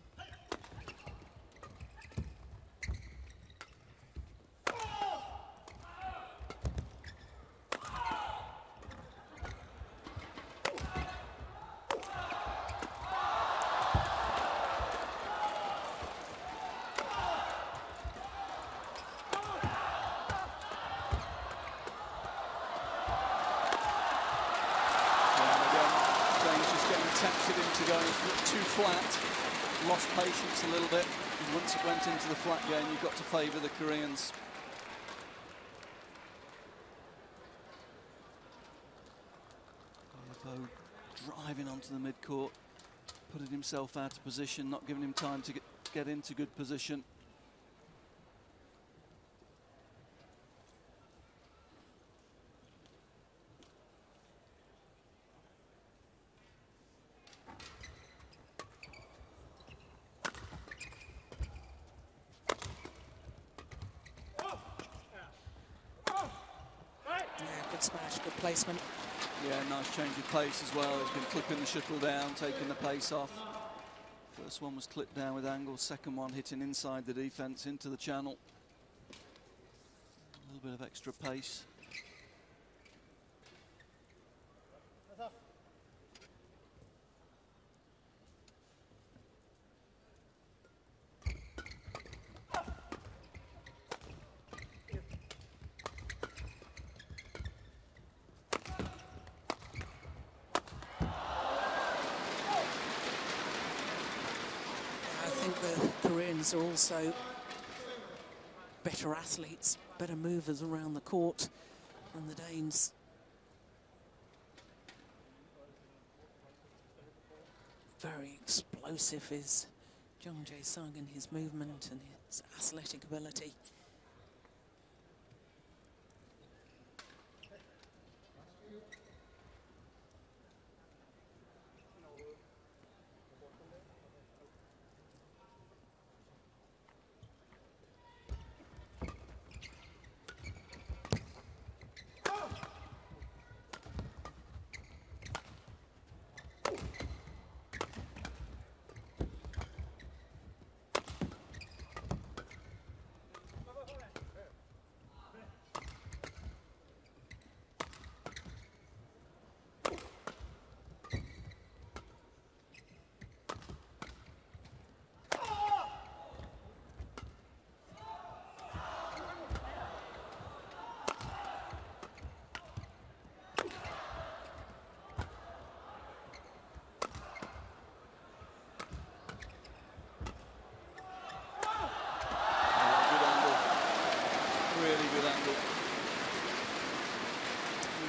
Tempted into going too flat, lost patience a little bit. And once it went into the flat game, you've got to favour the Koreans. Bo driving onto the mid-court, putting himself out of position, not giving him time to get into good position. Good smash, good placement. Yeah, nice change of pace as well. He's been clipping the shuttle down, taking the pace off. First one was clipped down with angle, second one hitting inside the defence into the channel. A little bit of extra pace. The Koreans are also better athletes, better movers around the court than the Danes. Very explosive is Jung Jae-sung in his movement and his athletic ability.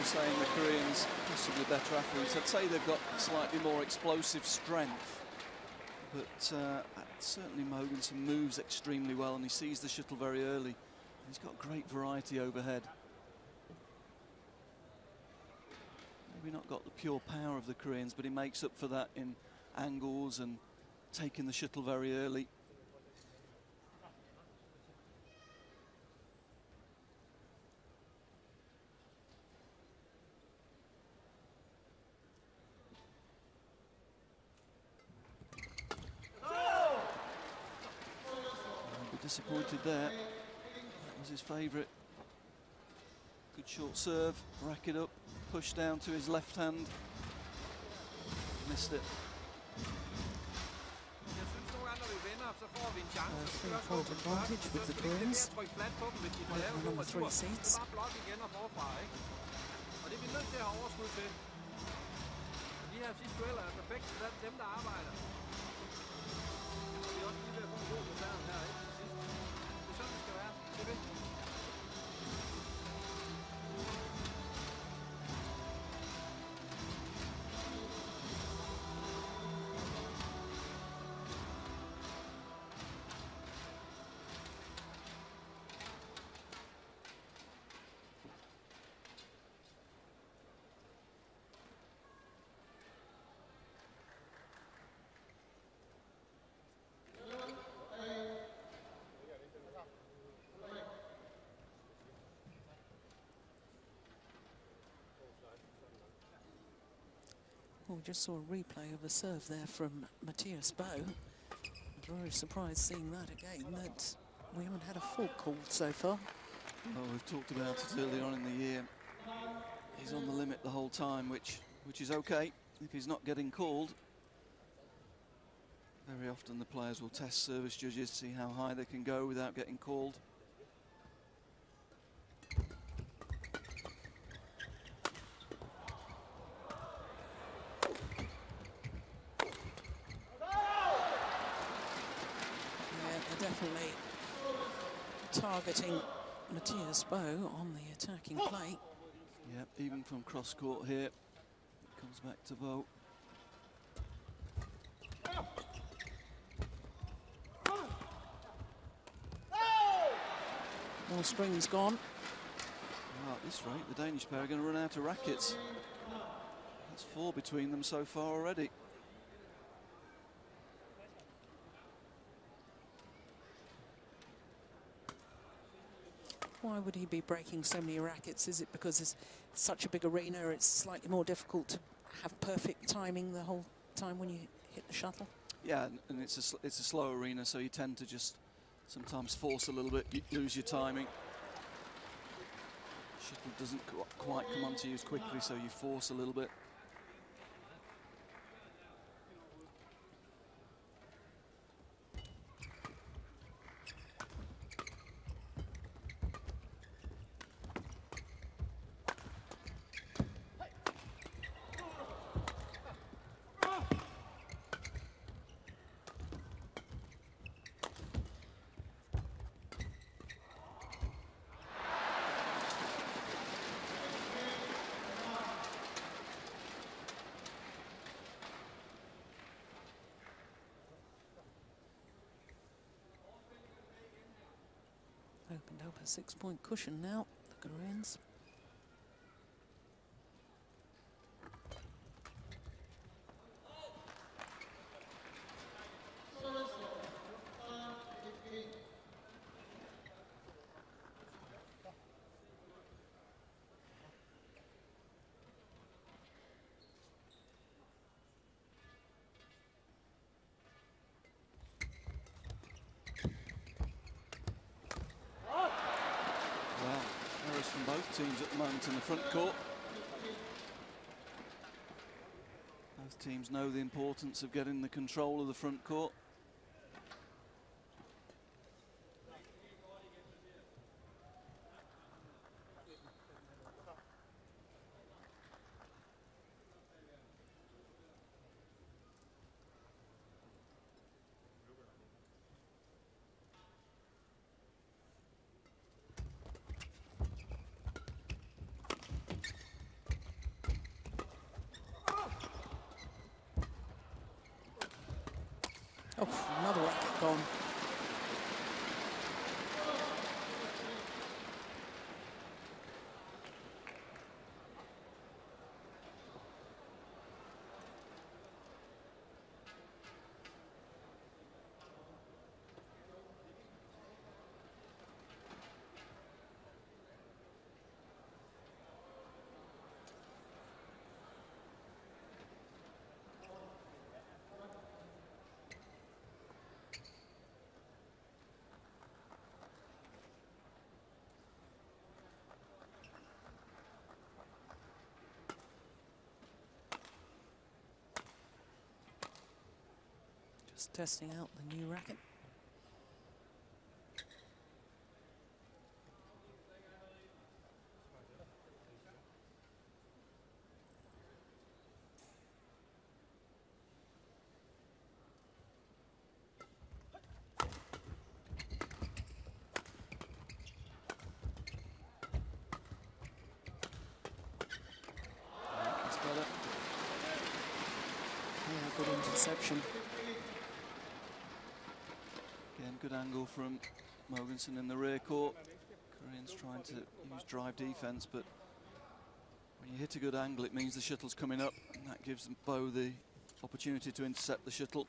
Saying the Koreans possibly better athletes. I'd say they've got slightly more explosive strength, but certainly Mogensen moves extremely well and he sees the shuttle very early. He's got great variety overhead. Maybe not got the pure power of the Koreans, but he makes up for that in angles and taking the shuttle very early. Disappointed there. That was his favourite. Good short serve, rack it up, push down to his left hand. Missed it. 3-point advantage with the Koreans. Over number 3 seeds. we just saw a replay of a serve there from Matthias Bow. Very surprised seeing that again, that we haven't had a fault called so far. Well, we've talked about it earlier on in the year. He's on the limit the whole time, which is okay if he's not getting called. Very often the players will test service judges to see how high they can go without getting called. Yeah, they're definitely targeting Matthias Bow on the attacking plate. Yep, even from cross court here, it comes back to Bow. More strings gone. Well, at this rate, the Danish pair are going to run out of rackets. That's 4 between them so far already. Why would he be breaking so many rackets? Is it because it's such a big arena, it's slightly more difficult to have perfect timing the whole time when you hit the shuttle? Yeah, and it's a slow arena, so you tend to just sometimes force a little bit, you lose your timing. Shuttle doesn't quite come onto you as quickly, so you force a little bit. Opened up a 6-point cushion now, the Koreans. From both teams at the moment in the front court. Both teams know the importance of getting the control of the front court. Oh, another racket gone. Just testing out the new racket. That's got it. Yeah, good interception. Again, good angle from Mogensen in the rear court. Koreans trying to use drive defense, but when you hit a good angle, it means the shuttle's coming up, and that gives Bow the opportunity to intercept the shuttle.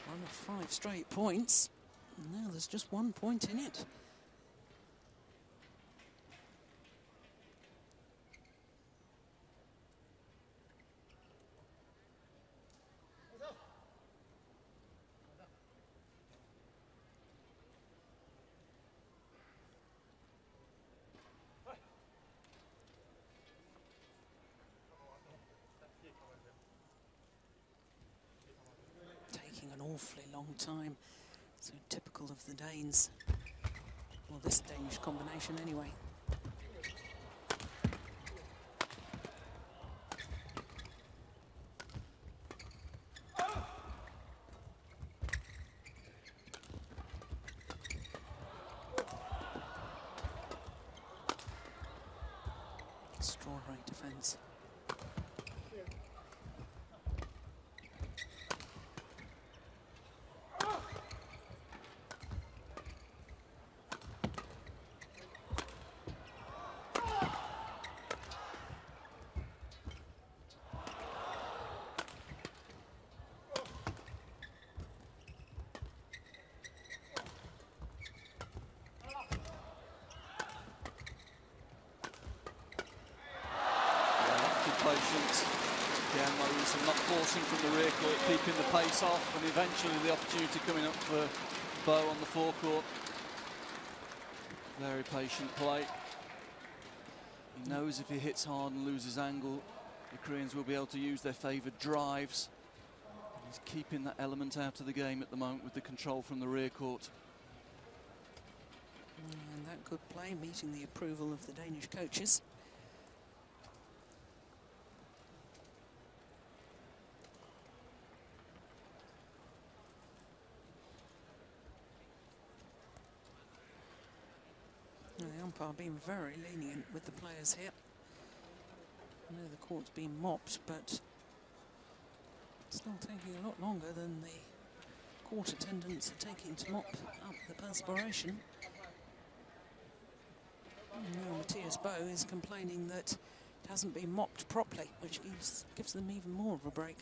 Run of 5 straight points. Now there's just 1 point in it. Taking an awfully long time. So typical of the Danes. Well, this Danish combination anyway. Extraordinary defence. Patience. Again, Maurice not forcing from the rear court, keeping the pace off, and eventually the opportunity coming up for Bo on the forecourt. Very patient play. He knows if he hits hard and loses angle, the Koreans will be able to use their favoured drives. And he's keeping that element out of the game at the moment with the control from the rear court. And that good play, meeting the approval of the Danish coaches. The umpire being very lenient with the players here. I know the court's been mopped, but still taking a lot longer than the court attendants are taking to mop up the perspiration. And now Matthias Bo is complaining that it hasn't been mopped properly, which gives them even more of a break.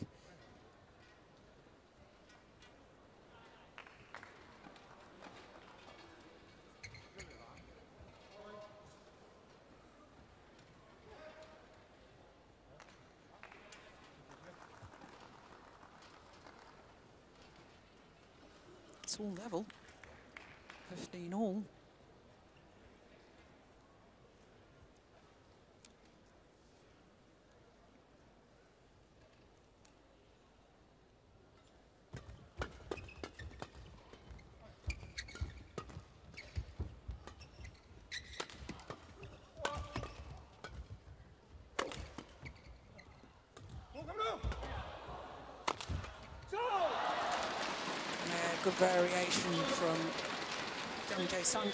It's all level, 15 all. Good variation from Jung Jae-sung.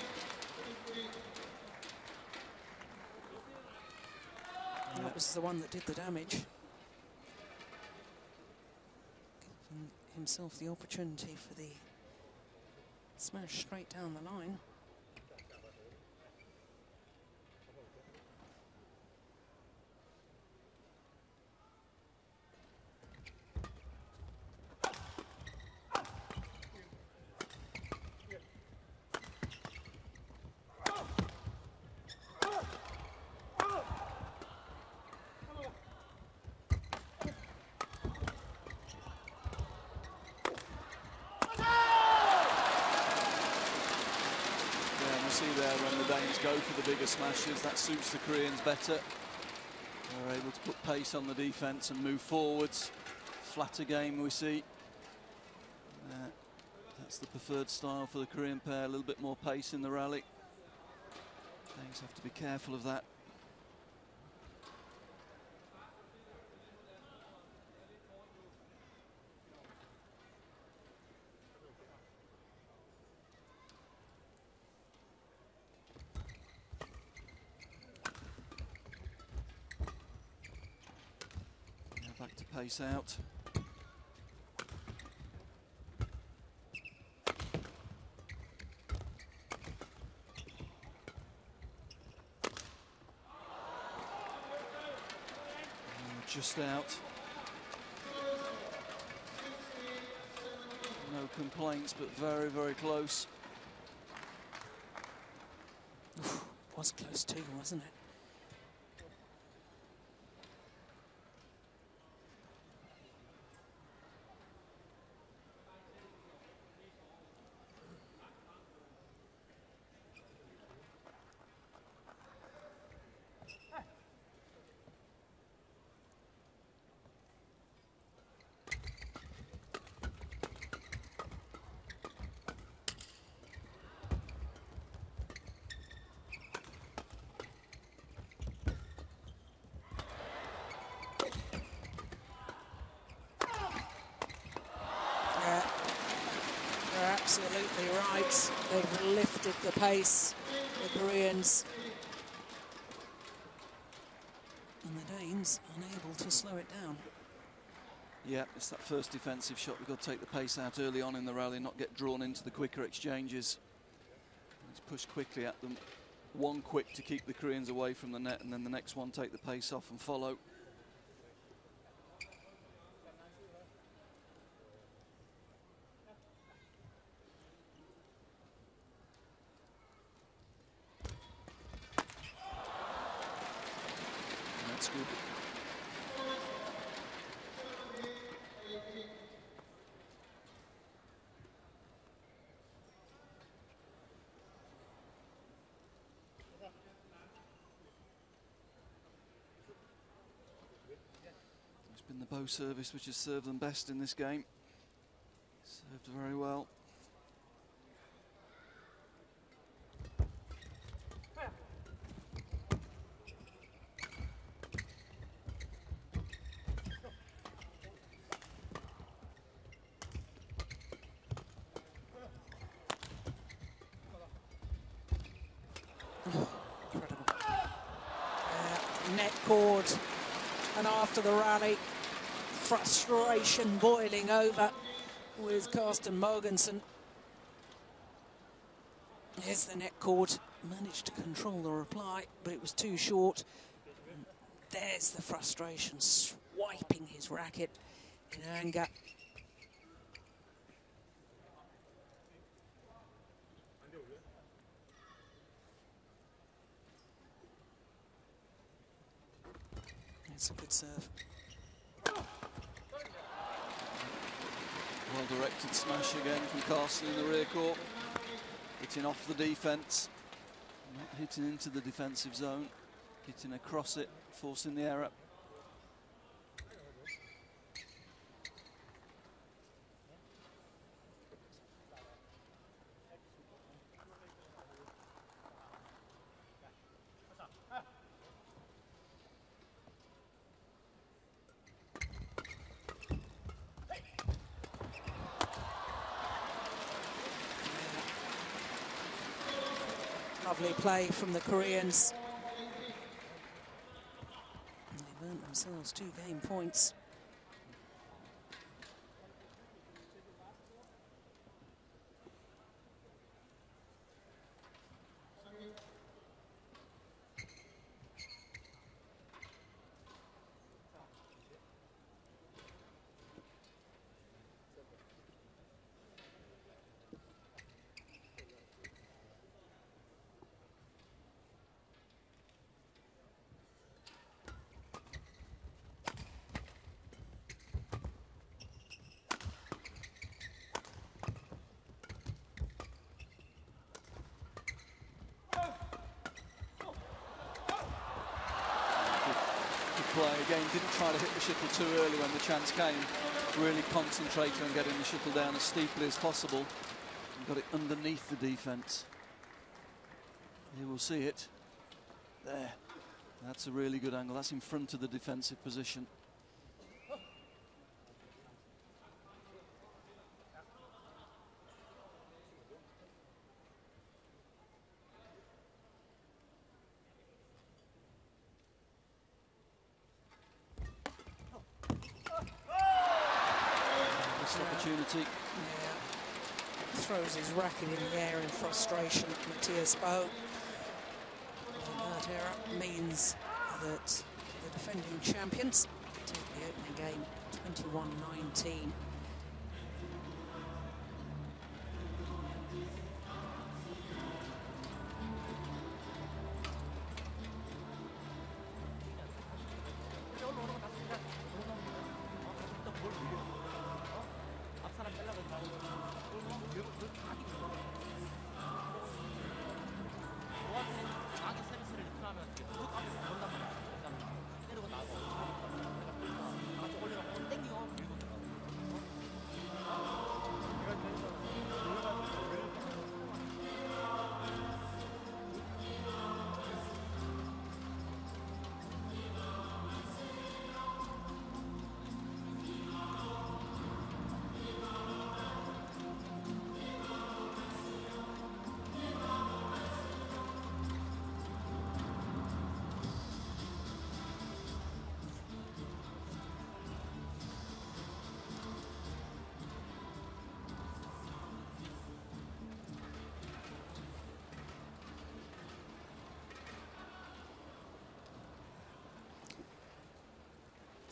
That was the one that did the damage. Giving himself the opportunity for the smash straight down the line. See there when the Danes go for the bigger smashes, that suits the Koreans better. They're able to put pace on the defence and move forwards. Flatter game we see. That's the preferred style for the Korean pair, a little bit more pace in the rally. Danes have to be careful of that. Back to pace out. Just out. No complaints, but very, very close. Was close too, wasn't it? Absolutely right. They've lifted the pace, the Koreans. And the Danes unable to slow it down. Yeah, it's that first defensive shot. We've got to take the pace out early on in the rally, not get drawn into the quicker exchanges. Let's push quickly at them. One quick to keep the Koreans away from the net, and then the next one take the pace off and follow. That's good. It's been the bow service which has served them best in this game. Served very well. Incredible. Net cord, and after the rally, frustration boiling over with Carsten Mogensen. Here's the net cord. Managed to control the reply, but it was too short. And there's the frustration, swiping his racket in anger. It's a good serve. Well-directed smash again from Carsten in the rear court. Hitting off the defence. Not hitting into the defensive zone. Hitting across it, forcing the error. Lovely play from the Koreans. They've earned themselves 2 game points. Play again, didn't try to hit the shuttle too early when the chance came. Really concentrated on getting the shuttle down as steeply as possible. And got it underneath the defence. You will see it. There. That's a really good angle. That's in front of the defensive position. Opportunity. Yeah. Throws his racket in the air in frustration, Matthias Bow. And that error means that the defending champions take the opening game 21-19.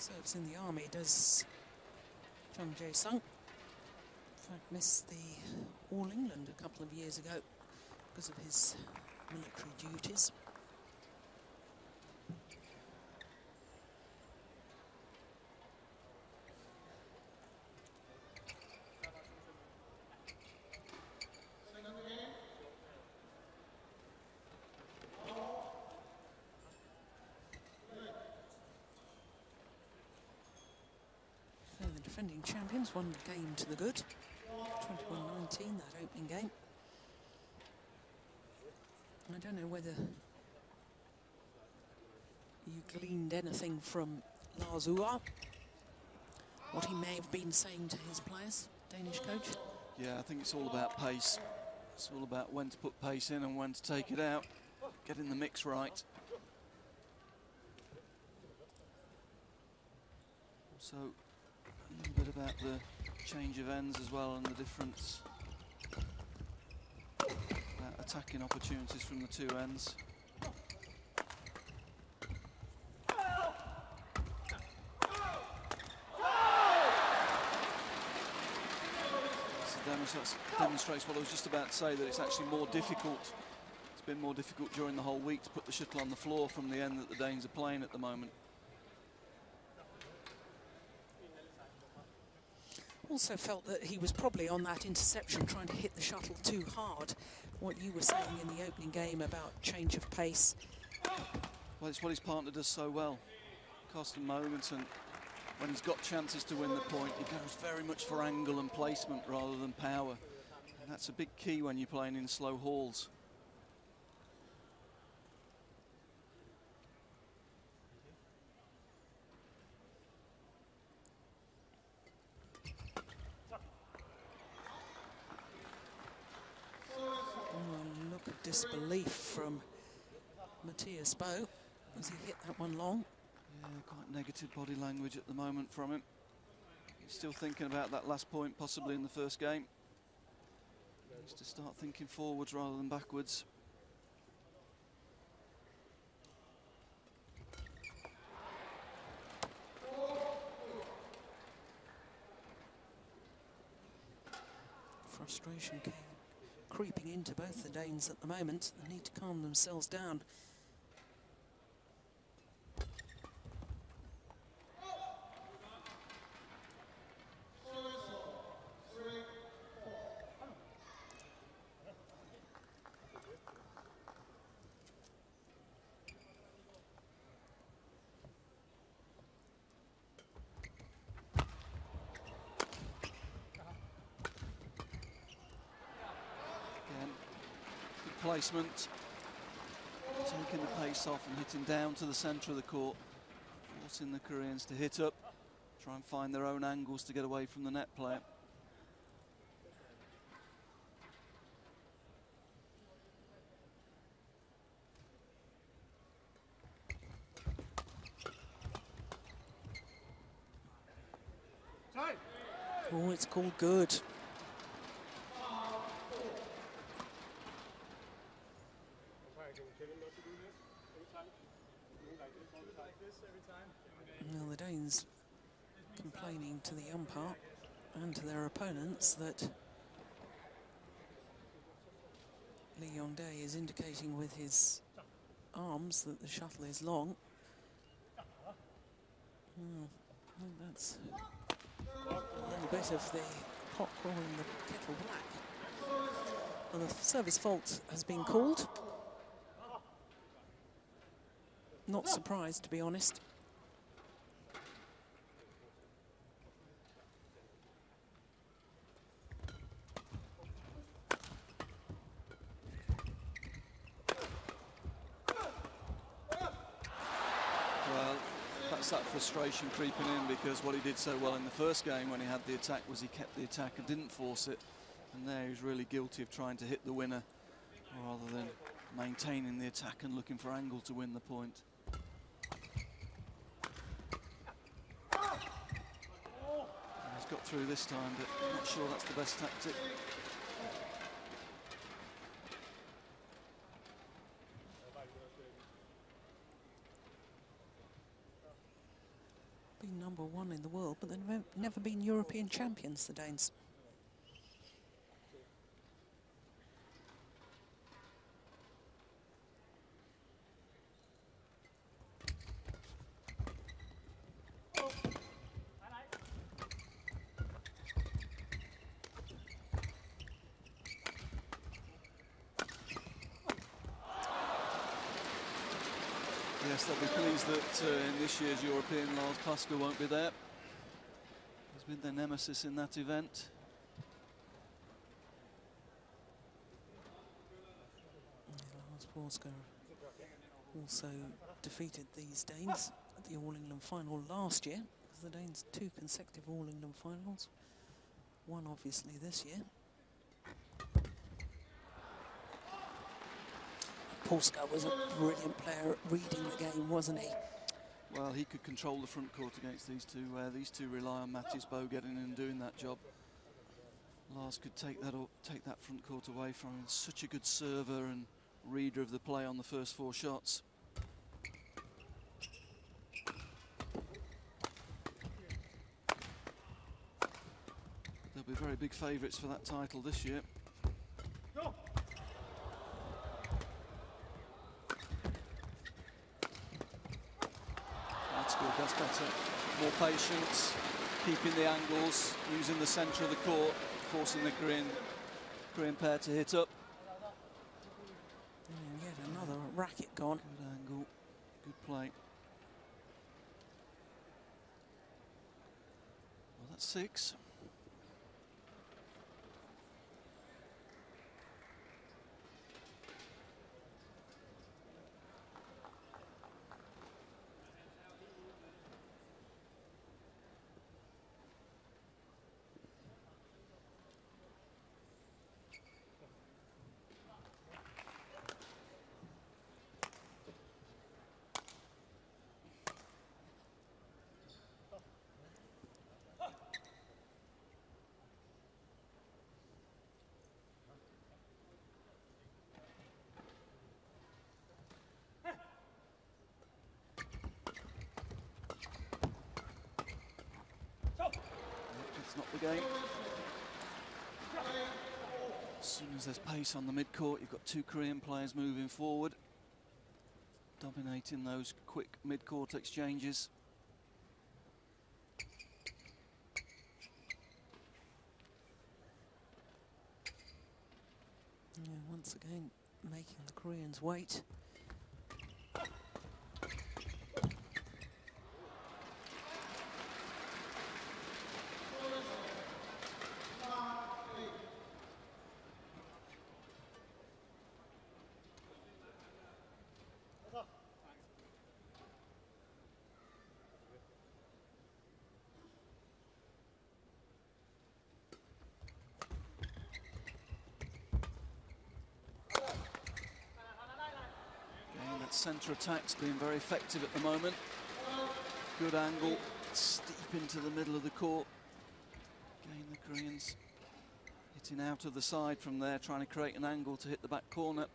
Serves in the army, does Chung Jae-sung. In fact, missed the All England a couple of years ago because of his military duties. The defending champions, one game to the good. 21-19, that opening game. I don't know whether you gleaned anything from Lars Uar, what he may have been saying to his players, Danish coach. Yeah, I think it's all about pace. It's all about when to put pace in and when to take it out, getting the mix right. So a little bit about the change of ends as well and the difference about attacking opportunities from the two ends. This demonstrates what I was just about to say, that it's actually more difficult. It's been more difficult during the whole week to put the shuttle on the floor from the end that the Danes are playing at the moment. Also felt that he was probably on that interception trying to hit the shuttle too hard. What you were saying in the opening game about change of pace. Well, it's what his partner does so well. Cost him moments, and when he's got chances to win the point, he goes very much for angle and placement rather than power. And that's a big key when you're playing in slow halls. Look of disbelief from Matthias Bo as he hit that one long. Yeah, quite negative body language at the moment from him. He's still thinking about that last point possibly in the first game. He needs to start thinking forwards rather than backwards. Frustration creeping into both the Danes at the moment. They need to calm themselves down. Placement, taking the pace off and hitting down to the centre of the court, forcing the Koreans to hit up, try and find their own angles to get away from the net player. Oh, it's called good. Well, the Danes complaining to the umpire and to their opponents that Lee Yong-dae is indicating with his arms that the shuttle is long. That's a little bit of the pot calling the kettle black. Well, the service fault has been called. Not surprised, to be honest. That frustration creeping in, because what he did so well in the first game when he had the attack was he kept the attack and didn't force it, and there he's really guilty of trying to hit the winner rather than maintaining the attack and looking for angle to win the point. He's got through this time, but I'm not sure that's the best tactic. never been European champions, the Danes. Yes, they'll be pleased that in this year's European, Lars Paska won't be there. He's been their nemesis in that event. Lars Paska also defeated these Danes at the All England final last year. The Danes 2 consecutive All England finals. One obviously this year. Polska was a brilliant player at reading the game, wasn't he? Well, he could control the front court against these two, where these two rely on Mattis Bo getting in and doing that job. Lars could take that front court away from him. Such a good server and reader of the play on the first 4 shots. They'll be very big favourites for that title this year. That's good, that's better. More patience, keeping the angles, using the centre of the court, forcing the Korean pair to hit up. And yet another racket gone. Good angle, good play. Well, that's 6. It's not the game. As soon as there's pace on the mid-court, you've got 2 Korean players moving forward, dominating those quick mid-court exchanges. Yeah, once again, making the Koreans wait. Centre attack's been very effective at the moment. Good angle, steep into the middle of the court. Again, the Koreans hitting out of the side from there, trying to create an angle to hit the back corner.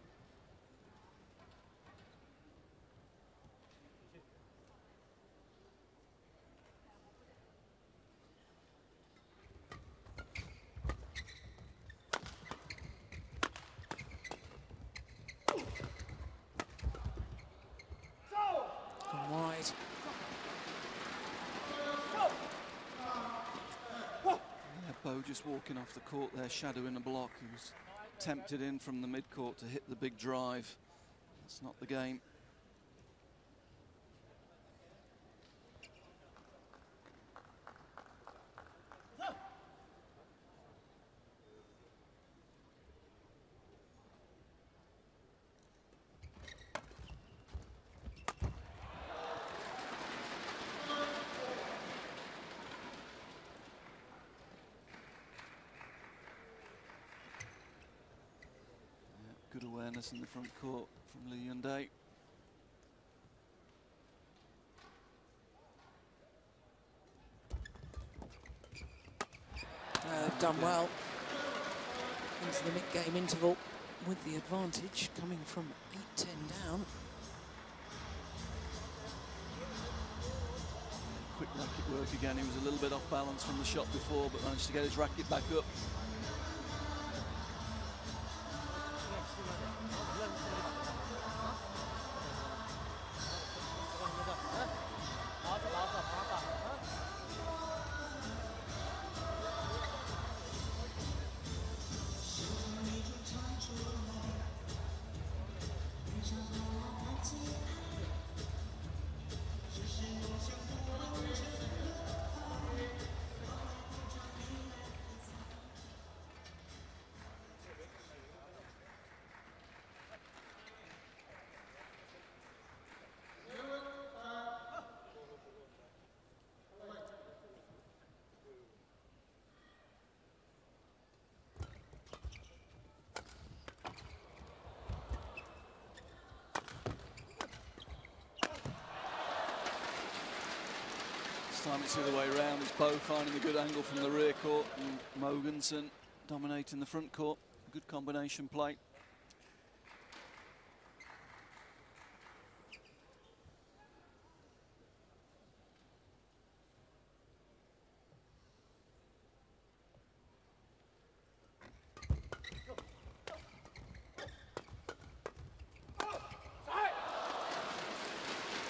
Just walking off the court there, shadowing the block. He was tempted in from the mid-court to hit the big drive. That's not the game. Good awareness in the front court from Lee Hyundai. Done well into the mid-game interval with the advantage coming from 8-10 down. quick racket work again. He was a little bit off balance from the shot before, but managed to get his racket back up. This time it's the other way around. It's Bo finding a good angle from the rear court and Mogensen dominating the front court. Good combination play.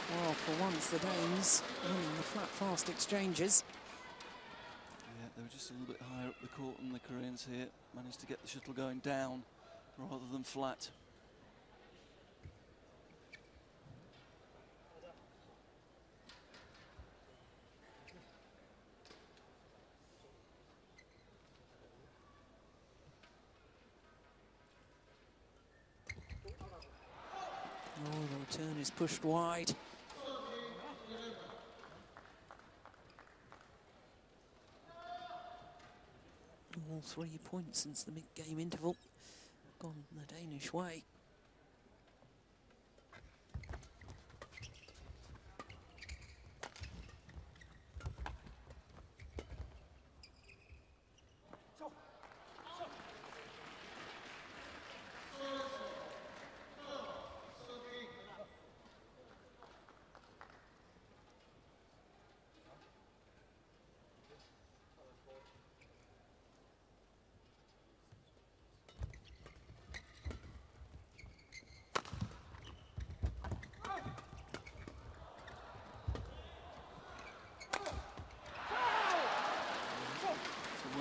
Well, for once, the Danes winning the flat, fast exchanges. Yeah, they were just a little bit higher up the court than the Koreans here. Managed to get the shuttle going down rather than flat. Oh, the return is pushed wide. All 3 points since the mid-game interval have gone the Danish way.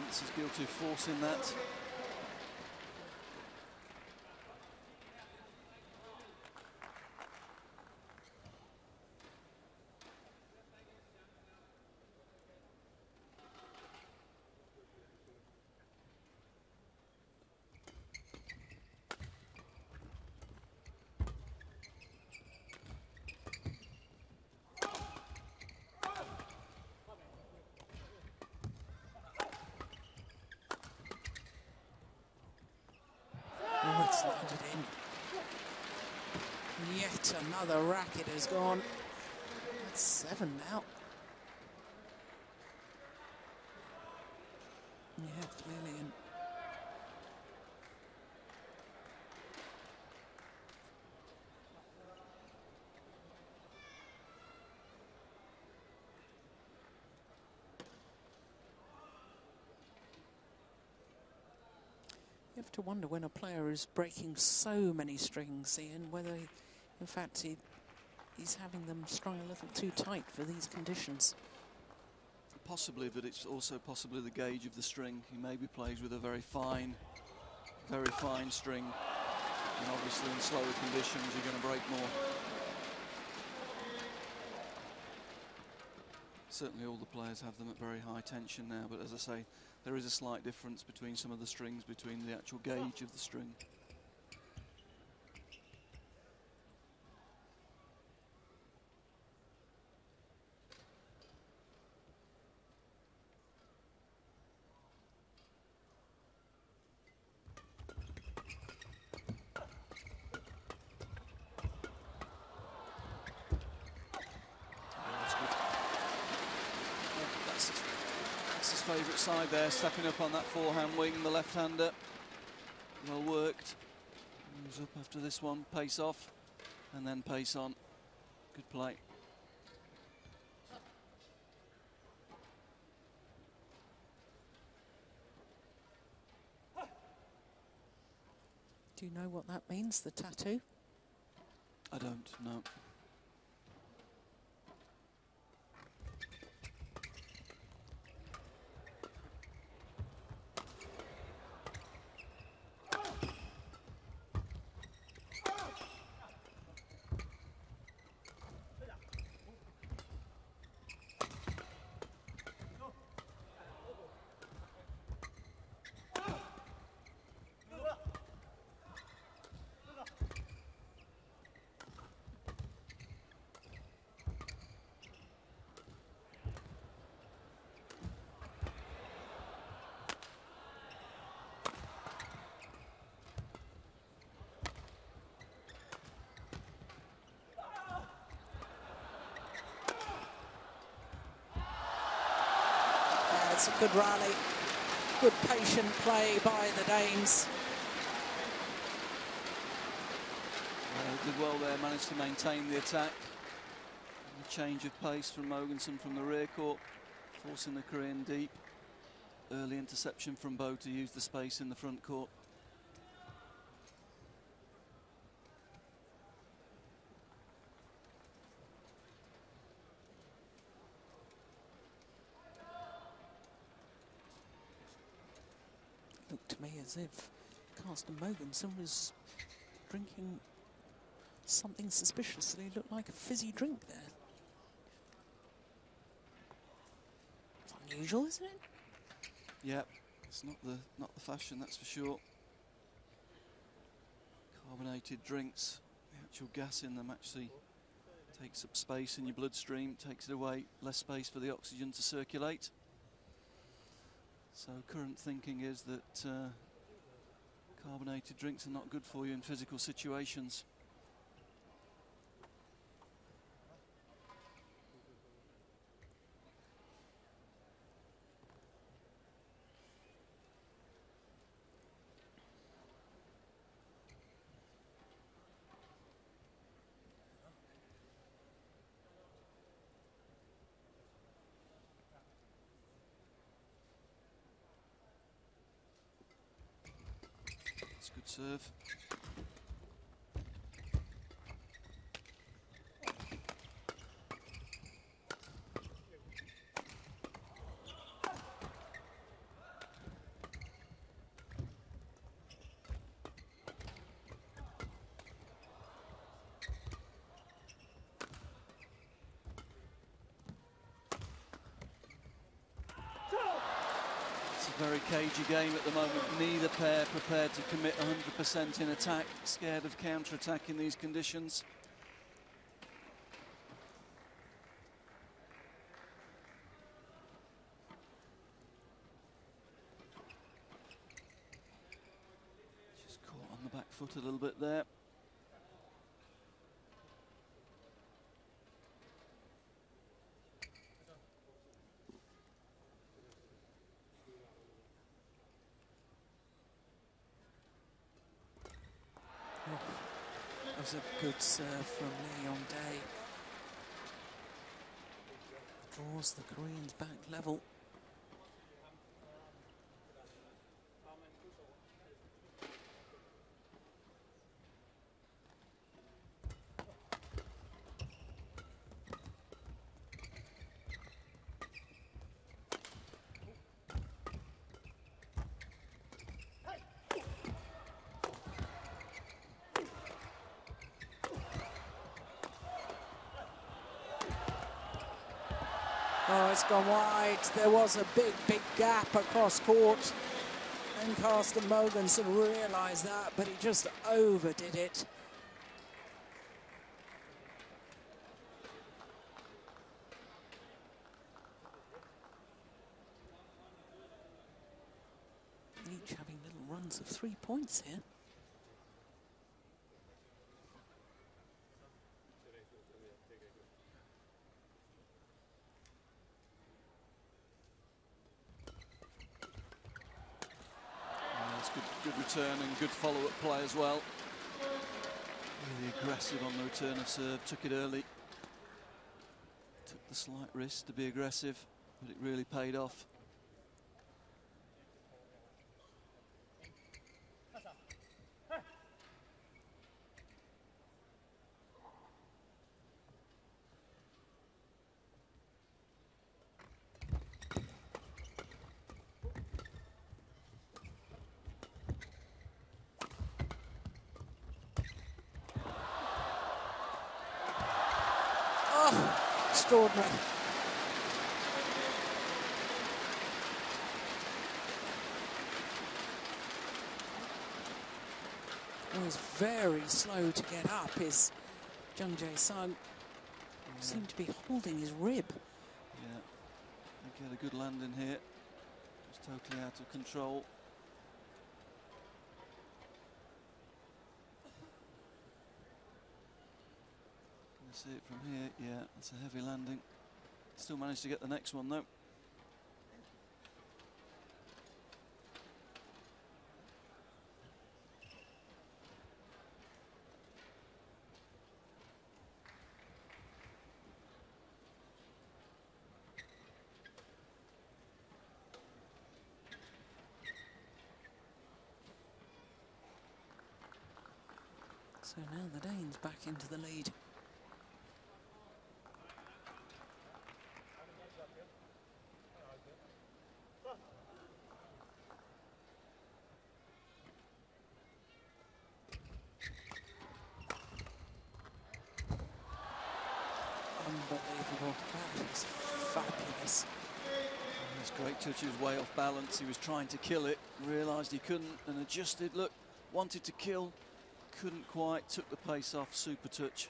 Is guilty of forcing that. Oh, it's landed in. Yet another racket has gone. That's 7 now. Yeah, clearly in. You have to wonder when a player is breaking so many strings, Ian, whether, in fact, he's having them strung a little too tight for these conditions. Possibly, but it's also possibly the gauge of the string. He maybe plays with a very fine string, and obviously in slower conditions you're going to break more. Certainly all the players have them at very high tension now, but as I say, there is a slight difference between some of the strings, between the actual gauge of the string. Favourite side there, stepping up on that forehand wing, the left-hander. Well worked. Moves up after this one, pace off, and then pace on. Good play. Do you know what that means, the tattoo? I don't know. It's a good rally, good patient play by the Danes. Did well there, managed to maintain the attack. And a change of pace from Mogensen from the rear court, forcing the Korean deep. Early interception from Bo to use the space in the front court. Looked to me as if Carsten Mogensen was drinking something suspiciously looked like a fizzy drink there. It's unusual, isn't it? Yeah, it's not the fashion, that's for sure. Carbonated drinks, the actual gas in them actually takes up space in your bloodstream, takes it away, less space for the oxygen to circulate. So current thinking is that carbonated drinks are not good for you in physical situations. Good serve. Very cagey game at the moment. Neither pair prepared to commit 100% in attack, scared of counter-attack in these conditions. Just caught on the back foot a little bit there. That was a good serve from Lee Yong-dae. Draws the Koreans back level. Oh, it's gone wide. There was a big gap across court. And Carsten Mogensen realised that, but he just overdid it. Each having little runs of 3 points here. Good return and good follow-up play as well. Really aggressive on the return of serve, took it early. Took the slight risk to be aggressive, but it really paid off. extraordinary. He was very slow to get up, is Jung Jae-sung. Seemed to be holding his rib. Yeah, I think he had a good landing here. Just totally out of control. Can you see it from here? Yeah, that's a heavy landing. Still managed to get the next one though. So now the Danes back into the lead. Unbelievable. That is fabulous. That's great touch. He was way off balance. He was trying to kill it, realised he couldn't and adjusted. Look, wanted to kill, couldn't quite, took the pace off. Super touch.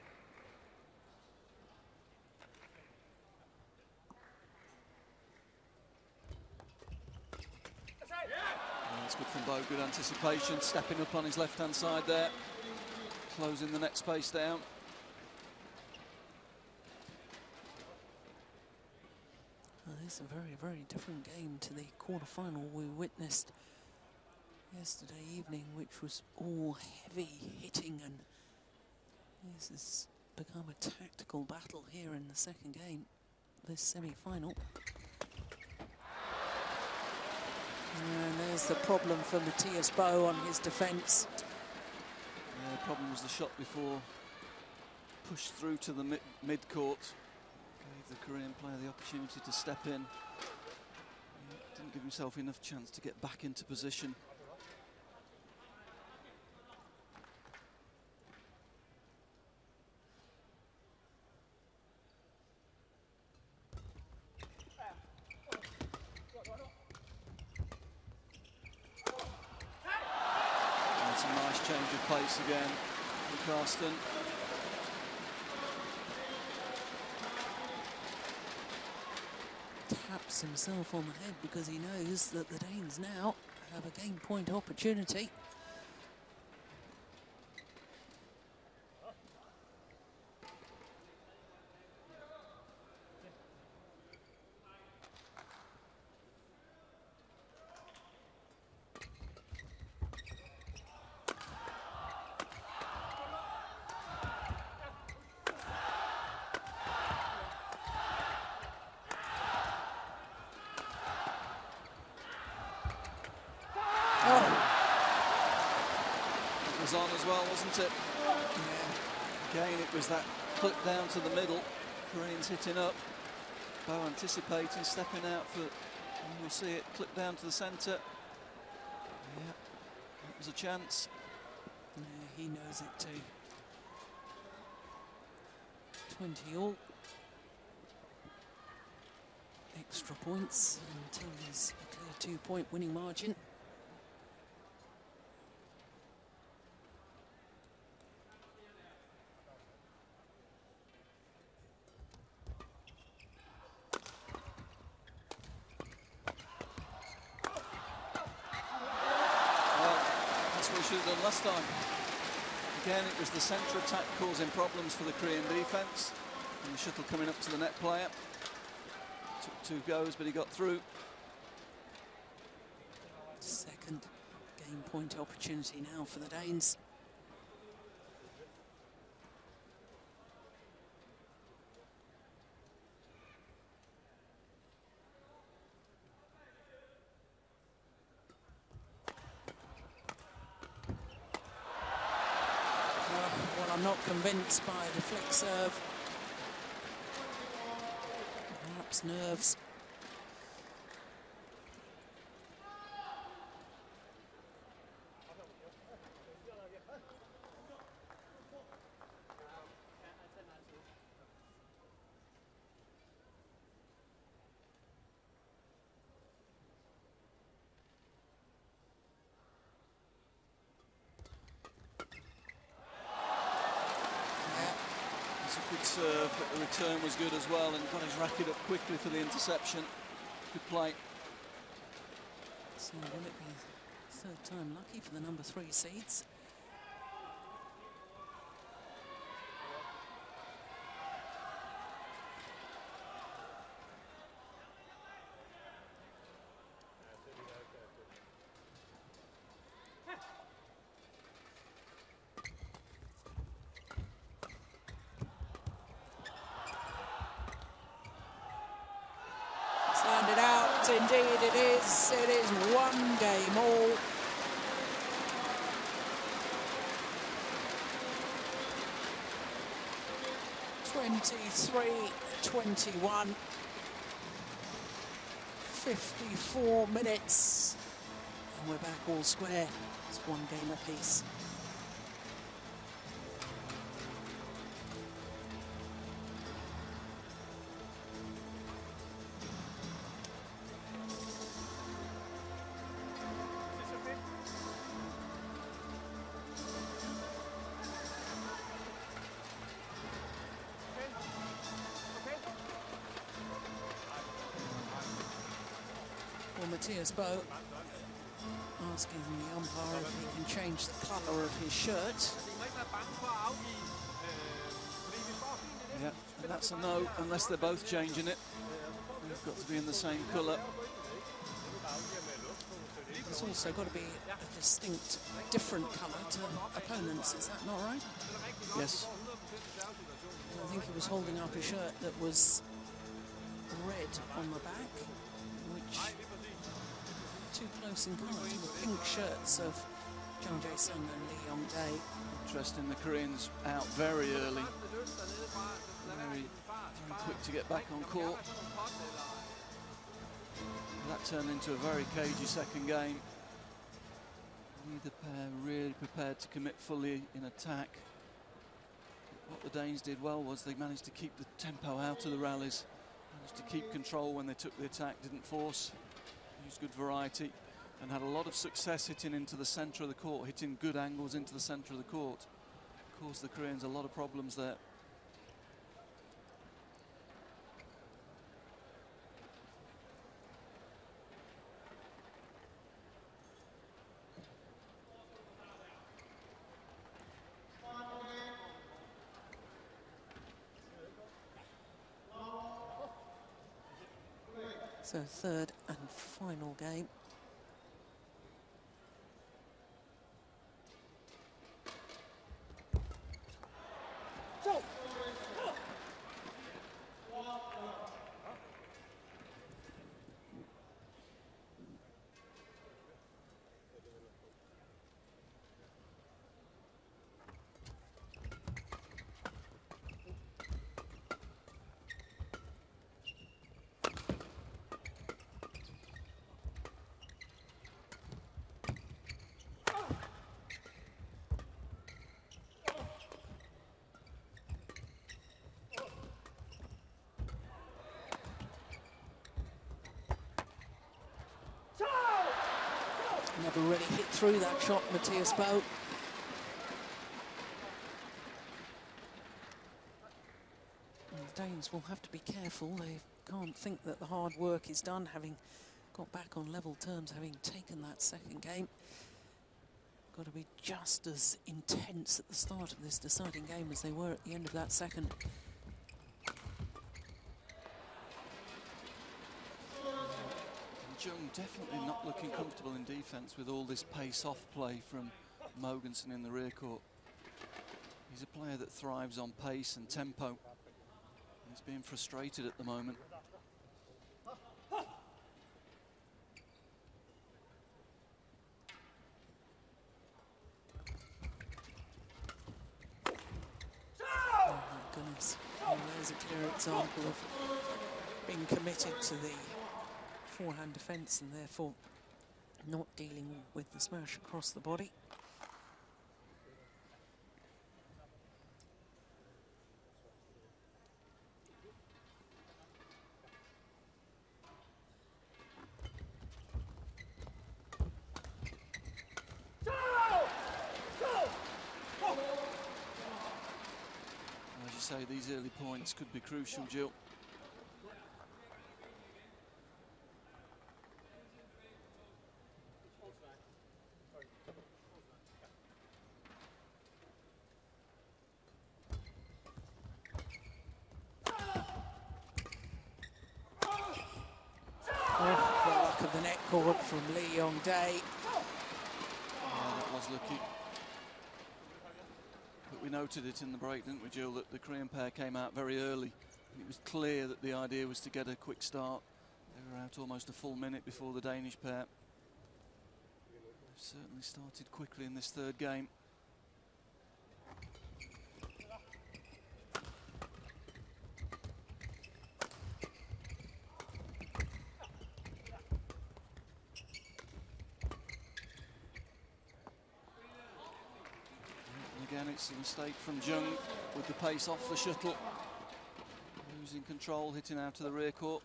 That's good from Bo, good anticipation, stepping up on his left-hand side there, closing the net space down. Well, this is a very, very different game to the quarter-final we witnessed yesterday evening, which was all heavy hitting, and this has become a tactical battle here in the second game, this semi-final. And there's the problem for Matthias Bo on his defence. Yeah, the problem was the shot before. Pushed through to the mid-court. Gave the Korean player the opportunity to step in. Didn't give himself enough chance to get back into position. Change of pace again for Karsten. Taps himself on the head because he knows that the Danes now have a game point opportunity. On as well, wasn't it? Yeah. Again, it was that clip down to the middle. Koreans hitting up. Bo anticipating, stepping out for, and you'll see it clip down to the centre. Yeah, that was a chance. Yeah, he knows it too. 20 all. Extra points until there's a clear 2-point winning margin. Should have done last time. Again, it was the centre attack causing problems for the Korean defence, and the shuttle coming up to the net player. Took 2 goes, but he got through. Second game point opportunity now for the Danes. I'm not convinced by the flick serve. Perhaps nerves. Good serve, but the return was good as well, and got his racket up quickly for the interception. Good play. So will it be third time lucky for the number 3 seeds? Landed out, indeed it is. It is 1 game all. (23-21). 54 minutes. And we're back all square. It's 1 game apiece. Matthias Bo asking the umpire if he can change the colour of his shirt. Yeah, and that's a no, unless they're both changing it. They've got to be in the same colour. There's also got to be a distinct, different colour to opponents, is that not right? Yes. I think he was holding up a shirt that was red on the back, which too close in colour to the pink shirts of Zhang Jae-sung and Lee Yong-dae. Interesting, the Koreans out very early. Very quick to get back on court. That turned into a very cagey second game. Neither pair really prepared to commit fully in attack. What the Danes did well was they managed to keep the tempo out of the rallies, managed to keep control when they took the attack, didn't force, used good variety, and had a lot of success hitting into the centre of the court, hitting good angles into the centre of the court. Caused the Koreans a lot of problems there. So third and final game. Never really hit through that shot, Matthias Bo. And the Danes will have to be careful. They can't think that the hard work is done, having got back on level terms, having taken that second game. Got to be just as intense at the start of this deciding game as they were at the end of that second. Jung definitely not looking comfortable in defence with all this pace-off play from Mogensen in the rear court. He's a player that thrives on pace and tempo. He's being frustrated at the moment. Oh my goodness. Well, there's a clear example of being committed to the forehand defence and therefore not dealing with the smash across the body. As you say, these early points could be crucial, Jill. Oh, the luck of the net cord from Li Ning. Yeah, that was lucky. But we noted it in the break, didn't we, Jill, that the Korean pair came out very early. It was clear that the idea was to get a quick start. They were out almost a full minute before the Danish pair. They've certainly started quickly in this third game. Again, it's a mistake from Jung with the pace off the shuttle. Losing control, hitting out to the rear court.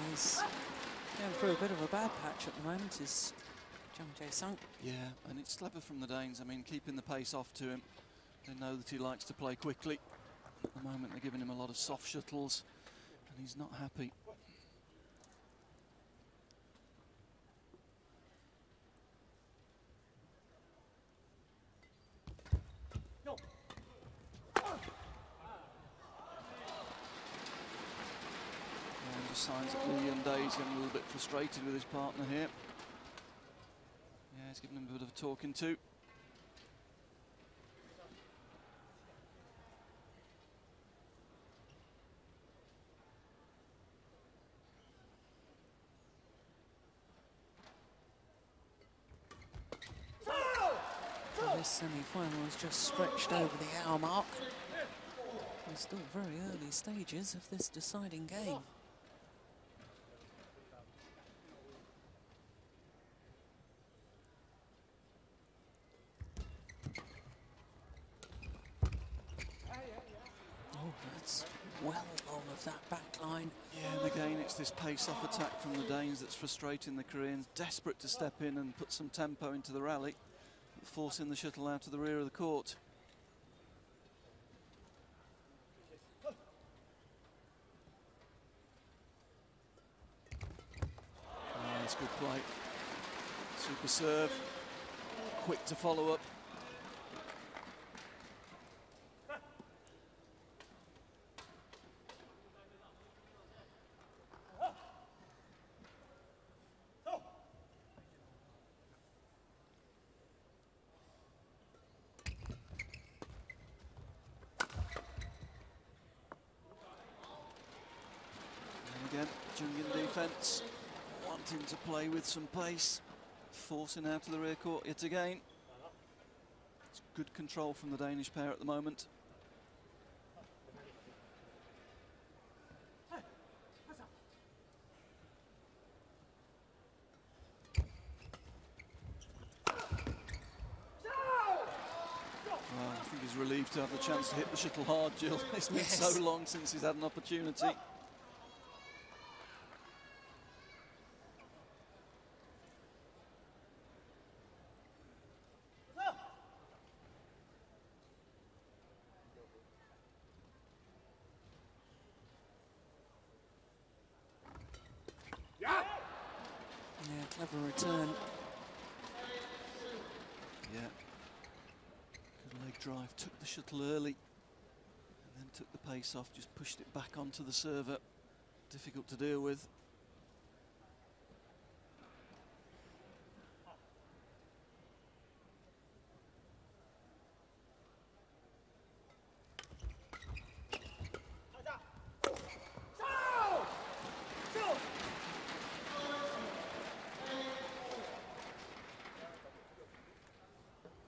He's going through a bit of a bad patch at the moment, is Jung Jae-sung. Yeah, and it's clever from the Danes. I mean, keeping the pace off to him. They know that he likes to play quickly. At the moment, they're giving him a lot of soft shuttles, and he's not happy. And just signs that Li Ning is getting a little bit frustrated with his partner here. Yeah, he's giving him a bit of a talking to. This semi-final has just stretched over the hour mark. We're still very early stages of this deciding game. Oh, that's well long of that back line. Yeah, and again, it's this pace-off attack from the Danes that's frustrating the Koreans, desperate to step in and put some tempo into the rally, forcing the shuttle out to the rear of the court. That's good play. Super serve, quick to follow up. Again, Jung in defence, wanting to play with some pace, forcing out to the rear court yet again. It's good control from the Danish pair at the moment. Well, I think he's relieved to have the chance to hit the shuttle hard, Jill. It's been so long since he's had an opportunity. Yeah, clever return. Yeah. Good leg drive, took the shuttle early and then took the pace off, just pushed it back onto the server. Difficult to deal with.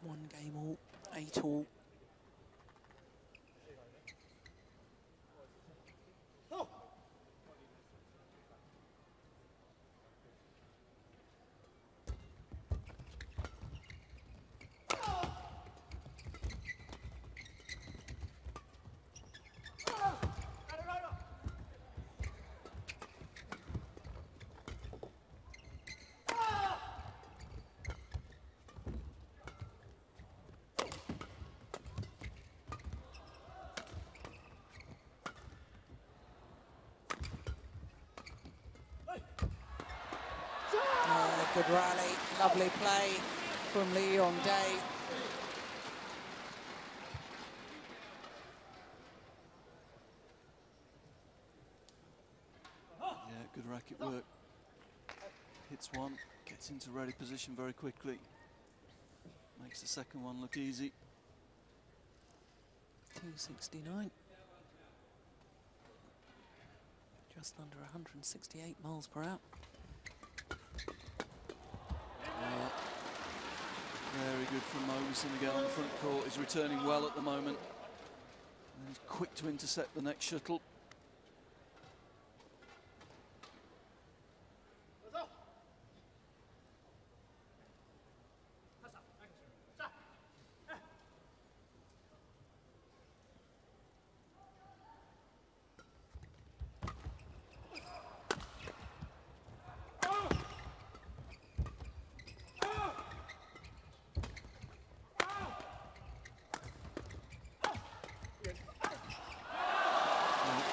One game all, 8 all. Good rally, lovely play from Li Ning. Yeah, good racket work. Hits one, gets into ready position very quickly. Makes the second one look easy. 269. Just under 168 miles per hour. Very good from OSIM again on the front court. He's returning well at the moment. And he's quick to intercept the next shuttle.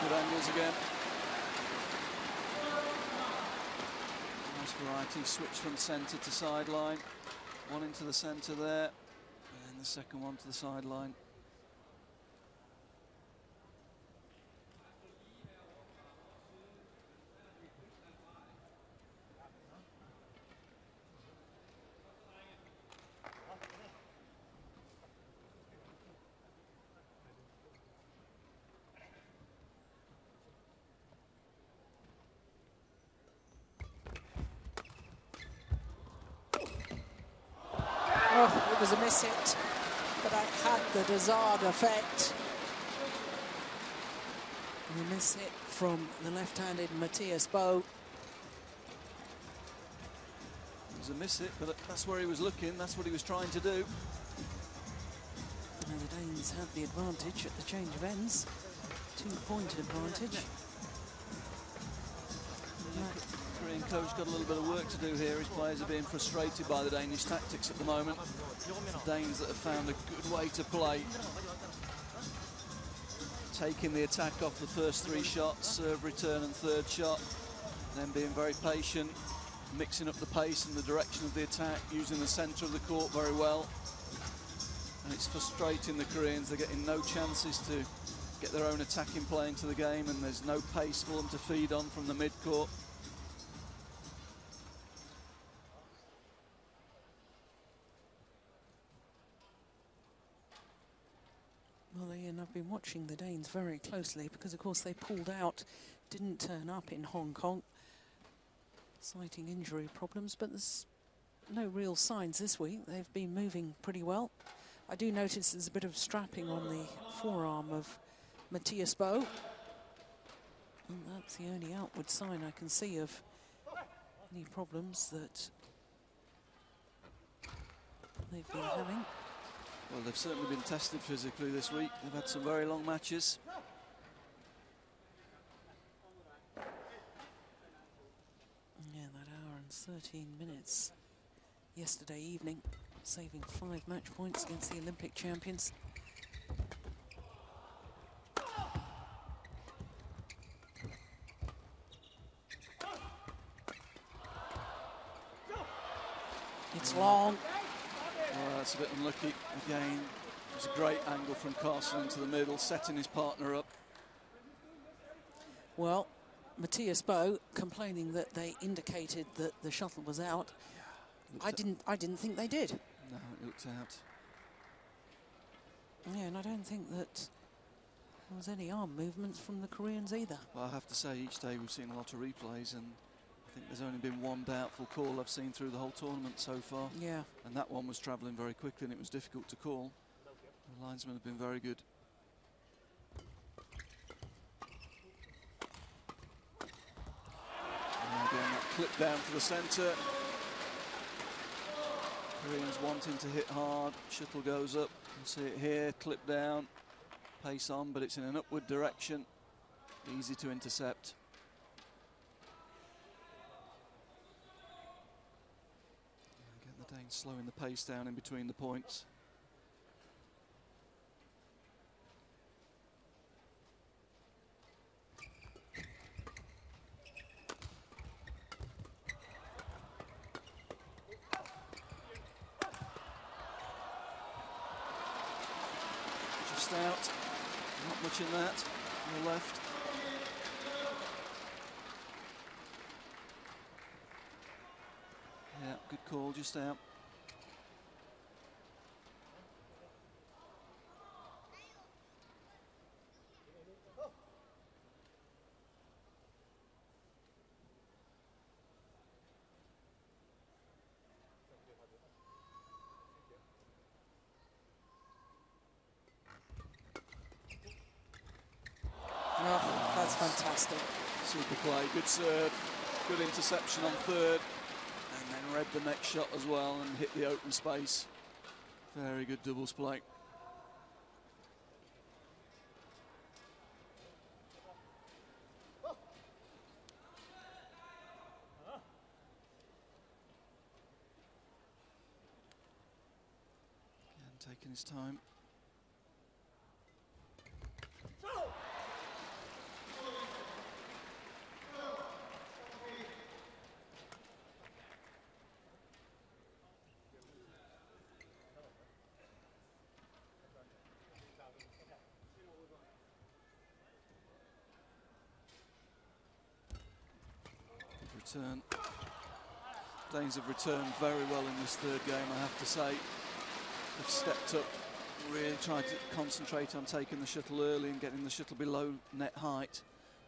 Good angles again. Nice variety, switch from centre to sideline. One into the centre there, and then the second one to the sideline. Oh, it was a miss hit, but it had the desired effect. And a miss hit from the left-handed Matthias Bo. It was a miss hit, but that's where he was looking, that's what he was trying to do. And the Danes have the advantage at the change of ends. 2-point advantage. The Korean coach got a little bit of work to do here. His players are being frustrated by the Danish tactics at the moment. The Danes that have found a good way to play. Taking the attack off the first three shots, serve, return and third shot. Then being very patient, mixing up the pace and the direction of the attack, using the centre of the court very well. And it's frustrating the Koreans. They're getting no chances to get their own attacking play into the game, and there's no pace for them to feed on from the mid-court. Well, Ian, I've been watching the Danes very closely because, of course, they pulled out, didn't turn up in Hong Kong, citing injury problems, but there's no real signs this week. They've been moving pretty well. I do notice there's a bit of strapping on the forearm of Matthias Bo. And that's the only outward sign I can see of any problems that they've been having. Well, they've certainly been tested physically this week. They've had some very long matches. Yeah, that hour and 13 minutes yesterday evening, saving 5 match points against the Olympic champions. It's long. Oh, that's a bit unlucky. Again, it was a great angle from Carson into the middle, setting his partner up. Well, Matthias Bo complaining that they indicated that the shuttle was out. I didn't think they did. No, it looked out. Yeah, and I don't think that there was any arm movements from the Koreans either. Well, I have to say, each day we've seen a lot of replays, and I think there's only been one doubtful call I've seen through the whole tournament so far. Yeah. And that one was travelling very quickly and it was difficult to call. The linesmen have been very good. And again, that clip down to the centre. Koreans wanting to hit hard. Shuttle goes up. You see it here, clip down, pace on, but it's in an upward direction. Easy to intercept. The Danes slowing the pace down in between the points. just out. Not much in that. On the left. Yeah, good call, just out. Oh, that's fantastic. Super play, good serve, good interception on third, and then read the next shot as well and hit the open space. Very good doubles play. Again, taking his time. Return. Danes have returned very well in this third game, I have to say. They've stepped up, really tried to concentrate on taking the shuttle early and getting the shuttle below net height,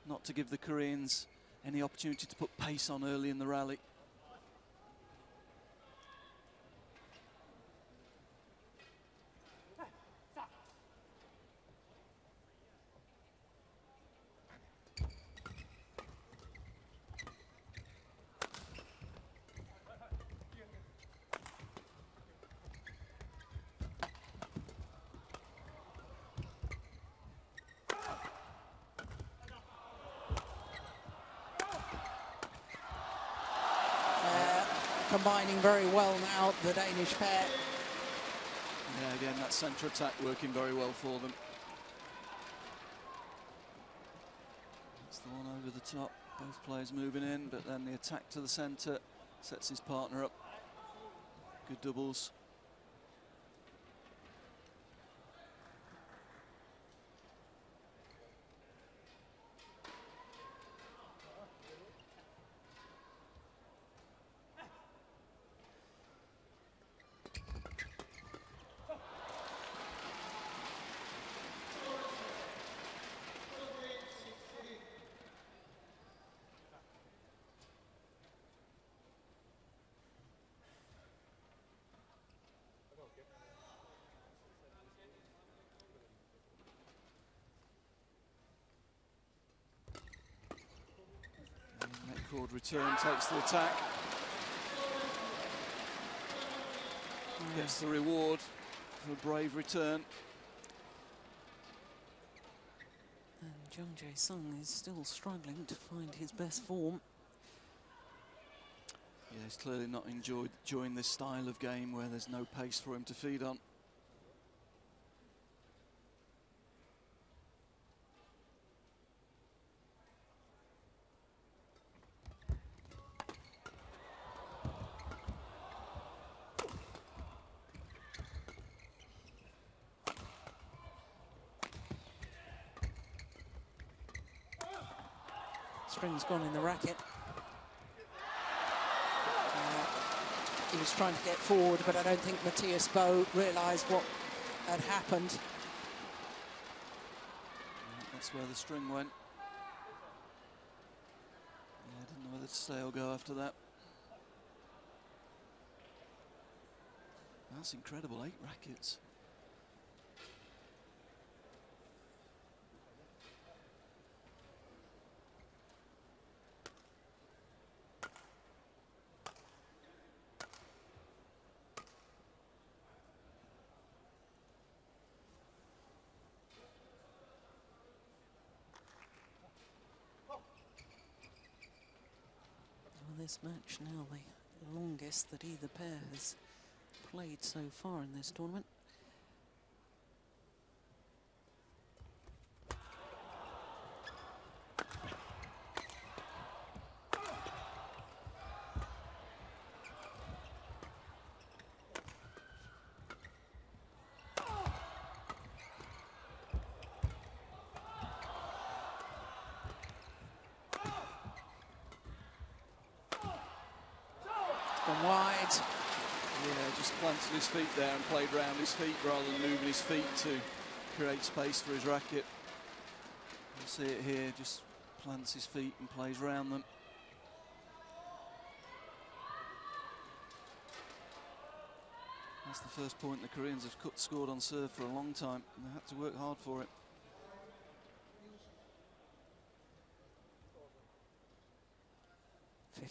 not to give the Koreans any opportunity to put pace on early in the rally. Combining very well now, the Danish pair. Yeah, again, that centre attack working very well for them. That's the one over the top. Both players moving in, but then the attack to the centre sets his partner up. Good doubles. Chord return, takes the attack. Gets the reward for a brave return. And Jung Jae-sung is still struggling to find his best form. Yeah, he's clearly not enjoying this style of game where there's no pace for him to feed on. String's gone in the racket. He was trying to get forward, but I don't think Matthias Bo realised what had happened. That's where the string went. Yeah, I didn't know whether to stay or go after that. That's incredible, 8 rackets. This match now the longest that either pair has played so far in this tournament. Gone wide. Yeah, just planted his feet there and played round his feet rather than moving his feet to create space for his racket. You'll see it here, just plants his feet and plays round them. That's the first point the Koreans have scored on serve for a long time, and they had to work hard for it.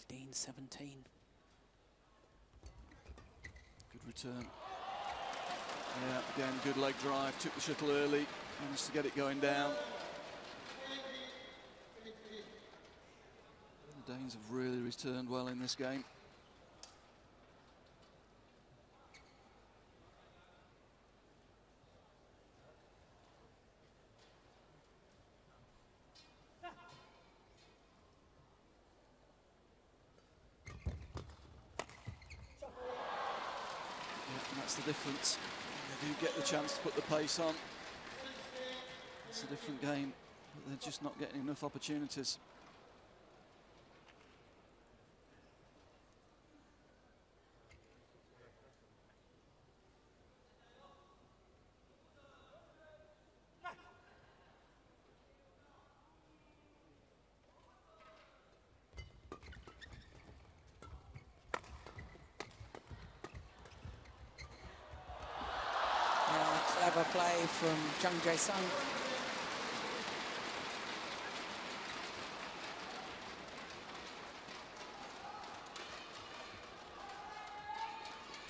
(15-17). Good return. Yeah, again, good leg drive, took the shuttle early, managed to get it going down. The Danes have really returned well in this game. That's the difference. They do get the chance to put the pace on. It's a different game, but they're just not getting enough opportunities. Clever play from Jung Jae-sung.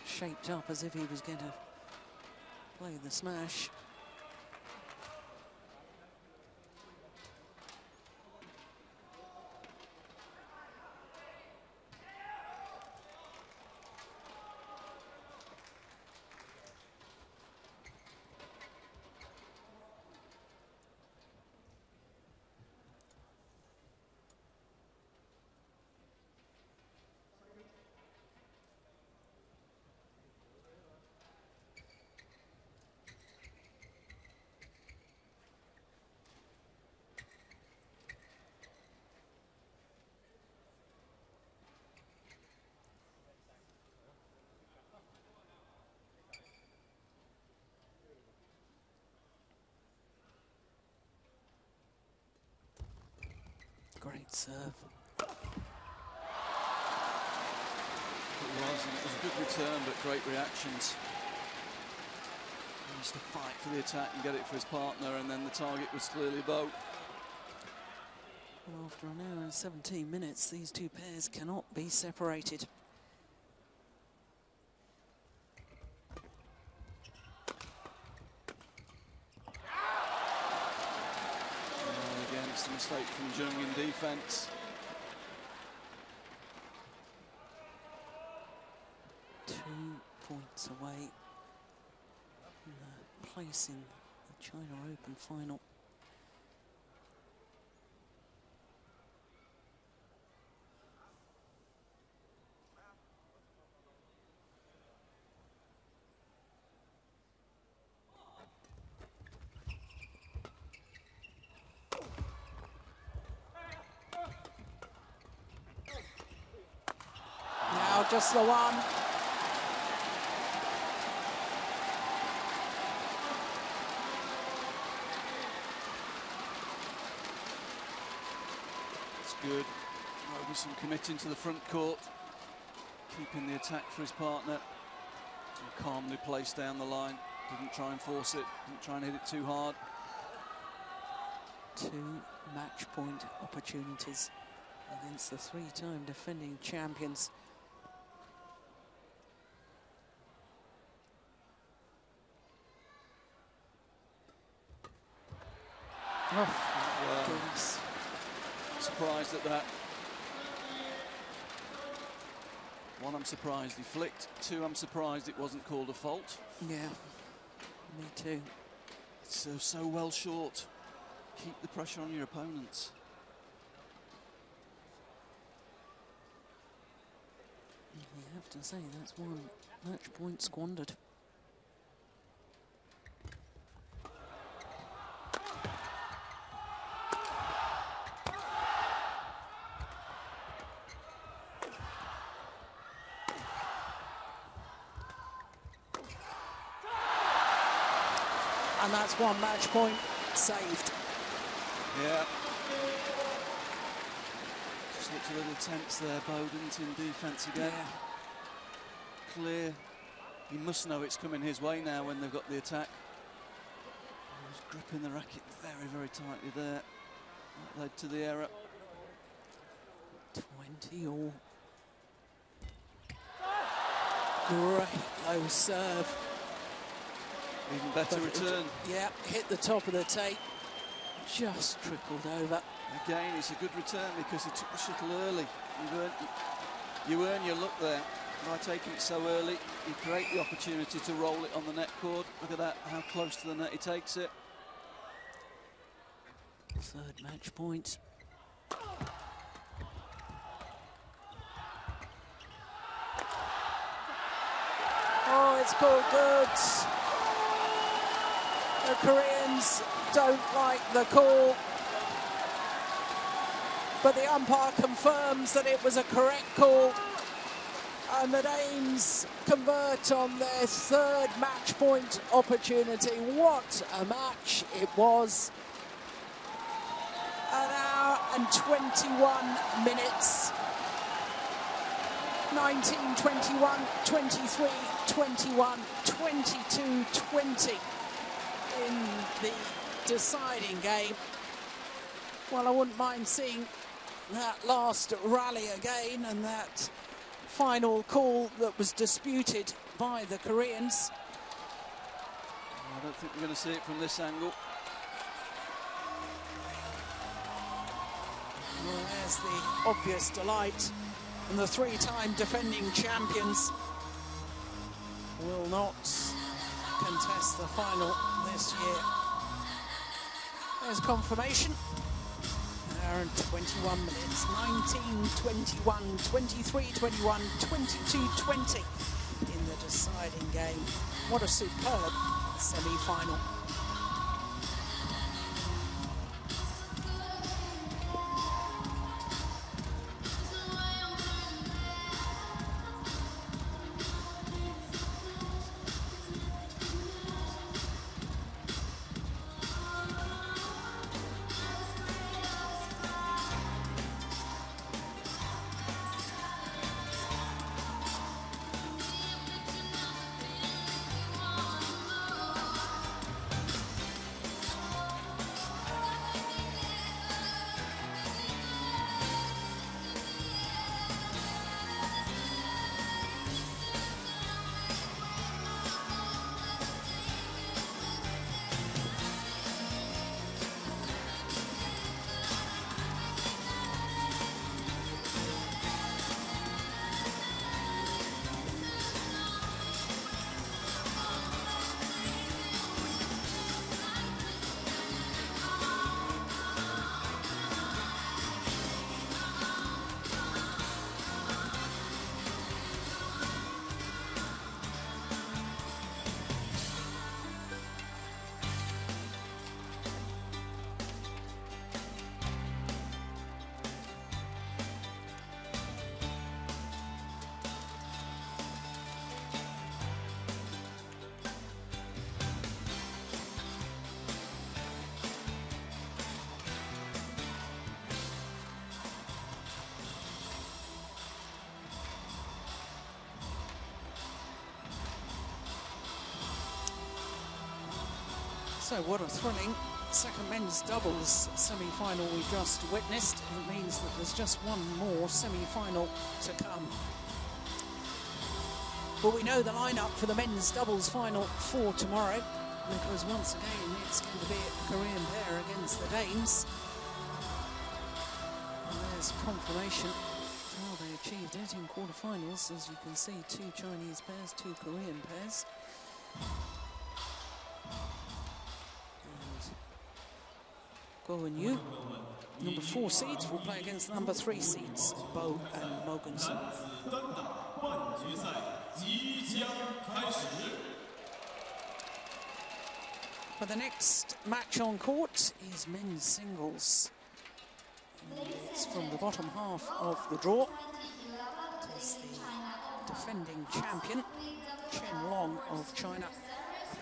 Shaped up as if he was going to play the smash. Great serve. It was a good return, but great reactions. He used to fight for the attack and get it for his partner, and then the target was clearly Bo. Well, after an hour and 17 minutes, these two pairs cannot be separated. It's a mistake from Jung in defence. 2 points away from the place in the China Open final. Just the one. It's good. Robinson committing to the front court, keeping the attack for his partner. And calmly placed down the line. Didn't try and force it, didn't try and hit it too hard. 2 match point opportunities against the 3-time defending champions. Oh, goodness. Surprised at that. 1, I'm surprised he flicked. 2, I'm surprised it wasn't called a fault. Yeah, me too. It's so well short. Keep the pressure on your opponents. You have to say that's 1 match point squandered. And that's one match point saved. Yeah. Just looked a little tense there, Bowden's in defence again. Yeah. Clear. He must know it's coming his way now when they've got the attack. He was gripping the racket very, very tightly there. That led to the error. 20 all. Great low serve. Even better return. Yeah, hit the top of the tape. Just trickled over. Again, it's a good return because he took the shuttle early. You earn your luck there. By taking it so early, you create the opportunity to roll it on the net cord. Look at that, how close to the net he takes it. Third match point. Oh, it's called good. The Koreans don't like the call, but the umpire confirms that it was a correct call, and the Danes convert on their third match point opportunity. What a match it was. An hour and 21 minutes. 19, 21, 23, 21, 22, 20 in the deciding game. Well, I wouldn't mind seeing that last rally again and that final call that was disputed by the Koreans. I don't think we're going to see it from this angle. Well, there's the obvious delight, and the three-time defending champions will not contest the final this year. There's confirmation. An hour and 21 minutes. 19, 21, 23, 21, 22, 20 in the deciding game. What a superb semi-final. So what a thrilling second men's doubles semi-final we've just witnessed. It means that there's just one more semi-final to come. But we know the lineup for the men's doubles final for tomorrow, because once again it's going to be a Korean pair against the Danes. And there's confirmation how they achieved it in quarterfinals. As you can see, two Chinese pairs, two Korean pairs. Go and you. Number 4 seeds will play against the number 3 seeds, Bo and Mogensen. But the next match on court is men's singles. It's from the bottom half of the draw. It is the defending champion, Chen Long of China,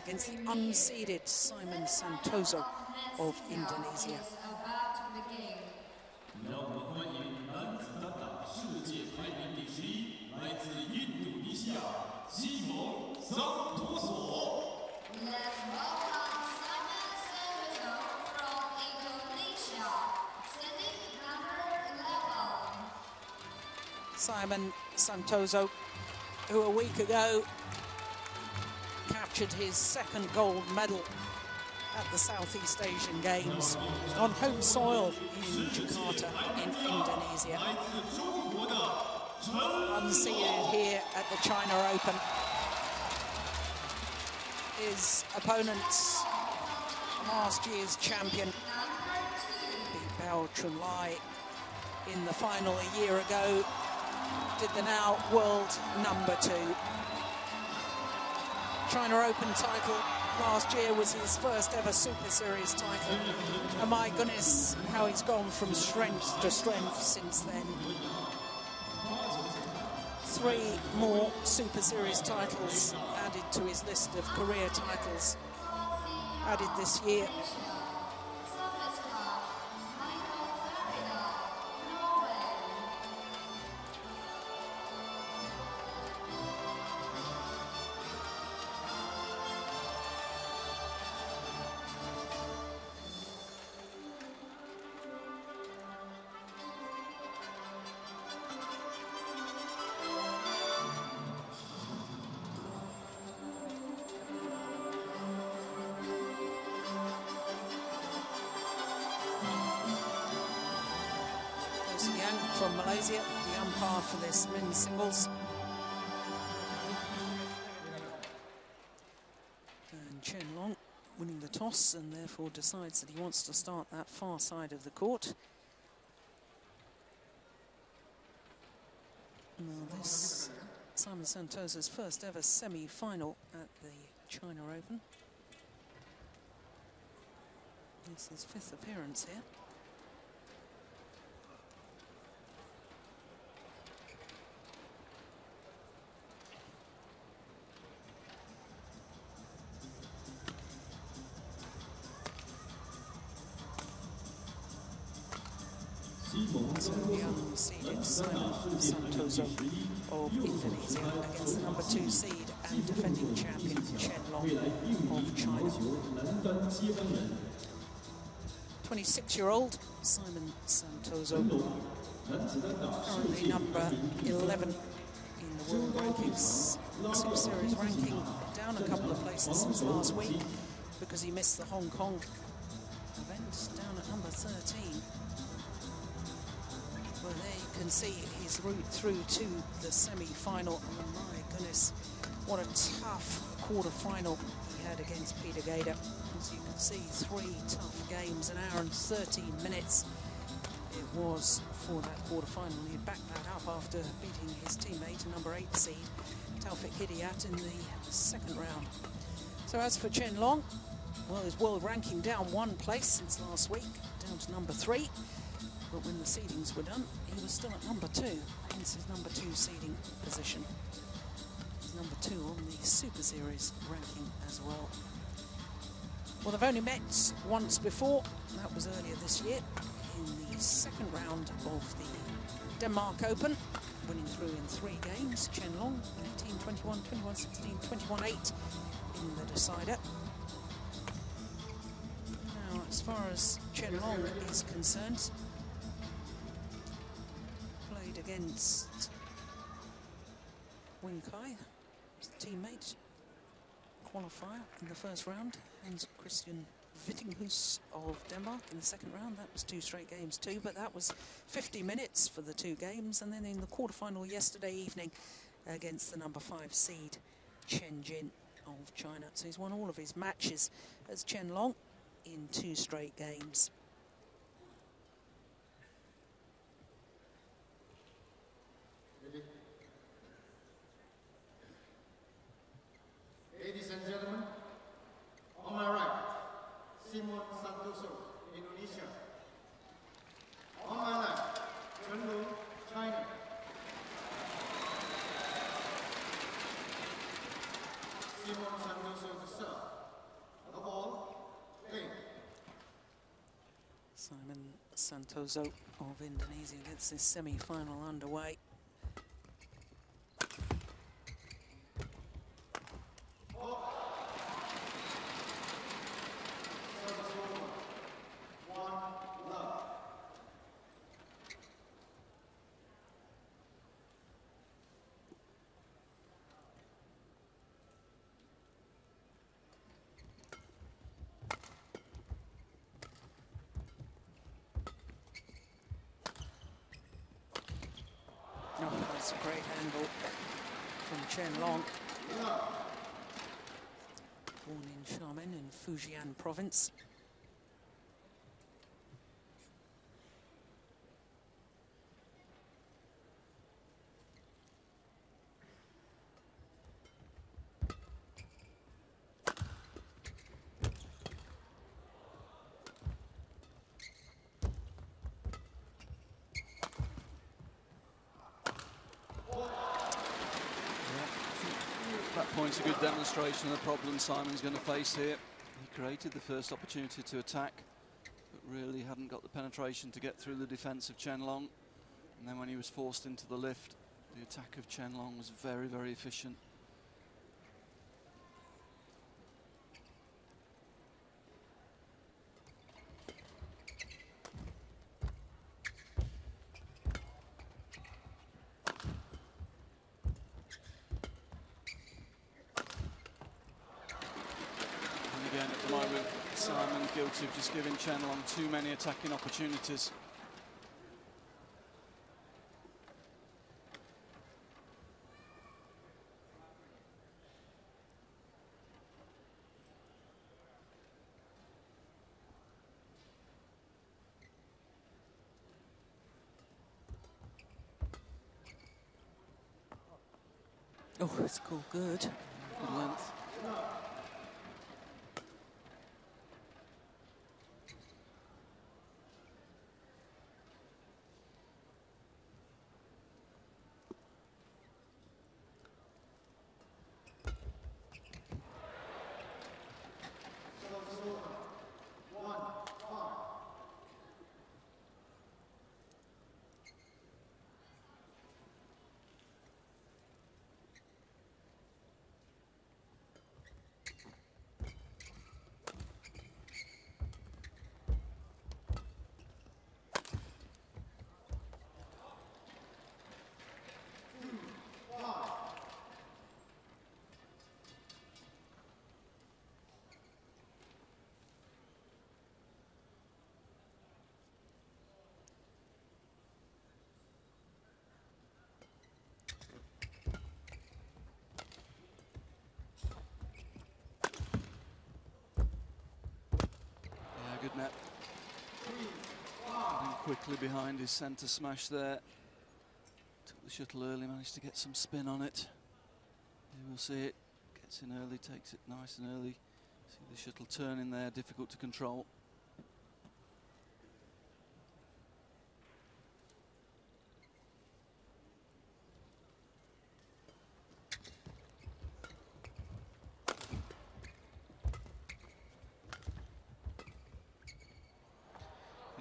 against the unseeded Simon Santoso of Indonesia. 让我们欢迎男子单打世界排名第11，来自印度尼西亚西蒙·桑托索。 Let's welcome Simon Santoso from Indonesia, standing number 11. Simon Santoso, who a week ago captured his second gold medal at the Southeast Asian Games on home soil in Jakarta in Indonesia. Unseeded here at the China Open. His opponents, last year's champion, beat Bao Chunlai in the final a year ago, did the now world number 2. China Open title last year was his first ever Super Series title. And my goodness, how he's gone from strength to strength since then. 3 more Super Series titles added to his list of career titles added this year. From Malaysia, the umpire for this men's singles. And Chen Long winning the toss and therefore decides that he wants to start that far side of the court. Now this Simon Santoso's first ever semi-final at the China Open. This is his 5th appearance here. So the unseeded Simon Santoso of Indonesia against the number 2 seed and defending champion Chen Long of China. 26-year-old Simon Santoso, currently number 11 in the world rankings. Super Series ranking down a couple of places since last week because he missed the Hong Kong event, down at number 13. Well, there you can see his route through to the semi-final. Oh my goodness, what a tough quarter-final he had against Peter Gader. As you can see, 3 tough games, 1 hour and 13 minutes it was for that quarter-final. He backed that up after beating his teammate, number 8 seed, Taufik Hidayat, in the second round. So as for Chen Long, well, his world ranking down 1 place since last week, down to number 3. But when the seedings were done, he was still at number 2, hence his number 2 seeding position. He's number 2 on the Super Series ranking as well. Well, they've only met once before. That was earlier this year in the second round of the Denmark Open, winning through in 3 games. Chen Long, 18-21, 21-16, 21-8 in the decider. Now, as far as Chen Long is concerned, against Wing Kai, his teammate, qualifier in the first round, and Christian Vittinghus of Denmark in the second round. That was 2 straight games too, but that was 50 minutes for the 2 games. And then in the quarterfinal yesterday evening against the number 5 seed, Chen Jin of China. So he's won all of his matches as Chen Long in 2 straight games. Ladies and gentlemen, on my right, Simon Santoso, Indonesia. On my left, Chen Long, China. Simon Santoso to serve. The ball, play. Simon Santoso of Indonesia gets this semi-final underway. Oh, that's a great angle from Chen Long. Born in Xiamen in Fujian province. That point's a good demonstration of the problem Simon's going to face here. He created the first opportunity to attack, but really hadn't got the penetration to get through the defence of Chen Long. And then when he was forced into the lift, the attack of Chen Long was very, very efficient. Again, at the moment, Simon guilty of just giving Chen Long too many attacking opportunities. Oh, it's called good. Good length. Good net. Getting quickly behind his centre smash there. Took the shuttle early, managed to get some spin on it. You will see it. Gets in early, takes it nice and early. See the shuttle turn in there, difficult to control.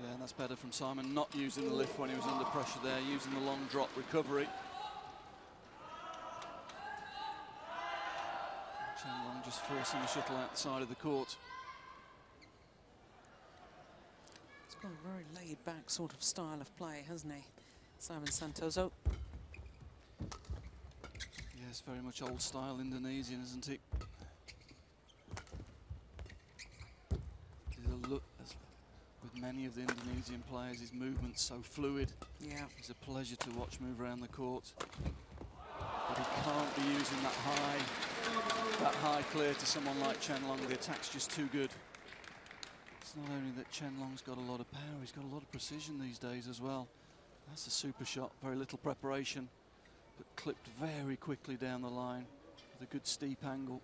Yeah, and that's better from Simon, not using the lift when he was under pressure there, using the long drop recovery. Chen Long just forcing the shuttle outside of the court. He's got a very laid-back sort of style of play, hasn't he, Simon Santoso? Yes, very much old-style Indonesian, isn't he? There's a look, as with many of the Indonesian players, his movement's so fluid. Yeah. It's a pleasure to watch move around the court. But he can't be using that high clear to someone like Chen Long. The attack's just too good. It's not only that Chen Long's got a lot of power, he's got a lot of precision these days as well. That's a super shot, very little preparation, but clipped very quickly down the line with a good steep angle.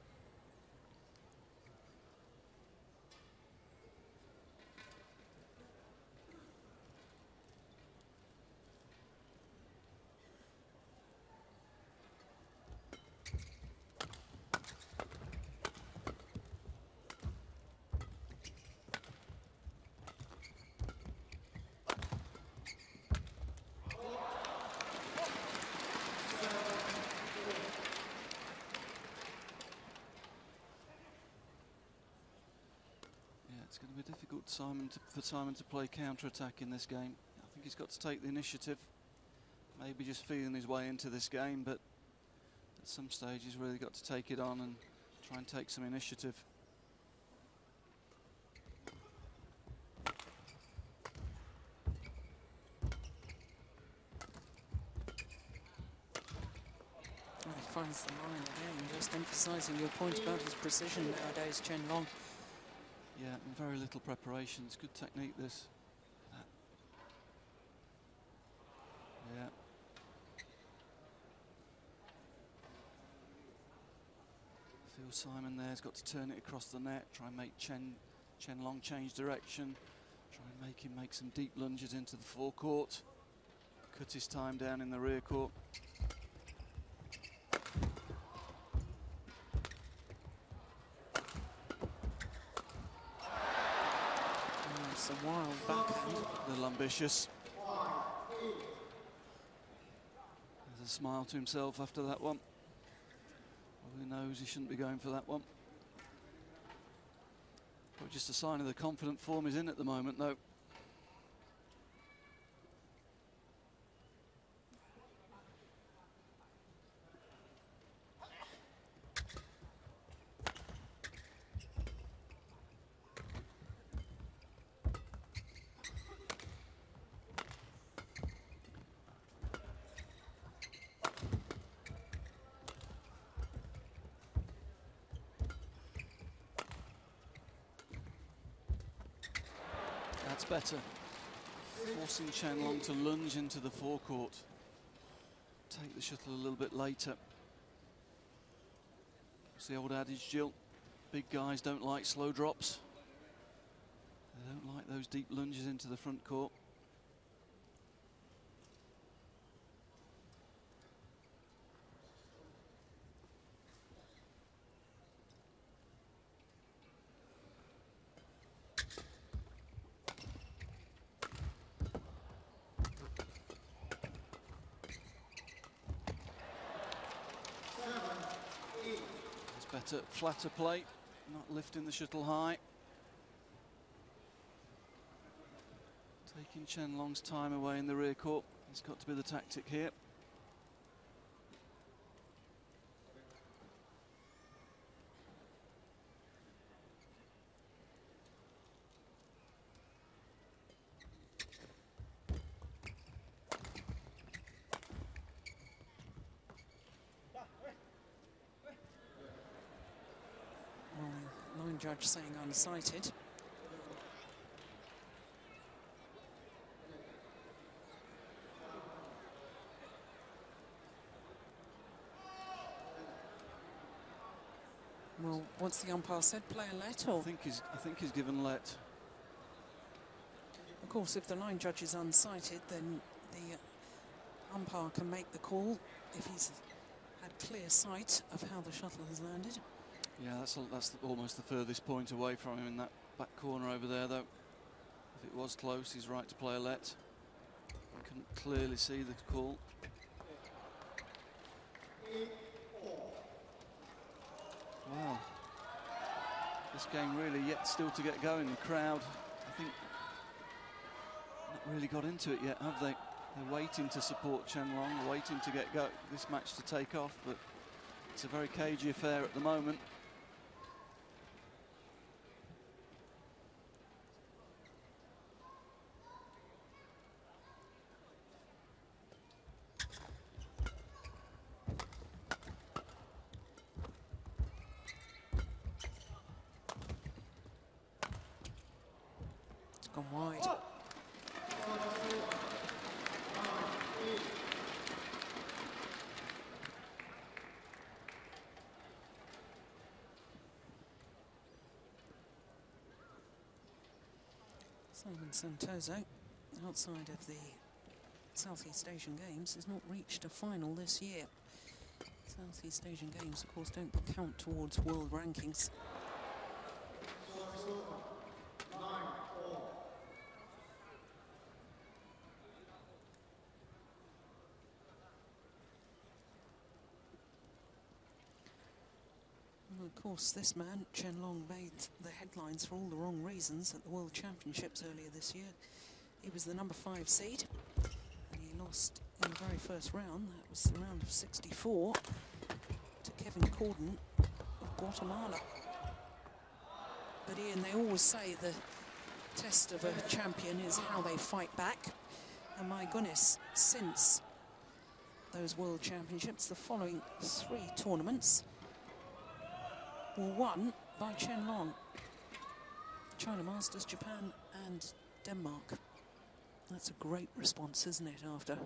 difficult for Simon to play counter-attack in this game. I think he's got to take the initiative. Maybe just feeling his way into this game, but at some stage he's really got to take it on and try and take some initiative. He finds the line again, just emphasising your point about his precision nowadays, Chen Long. Yeah, and very little preparation. It's good technique, this. Yeah. Feel Simon there's got to turn it across the net, try and make Chen Long change direction, try and make him make some deep lunges into the forecourt, cut his time down in the rear court. It's a wild backhand. A little ambitious. There's a smile to himself after that one. Probably knows he shouldn't be going for that one. But just a sign of the confident form he's in at the moment, though. That's better. Forcing Chen Long to lunge into the forecourt. Take the shuttle a little bit later. It's the old adage, Jill. Big guys don't like slow drops. They don't like those deep lunges into the front court. Better, flatter play, not lifting the shuttle high. Taking Chen Long's time away in the rear court. It's got to be the tactic here. Line judge saying unsighted. Well, what's the umpire said? Player let, or? I think he's given let. Of course, if the line judge is unsighted, then the umpire can make the call if he's had clear sight of how the shuttle has landed. Yeah, that's almost the furthest point away from him in that back corner over there, though. If it was close, he's right to play a let. Couldn't clearly see the call. Wow. This game really yet still to get going. The crowd, I think, not really got into it yet, have they? They're waiting to support Chen Long, waiting to get this match to take off, but it's a very cagey affair at the moment. It's gone wide. Simon Santoso, outside of the Southeast Asian Games, has not reached a final this year. Southeast Asian Games, of course, don't count towards world rankings. Well, of course, this man, Chen Long, made the headlines for all the wrong reasons at the World Championships earlier this year. He was the number 5 seed, and he lost in the very first round. That was the round of 64 to Kevin Corden of Guatemala. But Ian, they always say the test of a champion is how they fight back. And my goodness, since those World Championships, the following 3 tournaments were won by Chen Long. China Masters, Japan and Denmark. That's a great response, isn't it, after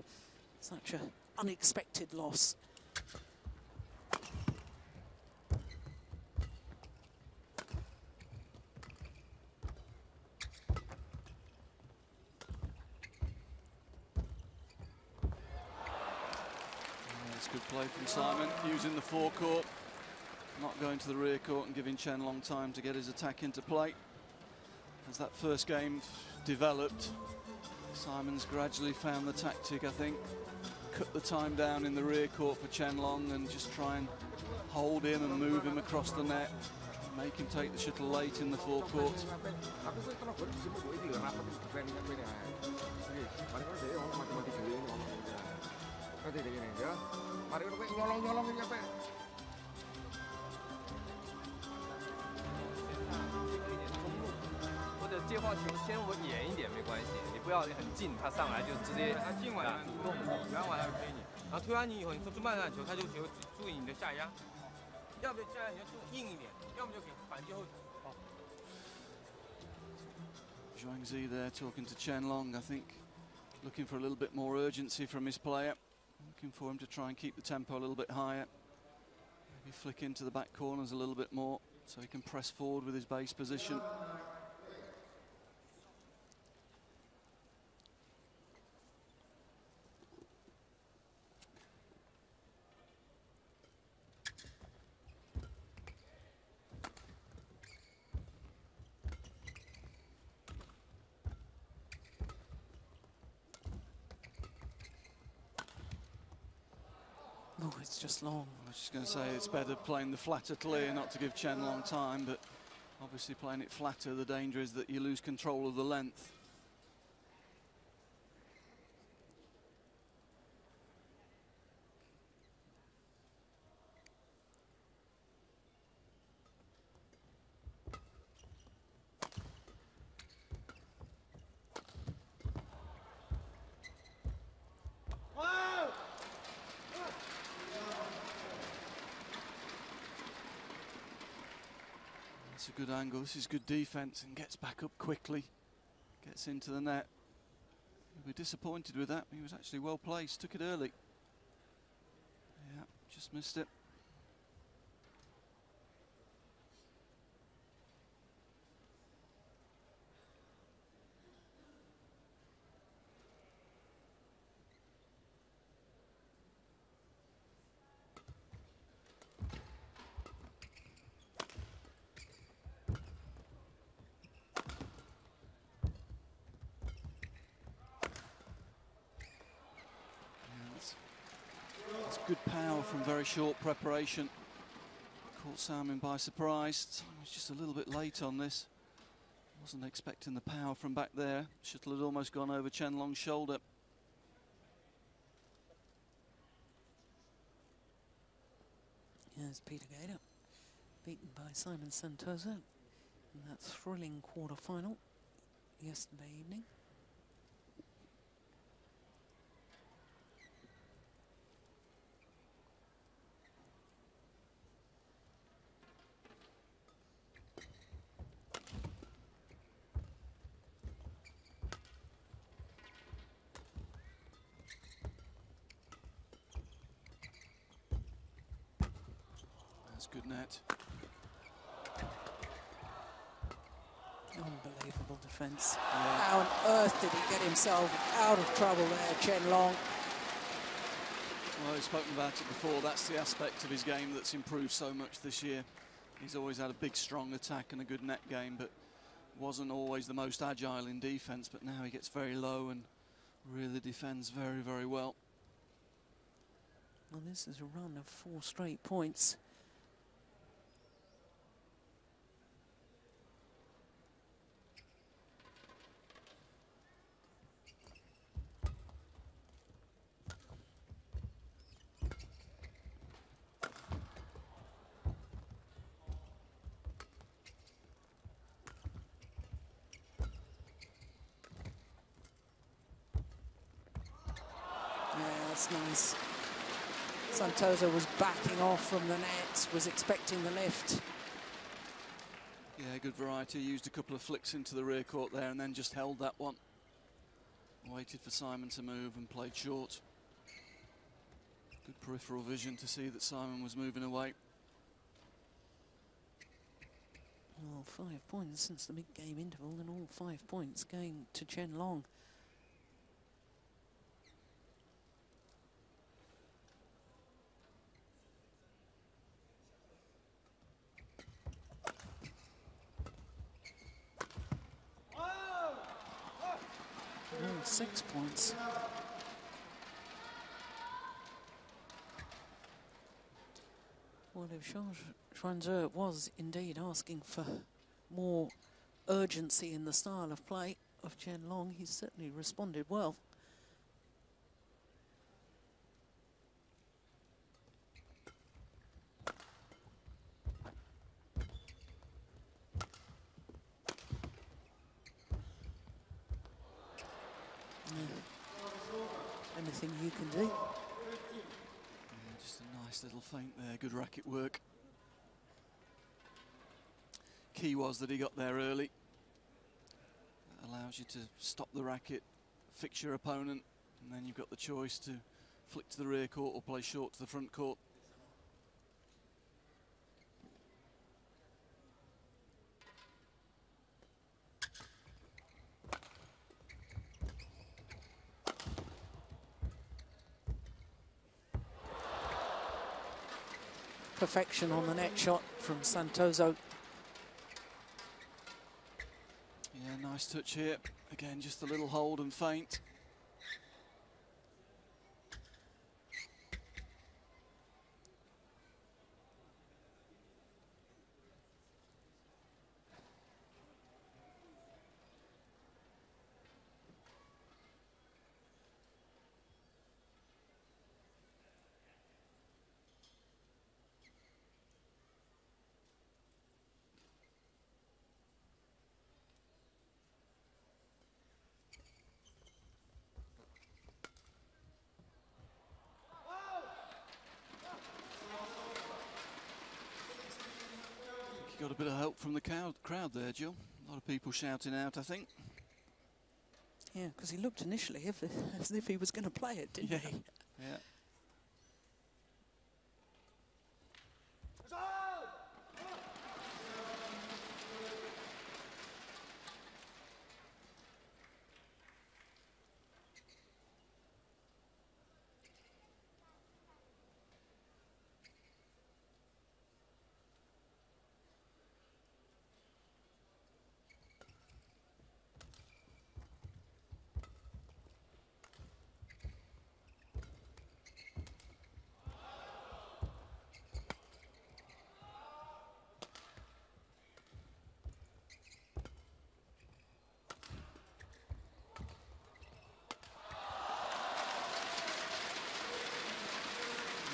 such an unexpected loss. It's good play from Simon, using the forecourt, not going to the rear court and giving Chen Long time to get his attack into play. As that first game developed, Simon's gradually found the tactic, I think. Cut the time down in the rear court for Chen Long and just try and hold him and move him across the net, make him take the shuttle late in the forecourt. Zhuangzi there talking to Chen Long, I think, looking for a little bit more urgency from his player, looking for him to try and keep the tempo a little bit higher, maybe flick into the back corners a little bit more so he can press forward with his base position. Oh, it's just long. I was just going to say it's better playing the flatter clear, not to give Chen Long time, but obviously playing it flatter, the danger is that you lose control of the length. That's a good angle. This is good defense and gets back up quickly. Gets into the net. He'll be disappointed with that. He was actually well placed. Took it early. Yeah, just missed it. Good power from very short preparation. Caught Simon by surprise. He was just a little bit late on this. Wasn't expecting the power from back there. Shuttle had almost gone over Chen Long's shoulder. Here's Peter Gator, beaten by Simon Santosa in that thrilling quarter-final yesterday evening. Good net. Unbelievable defence. Yeah. How on earth did he get himself out of trouble there, Chen Long? Well, we've spoken about it before. That's the aspect of his game that's improved so much this year. He's always had a big, strong attack and a good net game, but wasn't always the most agile in defence. But now he gets very low and really defends very, very well. Well, this is a run of 4 straight points That's nice. Santoso was backing off from the net, was expecting the lift. Yeah, good variety. Used a couple of flicks into the rear court there and then just held that one. Waited for Simon to move and played short. Good peripheral vision to see that Simon was moving away. Well, 5 points since the mid-game interval, and all 5 points going to Chen Long. Oh, 6 points. Well, if Xuanzhe was indeed asking for more urgency in the style of play of Chen Long, he's certainly responded well. Anything you can do. Yeah, just a nice little feint there, good racket work. Key was that he got there early. That allows you to stop the racket, fix your opponent, and then you've got the choice to flick to the rear court or play short to the front court. Perfection on the net shot from Santoso. Yeah, nice touch here. Again, just a little hold and feint. Got a bit of help from the crowd there, Jill. A lot of people shouting out, I think. Yeah, because he looked initially as if he was going to play it, didn't he? Yeah.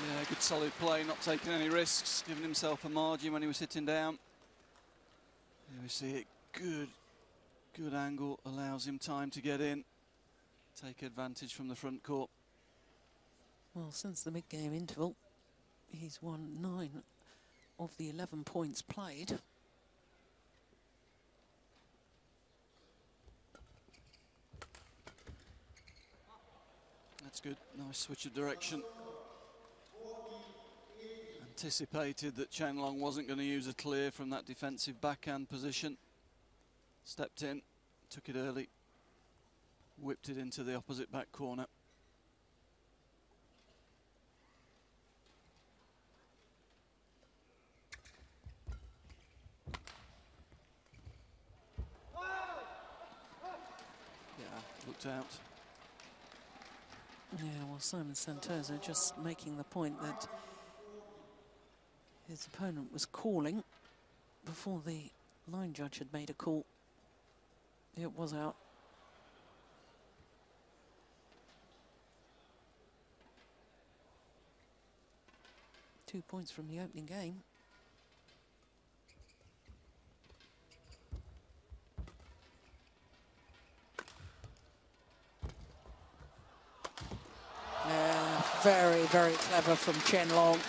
Yeah, good solid play, not taking any risks, giving himself a margin when he was sitting down. Here we see it, good angle, allows him time to get in, take advantage from the front court. Well, since the mid-game interval, he's won 9 of the 11 points played. That's good, nice switch of direction. Anticipated that Chen Long wasn't going to use a clear from that defensive backhand position. Stepped in, took it early, whipped it into the opposite back corner. Yeah, looked out. Yeah, well, Simon Santoso just making the point that his opponent was calling before the line judge had made a call. It was out. Two points from the opening game. Very, very clever from Chen Long.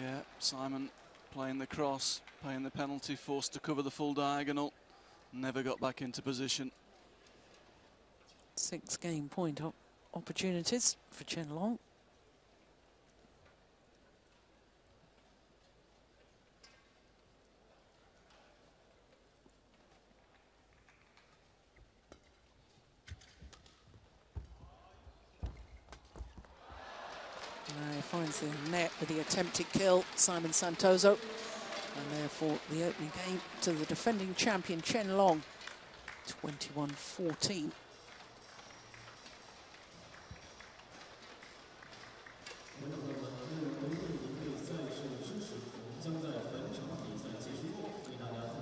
Yeah, Simon playing the cross, paying the penalty, forced to cover the full diagonal. Never got back into position. 6 game point opportunities for Chen Long. He finds the net with the attempted kill, Simon Santoso. And therefore, the opening game to the defending champion, Chen Long, 21-14.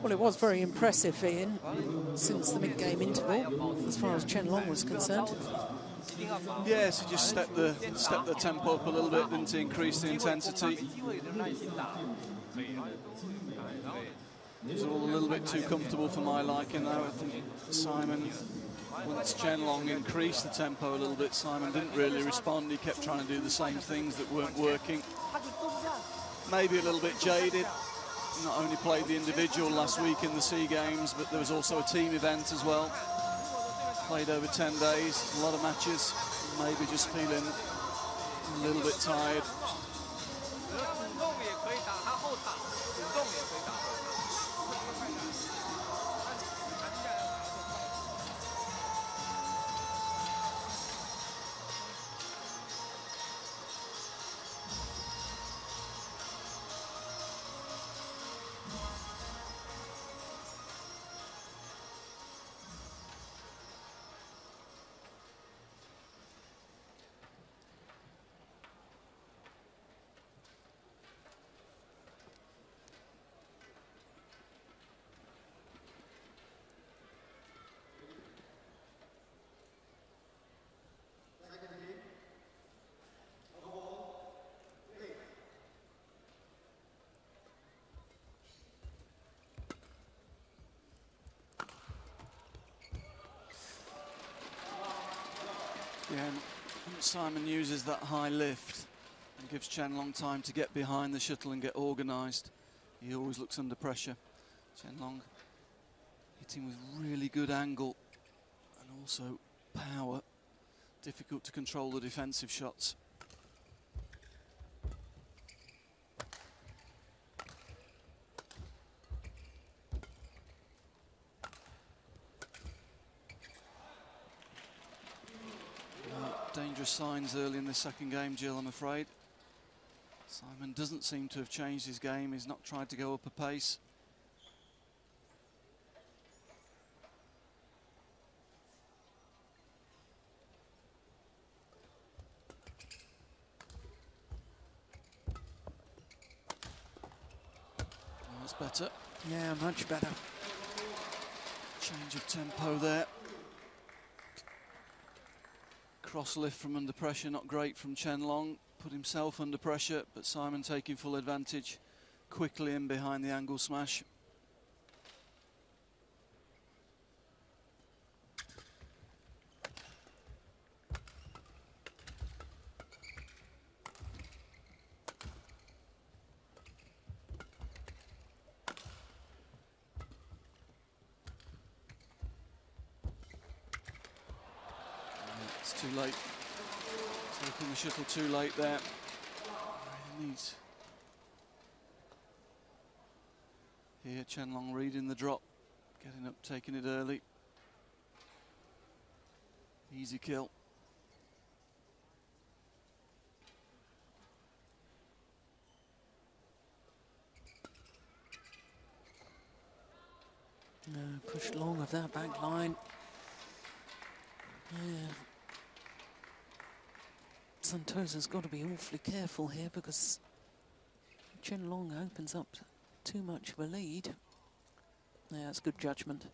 Well, it was very impressive, Ian, since the mid-game interval, as far as Chen Long was concerned. Yes, he just stepped the tempo up a little bit, didn't he? Increase the intensity. It was all a little bit too comfortable for my liking, though. I think Simon, once Chen Long increased the tempo a little bit, Simon didn't really respond. He kept trying to do the same things that weren't working. Maybe a little bit jaded. Not only played the individual last week in the SEA Games, but there was also a team event as well. Played over 10 days, a lot of matches. Maybe just feeling a little bit tired. Yeah, and Simon uses that high lift and gives Chen Long time to get behind the shuttle and get organised. He always looks under pressure. Chen Long hitting with really good angle and also power. Difficult to control the defensive shots. Dangerous signs early in the second game, Jill, I'm afraid. Simon doesn't seem to have changed his game. He's not tried to go up a pace. Oh, that's better. Yeah, much better. Change of tempo there. Cross lift from under pressure, not great from Chen Long. Put himself under pressure, but Simon taking full advantage. Quickly in behind the angle smash. It's too late. Taking the shuttle too late there. Neat. Here, Chen Long reading the drop, getting up, taking it early. Easy kill. Pushed long of that back line. Yeah. Santosa's got to be awfully careful here because Chen Long opens up too much of a lead. Yeah, it's good judgment.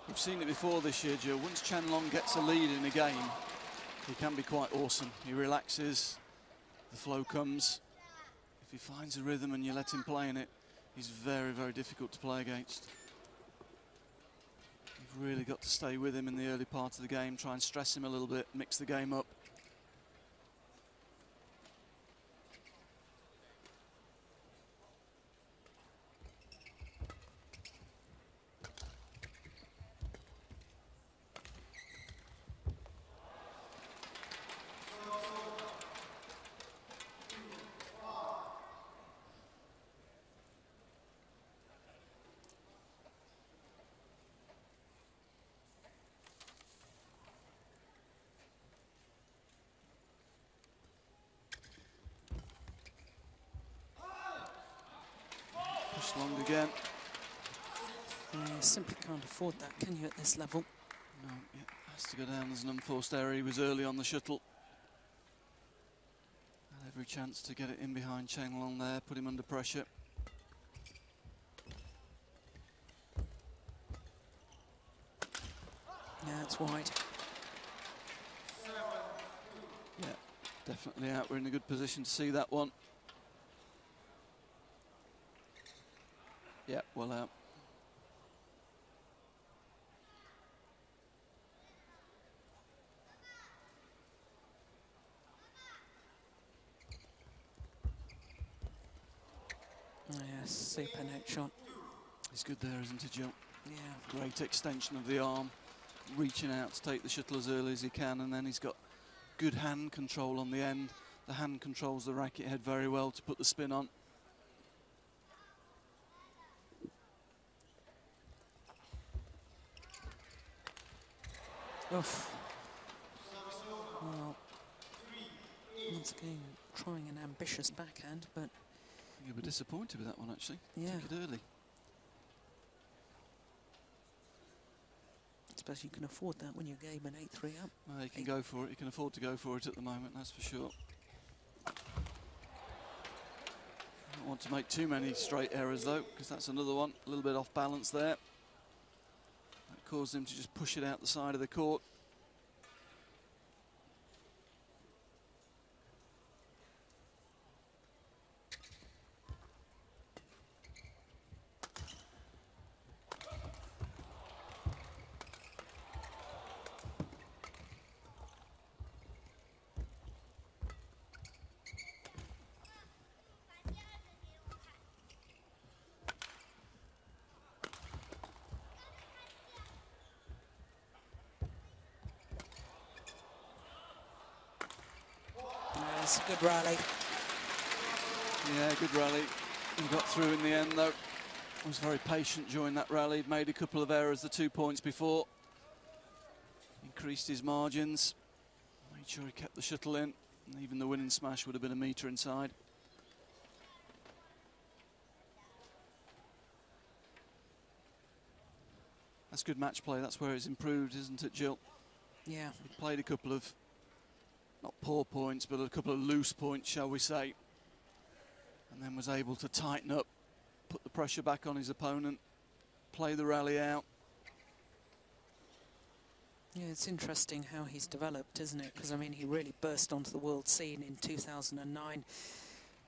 We've seen it before this year, Jill. Once Chen Long gets a lead in a game, he can be quite awesome. He relaxes, the flow comes. If he finds a rhythm and you let him play in it, he's very, very difficult to play against. You've really got to stay with him in the early part of the game, try and stress him a little bit, mix the game up. Long again. You simply can't afford that, can you, at this level? No, yeah, has to go down as an unforced error. He was early on the shuttle. Had every chance to get it in behind Chen Long there, put him under pressure. Yeah, it's wide. Yeah, definitely out. We're in a good position to see that one. Yeah, well out. Yes, super net shot. He's good there, isn't he, Jill? Yeah. Great extension of the arm, reaching out to take the shuttle as early as he can, and then he's got good hand control on the end. The hand controls the racket head very well to put the spin on. Oof. Well, once again, trying an ambitious backhand, but... You were disappointed with that one, actually. Yeah. Took it early. I suppose you can afford that when you game an 8-3 up. Well, he can go for it. He can afford to go for it at the moment, that's for sure. Don't want to make too many straight errors, though, because that's another one. A little bit off balance there. That caused him to just push it out the side of the court. It's a good rally. Yeah, good rally. He got through in the end, though. Was very patient during that rally. Made a couple of errors the 2 points before. Increased his margins. Made sure he kept the shuttle in. And even the winning smash would have been a metre inside. That's good match play. That's where it's improved, isn't it, Jill? Yeah. He played a couple of, not poor points, but a couple of loose points, shall we say. And then was able to tighten up, put the pressure back on his opponent, play the rally out. Yeah, it's interesting how he's developed, isn't it? Because, I mean, he really burst onto the world scene in 2009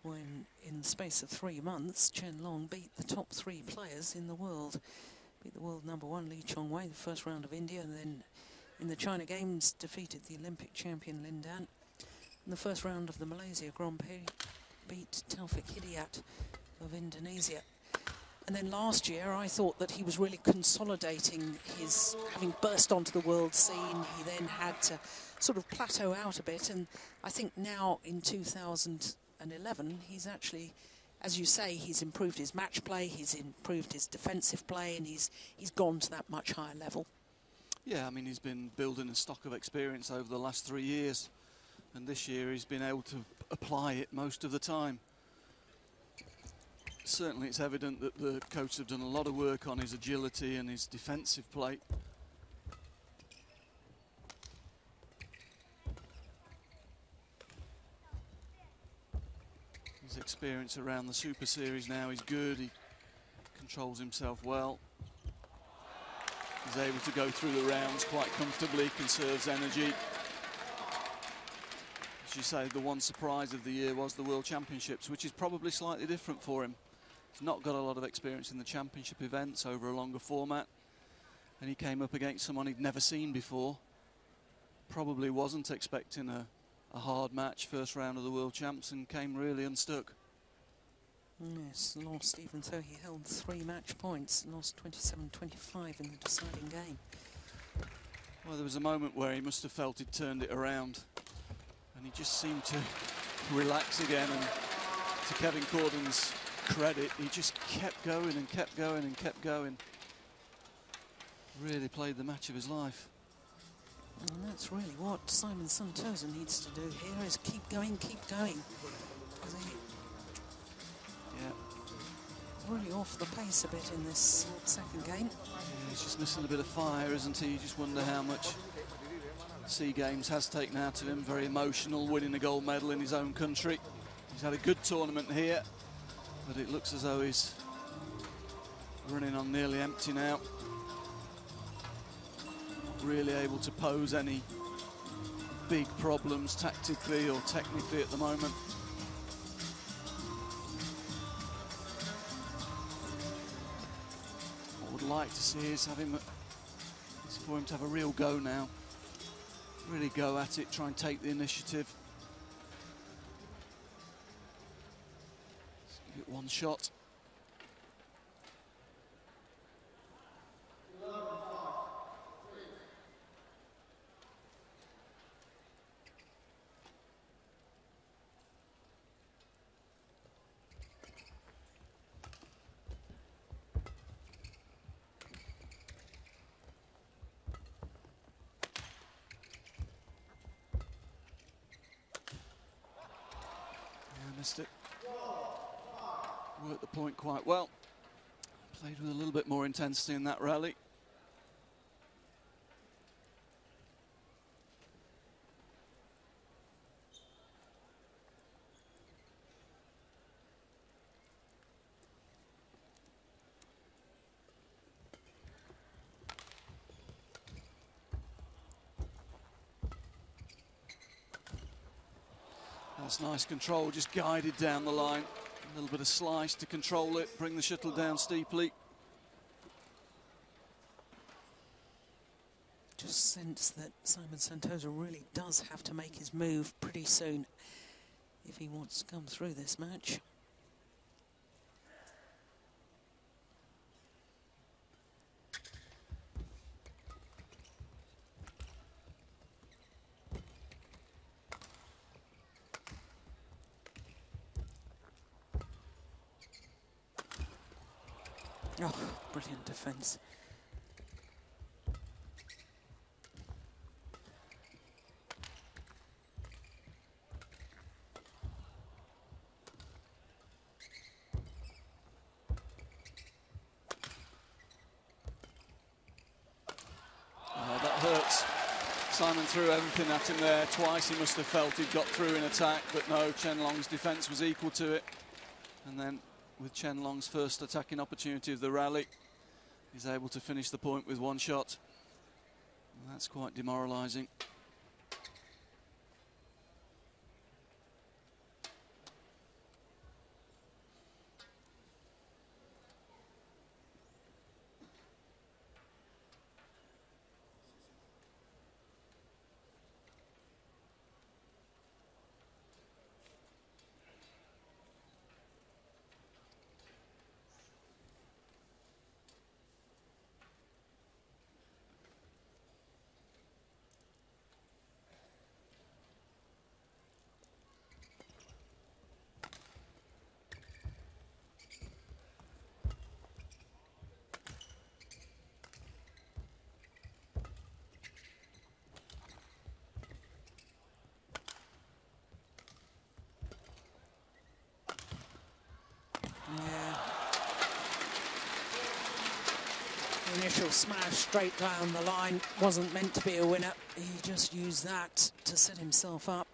when, in the space of 3 months, Chen Long beat the top 3 players in the world. Beat the world #1, Li Chongwei, the first round of India, and then in the China Games defeated the Olympic champion Lin Dan. In the first round of the Malaysia Grand Prix, beat Taufik Hidayat of Indonesia. And then last year, I thought that he was really consolidating his, having burst onto the world scene. He then had to sort of plateau out a bit. And I think now in 2011, he's actually, as you say, he's improved his match play, he's improved his defensive play, and he's gone to that much higher level. Yeah, I mean, he's been building a stock of experience over the last 3 years. And this year he's been able to apply it most of the time. Certainly it's evident that the coaches have done a lot of work on his agility and his defensive play. His experience around the Super Series now is good. He controls himself well. He's able to go through the rounds quite comfortably, conserves energy. as you say, the one surprise of the year was the World Championships, which is probably slightly different for him. He's not got a lot of experience in the championship events over a longer format, and he came up against someone he'd never seen before. Probably wasn't expecting a hard match, first round of the World Champs, and came really unstuck. Yes, lost even though he held 3 match points, lost 27-25 in the deciding game. Well, there was a moment where he must have felt he'd turned it around, and he just seemed to relax again, and to Kevin Corden's credit, he just kept going and kept going and kept going. Really played the match of his life. And that's really what Simon Santosa needs to do here, is keep going, keep going. Yeah. He's really off the pace a bit in this second game. Yeah, he's just missing a bit of fire, isn't he? You just wonder how much SEA Games has taken out of him. Very emotional, winning a gold medal in his own country. He's had a good tournament here, but it looks as though he's running on nearly empty now. Not really able to pose any big problems tactically or technically at the moment. What I would like to see is for him to have a real go now. Really go at it, try and take the initiative. Let's give it one shot. Missed it. Worked the point quite well. Played with a little bit more intensity in that rally. That's nice control, just guided down the line. A little bit of slice to control it, bring the shuttle down steeply. Just sense that Simon Santosa really does have to make his move pretty soon if he wants to come through this match. Oh, brilliant defence. Oh, that hurts. Simon threw everything at him there. Twice he must have felt he'd got through in attack, but no, Chen Long's defence was equal to it. And then with Chen Long's first attacking opportunity of the rally, he's able to finish the point with one shot. And that's quite demoralising. Initial smash straight down the line wasn't meant to be a winner. He just used that to set himself up.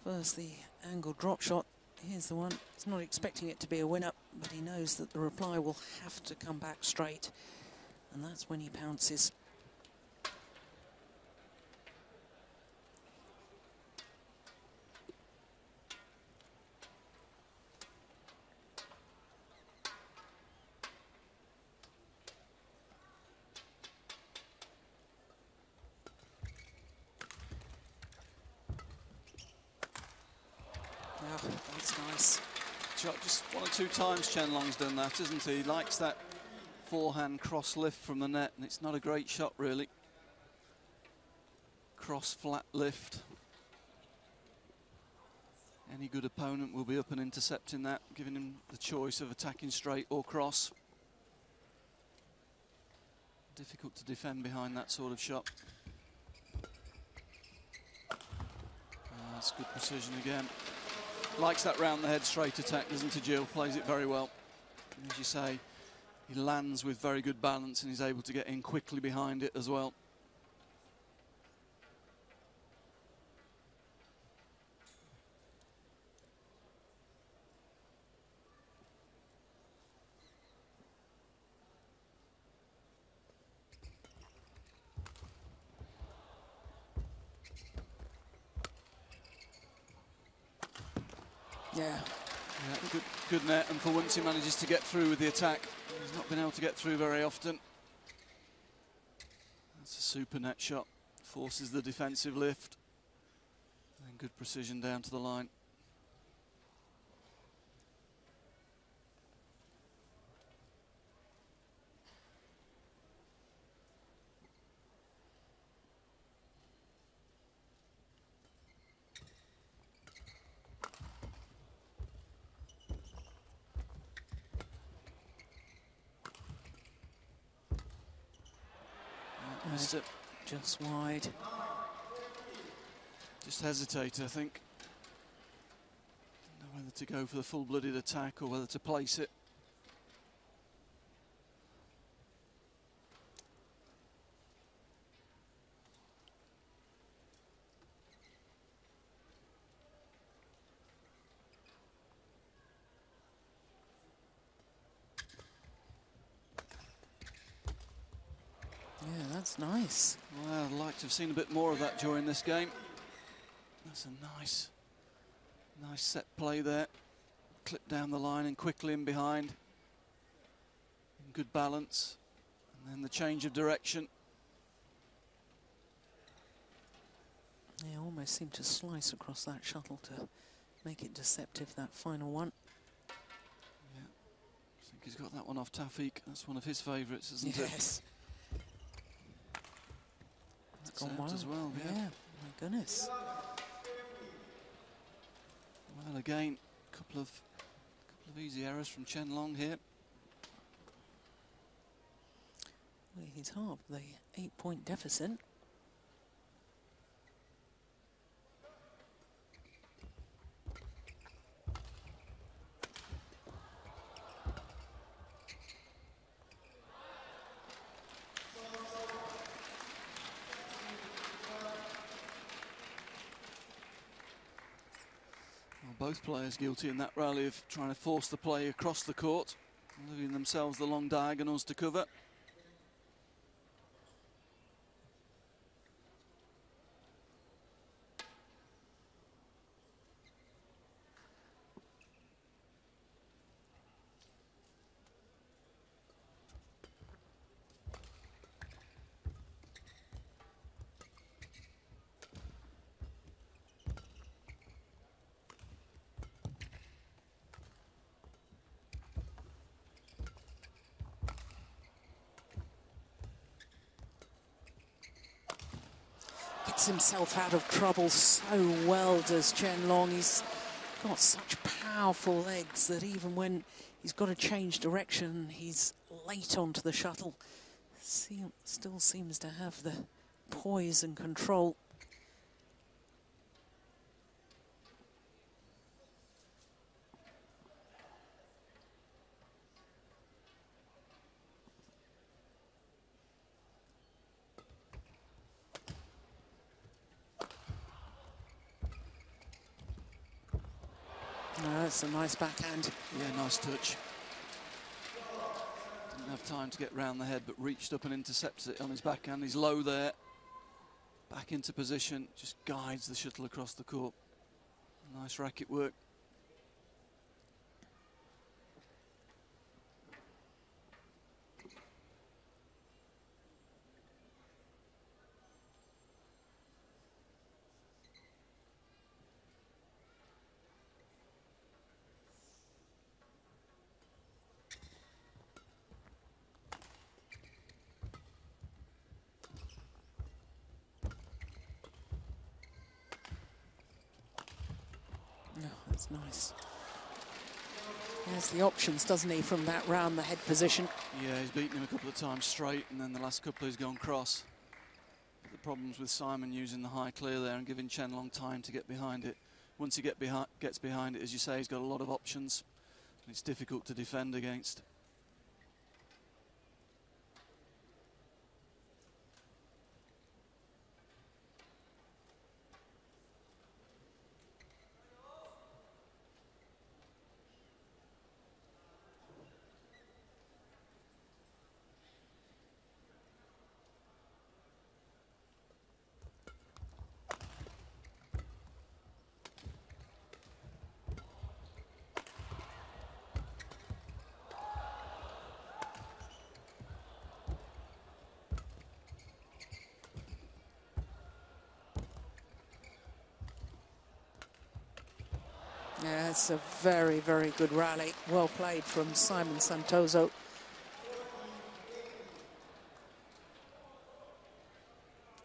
First the angle drop shot. Here's the one. He's not expecting it to be a winner, but he knows that the reply will have to come back straight. And that's when he pounces. shot. Just 1 or 2 times Chen Long's done that, isn't he? He likes that forehand cross lift from the net, and it's not a great shot, really. Cross flat lift. Any good opponent will be up and intercepting that, giving him the choice of attacking straight or cross. Difficult to defend behind that sort of shot. That's good precision again. Likes that round the head straight attack, doesn't he, Jill? Plays it very well. And as you say, he lands with very good balance and he's able to get in quickly behind it as well. Yeah. Good net, and for once he manages to get through with the attack. He's not been able to get through very often. That's a super net shot. Forces the defensive lift. And good precision down to the line. Missed it. Just wide. Just hesitate, I think. Don't know whether to go for the full-blooded attack or whether to place it. Yeah, that's nice. Well, I'd like to have seen a bit more of that during this game. That's a nice set play there. Clip down the line and quickly in behind. In good balance. And then the change of direction. They almost seem to slice across that shuttle to make it deceptive, that final one. Yeah, I think he's got that one off Tafik. That's one of his favourites, isn't it? Yes. That's out as well, yeah. Yeah, my goodness. Well, again, a couple of easy errors from Chen Long here. Well, he's halved the 8-point deficit. Both players guilty in that rally of trying to force the play across the court, leaving themselves the long diagonals to cover. Gets himself out of trouble so well, does Chen Long. He's got such powerful legs that even when he's got to change direction, he's late onto the shuttle. Still seems to have the poise and control. No, that's a nice backhand. Yeah, nice touch. Didn't have time to get round the head, but reached up and intercepts it on his backhand. He's low there. Back into position, just guides the shuttle across the court. Nice racket work. nice. He has the options, doesn't he, from that round the head position. Yeah, he's beaten him a couple of times straight, and then the last couple he's gone cross. But the problems with Simon using the high clear there and giving Chen Long time to get behind it. Once he gets behind it, as you say, he's got a lot of options. And it's difficult to defend against. Yeah, it's a very, very good rally. Well played from Simon Santoso.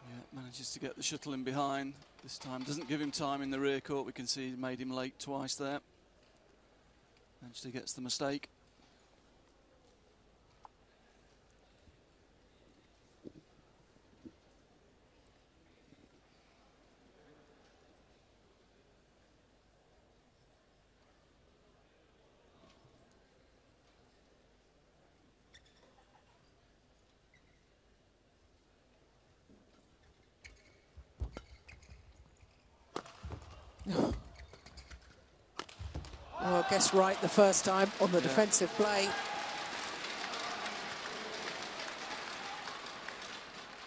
Yeah, manages to get the shuttle in behind. This time doesn't give him time in the rear court. We can see he made him late twice there. Eventually gets the mistake. Well, guess right the first time on the defensive play.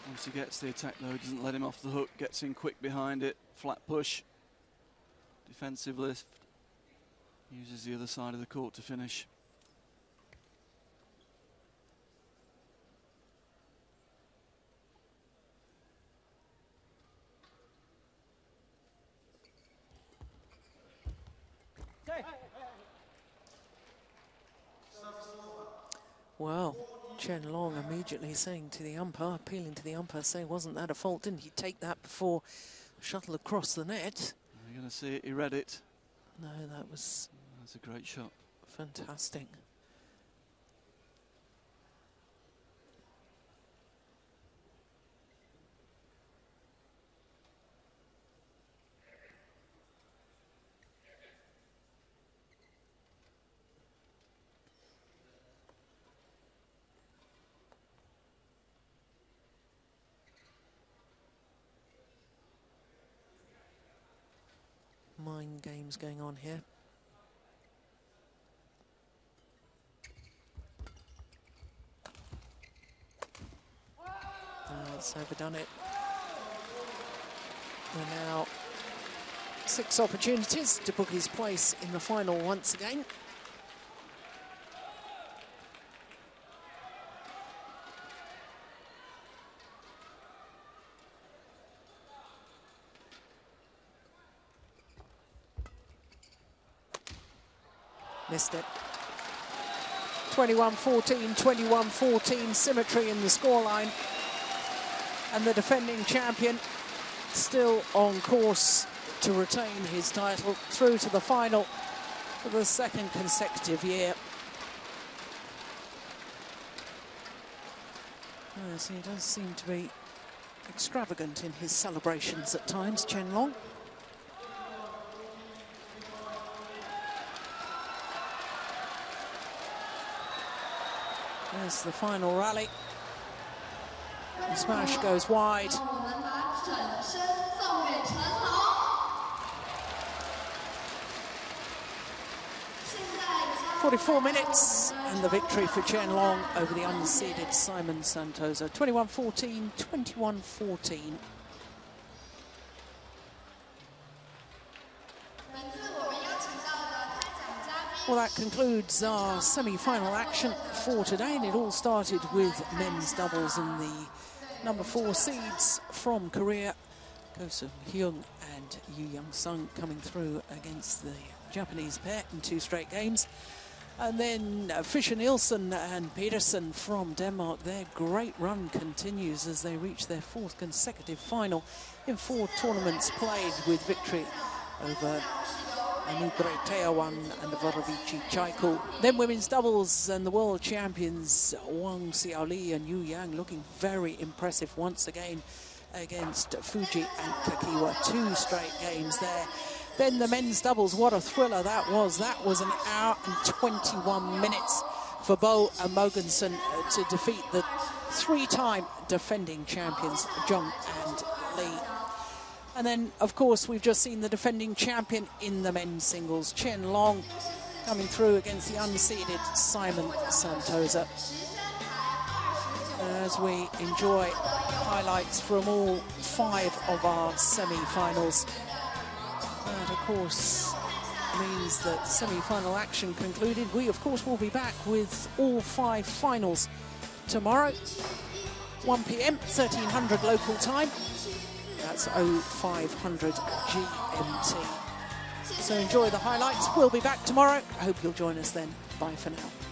Once he gets the attack though, doesn't let him off the hook, gets in quick behind it, flat push, defensive lift, uses the other side of the court to finish. Well, Chen Long immediately saying to the umpire, appealing to the umpire, saying, wasn't that a fault? Didn't he take that before shuttle across the net? You're going to see it, he read it. No, that's a great shot. Fantastic. Mind games going on here. It's overdone it. And now 6 opportunities to book his place in the final once again. Missed it. 21-14, 21-14, symmetry in the scoreline. And the defending champion still on course to retain his title through to the final for the 2nd consecutive year. Yes, he does seem to be extravagant in his celebrations at times, Chen Long. There's the final rally. The smash goes wide. 44 minutes and the victory for Chen Long over the unseeded Simon Santoso. 21-14, 21-14. Well, that concludes our semi-final action for today, and it all started with men's doubles and the number 4 seeds from Korea, Ko Sung-hyun and Yu Young-sung, coming through against the Japanese pair in 2 straight games. And then Fischer-Nielsen and Peterson from Denmark, their great run continues as they reach their 4th consecutive final in 4 tournaments played, with victory over Anugreteawan and Vorovici Chaiko. Then women's doubles and the world champions Wang Xiaoli and Yu Yang looking very impressive once again against Fuji and Kakiwa. 2 straight games there. Then the men's doubles, what a thriller that was. That was an hour and 21 minutes for Bo and Mogensen to defeat the 3-time defending champions Zheng and Li. And then, of course, we've just seen the defending champion in the men's singles, Chen Long, coming through against the unseeded Simon Santosa. As we enjoy highlights from all 5 of our semi-finals. That, of course, means that semi-final action concluded. We, of course, will be back with all 5 finals tomorrow, 1 p.m, 1300 local time. That's 0500 GMT. So enjoy the highlights. We'll be back tomorrow. I hope you'll join us then. Bye for now.